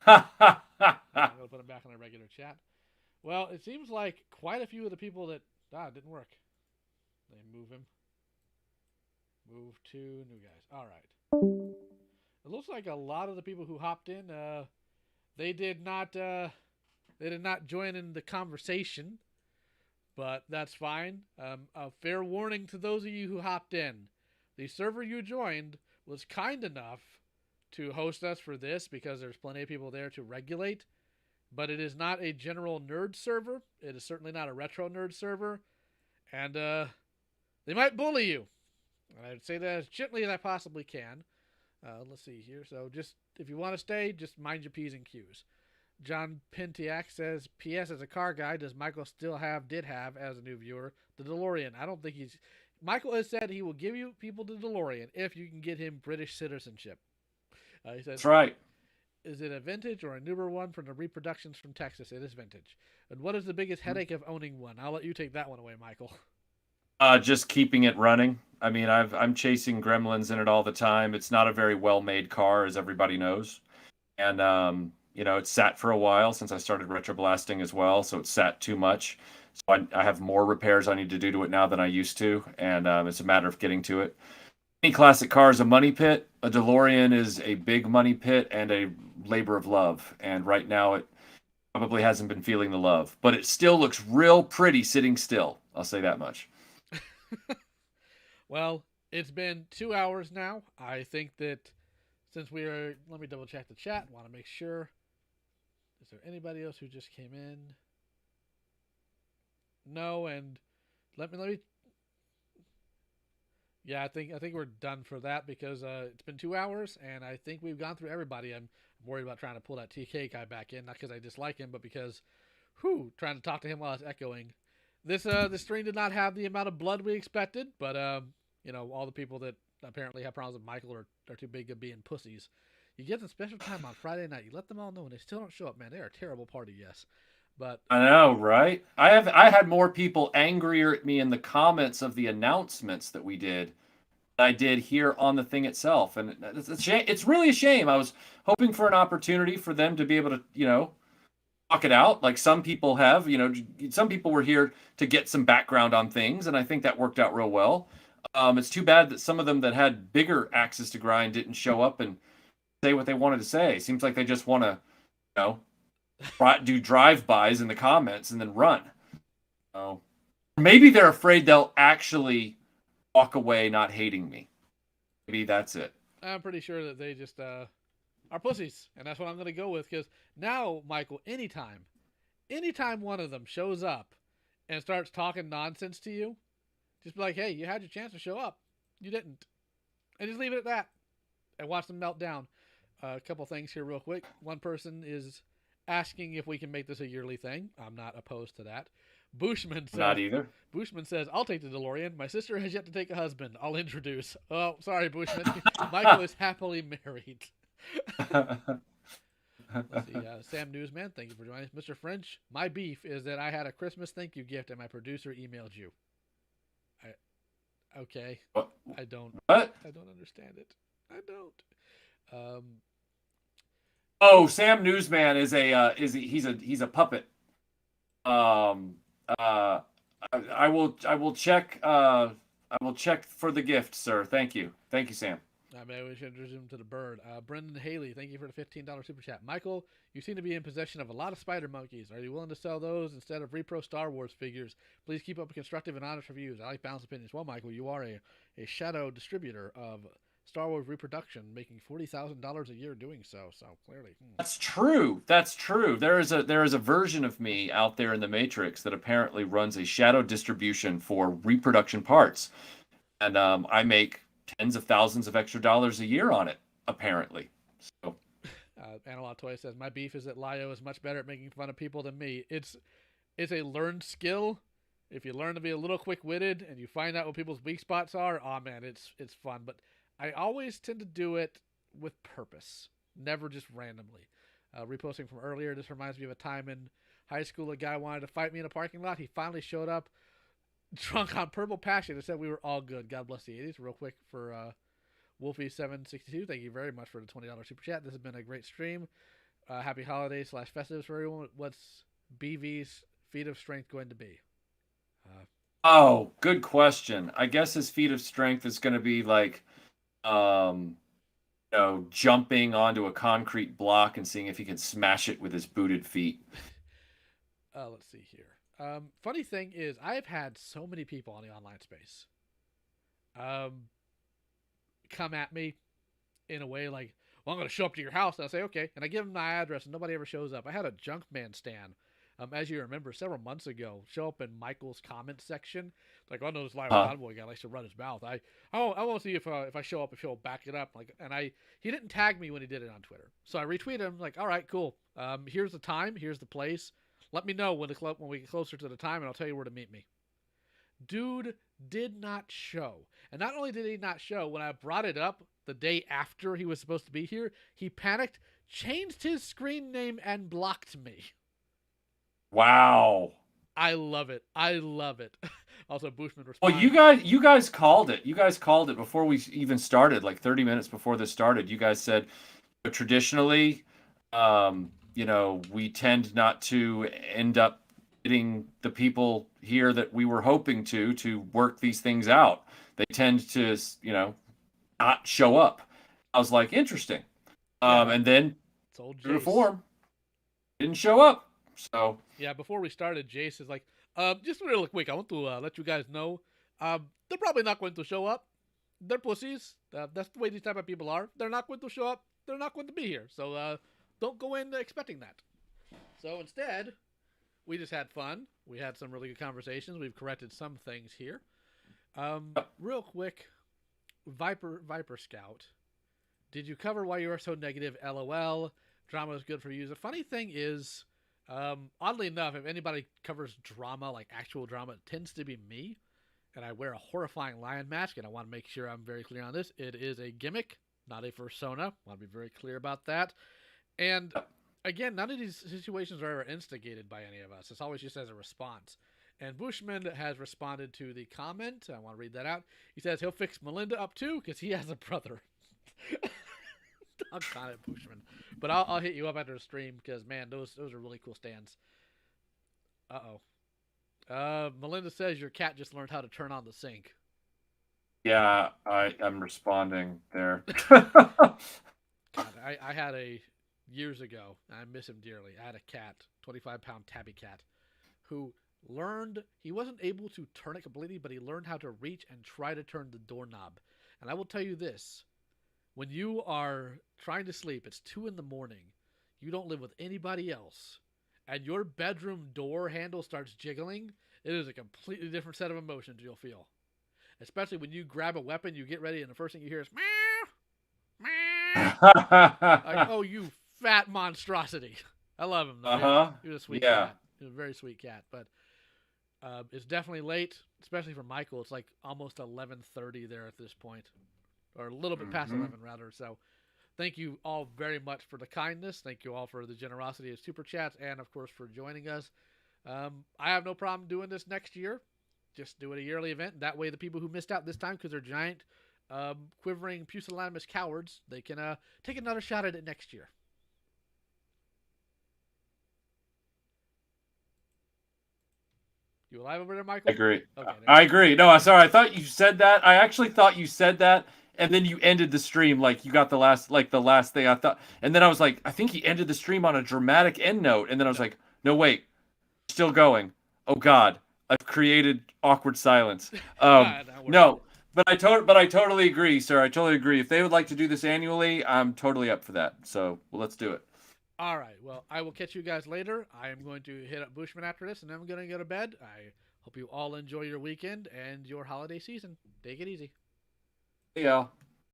I'm going to put them back in our regular chat. Well, it seems like quite a few of the people that... it didn't work. They move him. Move to new guys. All right. It looks like a lot of the people who hopped in, they did not join in the conversation, but that's fine. A fair warning to those of you who hopped in. The server you joined was kind enough to host us for this because there's plenty of people there to regulate, but it is not a general nerd server. It is certainly not a retro nerd server, and they might bully you. And I would say that as gently as I possibly can. Let's see here. So just, if you want to stay, just mind your P's and Q's. John Pentiak says, P.S. as a car guy, does Michael did have, as a new viewer, the DeLorean? I don't think Michael has said he will give you people the DeLorean if you can get him British citizenship. He says, that's right. Is it a vintage or a newer one from the reproductions from Texas? It is vintage. And what is the biggest headache of owning one? I'll let you take that one away, Michael. Just keeping it running. I mean, I'm chasing gremlins in it all the time. It's not a very well-made car, as everybody knows. And, it's sat for a while since I started retroblasting as well, so it's sat too much. So I have more repairs I need to do to it now than I used to, and it's a matter of getting to it. Any classic car is a money pit. A DeLorean is a big money pit and a labor of love. And right now it probably hasn't been feeling the love. But it still looks real pretty sitting still. I'll say that much. Well, it's been 2 hours now. I think that since let me double check the chat. Want to make sure. Is there anybody else who just came in? No, and let me. Yeah, I think we're done for that because it's been 2 hours, and I think we've gone through everybody. I'm worried about trying to pull that TK guy back in, not because I dislike him, but because, trying to talk to him while it's echoing. This stream did not have the amount of blood we expected, but all the people that apparently have problems with Michael are too big of being pussies. You give them special time on Friday night. You let them all know, and they still don't show up. Man, they are a terrible party. Yes, but I know, right? I had more people angrier at me in the comments of the announcements that we did than I did here on the thing itself, and it's a shame. It's really a shame. I was hoping for an opportunity for them to be able to, talk it out like some people have. Some people were here to get some background on things, and I think that worked out real well. It's too bad that some of them that had bigger axes to grind didn't show up and say what they wanted to say. Seems like they just want to, do drive-bys in the comments and then run. Maybe they're afraid they'll actually walk away not hating me. Maybe that's it. I'm pretty sure that they just are pussies, and that's what I'm going to go with, because now, Michael, anytime one of them shows up and starts talking nonsense to you, just be like, hey, you had your chance to show up. You didn't. And just leave it at that and watch them melt down. A couple things here real quick. One person is asking if we can make this a yearly thing. I'm not opposed to that. Bushman says, not either. Bushman says, I'll take the DeLorean. My sister has yet to take a husband. I'll introduce. Oh, sorry, Bushman. Michael is happily married. Let's see. Sam Newsman, thank you for joining us. Mr. French, my beef is that I had a Christmas thank you gift and my producer emailed you. Okay. What? I don't understand it. I don't. Oh, Sam Newsman he's a puppet. I will check I will check for the gift, sir. Thank you. Thank you, Sam. Maybe we should introduce him to the bird. Brendan Haley, thank you for the $15 super chat. Michael, you seem to be in possession of a lot of spider monkeys. Are you willing to sell those instead of repro Star Wars figures? Please keep up constructive and honest reviews. I like balanced opinions. Well, Michael, you are a shadow distributor of Star Wars reproduction, making $40,000 a year doing so. So clearly, That's true. That's true. There is a version of me out there in the Matrix that apparently runs a shadow distribution for reproduction parts, and I make tens of thousands of extra dollars a year on it, apparently. So, Analog Toy says my beef is that Lio is much better at making fun of people than me. It's a learned skill. If you learn to be a little quick-witted and you find out what people's weak spots are, oh man, it's fun. But I always tend to do it with purpose, never just randomly. Reposting from earlier, this reminds me of a time in high school. A guy wanted to fight me in a parking lot. He finally showed up drunk on purple passion and said we were all good. God bless the 80s. Real quick for Wolfie762, thank you very much for the $20 super chat. This has been a great stream. Happy holidays / festives for everyone. What's BV's feat of strength going to be? oh, good question. I guess his feat of strength is going to be like, jumping onto a concrete block and seeing if he can smash it with his booted feet. Let's see here. Funny thing is, I've had so many people in the online space come at me in a way like, well, I'm going to show up to your house. And I'll say, okay. And I give them my address and nobody ever shows up. I had a Junkman stand, as you remember, several months ago, show up in Michael's comment section. Like, oh, no, this LioConvoy guy likes to run his mouth. I won't see if I show up, if he'll back it up. He didn't tag me when he did it on Twitter. So I retweeted him like, all right, cool. Here's the time. Here's the place. Let me know when we get closer to the time, and I'll tell you where to meet me. Dude did not show. And not only did he not show, when I brought it up the day after he was supposed to be here, he panicked, changed his screen name, and blocked me. Wow. I love it. I love it. Also, Bushman responded. Well, you guys called it. You guys called it before we even started, like 30 minutes before this started. You guys said, traditionally, we tend not to end up getting the people here that we were hoping to work these things out. They tend to, not show up. I was like, interesting. And then true to form, didn't show up. So yeah, before we started, Jace is like, just really quick, I want to let you guys know, they're probably not going to show up. They're pussies. That's the way these type of people are. They're not going to show up. They're not going to be here. So don't go in expecting that. So instead, we just had fun. We had some really good conversations. We've corrected some things here. Real quick, Viper Scout, did you cover why you are so negative? LOL. Drama is good for you. The funny thing is, oddly enough, if anybody covers drama, like actual drama, it tends to be me. And I wear a horrifying lion mask, and I want to make sure I'm very clear on this. It is a gimmick, not a persona. I want to be very clear about that. And again, none of these situations are ever instigated by any of us. It's always just as a response. And Bushman has responded to the comment. I want to read that out. He says he'll fix Melinda up too because he has a brother. Doggone it, Bushman. But I'll hit you up after the stream because, man, those are really cool stands. Melinda says your cat just learned how to turn on the sink. yeah, I'm responding there. God, I had years ago, and I miss him dearly. I had a cat, 25-pound tabby cat, who he wasn't able to turn it completely, but he learned how to reach and try to turn the doorknob. And I will tell you this, when you are trying to sleep, it's 2 a.m, you don't live with anybody else, and your bedroom door handle starts jiggling, it is a completely different set of emotions you'll feel. Especially when you grab a weapon, you get ready, and the first thing you hear is, meow, meow. Like, oh, you fat monstrosity. I love him, though. He was a sweet cat. He was a very sweet cat, but it's definitely late, especially for Michael. It's like almost 11:30 there at this point, or a little bit past 11 rather. So thank you all very much for the kindness. Thank you all for the generosity of super chats, and of course for joining us. I have no problem doing this next year. Just do it a yearly event. That way the people who missed out this time because they're giant, quivering, pusillanimous cowards, they can take another shot at it next year. You alive over there, Michael? I agree. Okay, I agree. No, I'm sorry. I thought you said that. I actually thought you said that, and then you ended the stream like you got the last thing. I thought, and then I was like, I think he ended the stream on a dramatic end note, and then I was like, no, wait, still going. Oh God, I've created awkward silence. No, but I totally agree, sir. I totally agree. If they would like to do this annually, I'm totally up for that. So let's do it. All right. Well, I will catch you guys later. I am going to hit up Bushman after this, and then I'm going to go to bed. I hope you all enjoy your weekend and your holiday season. Take it easy. See y'all.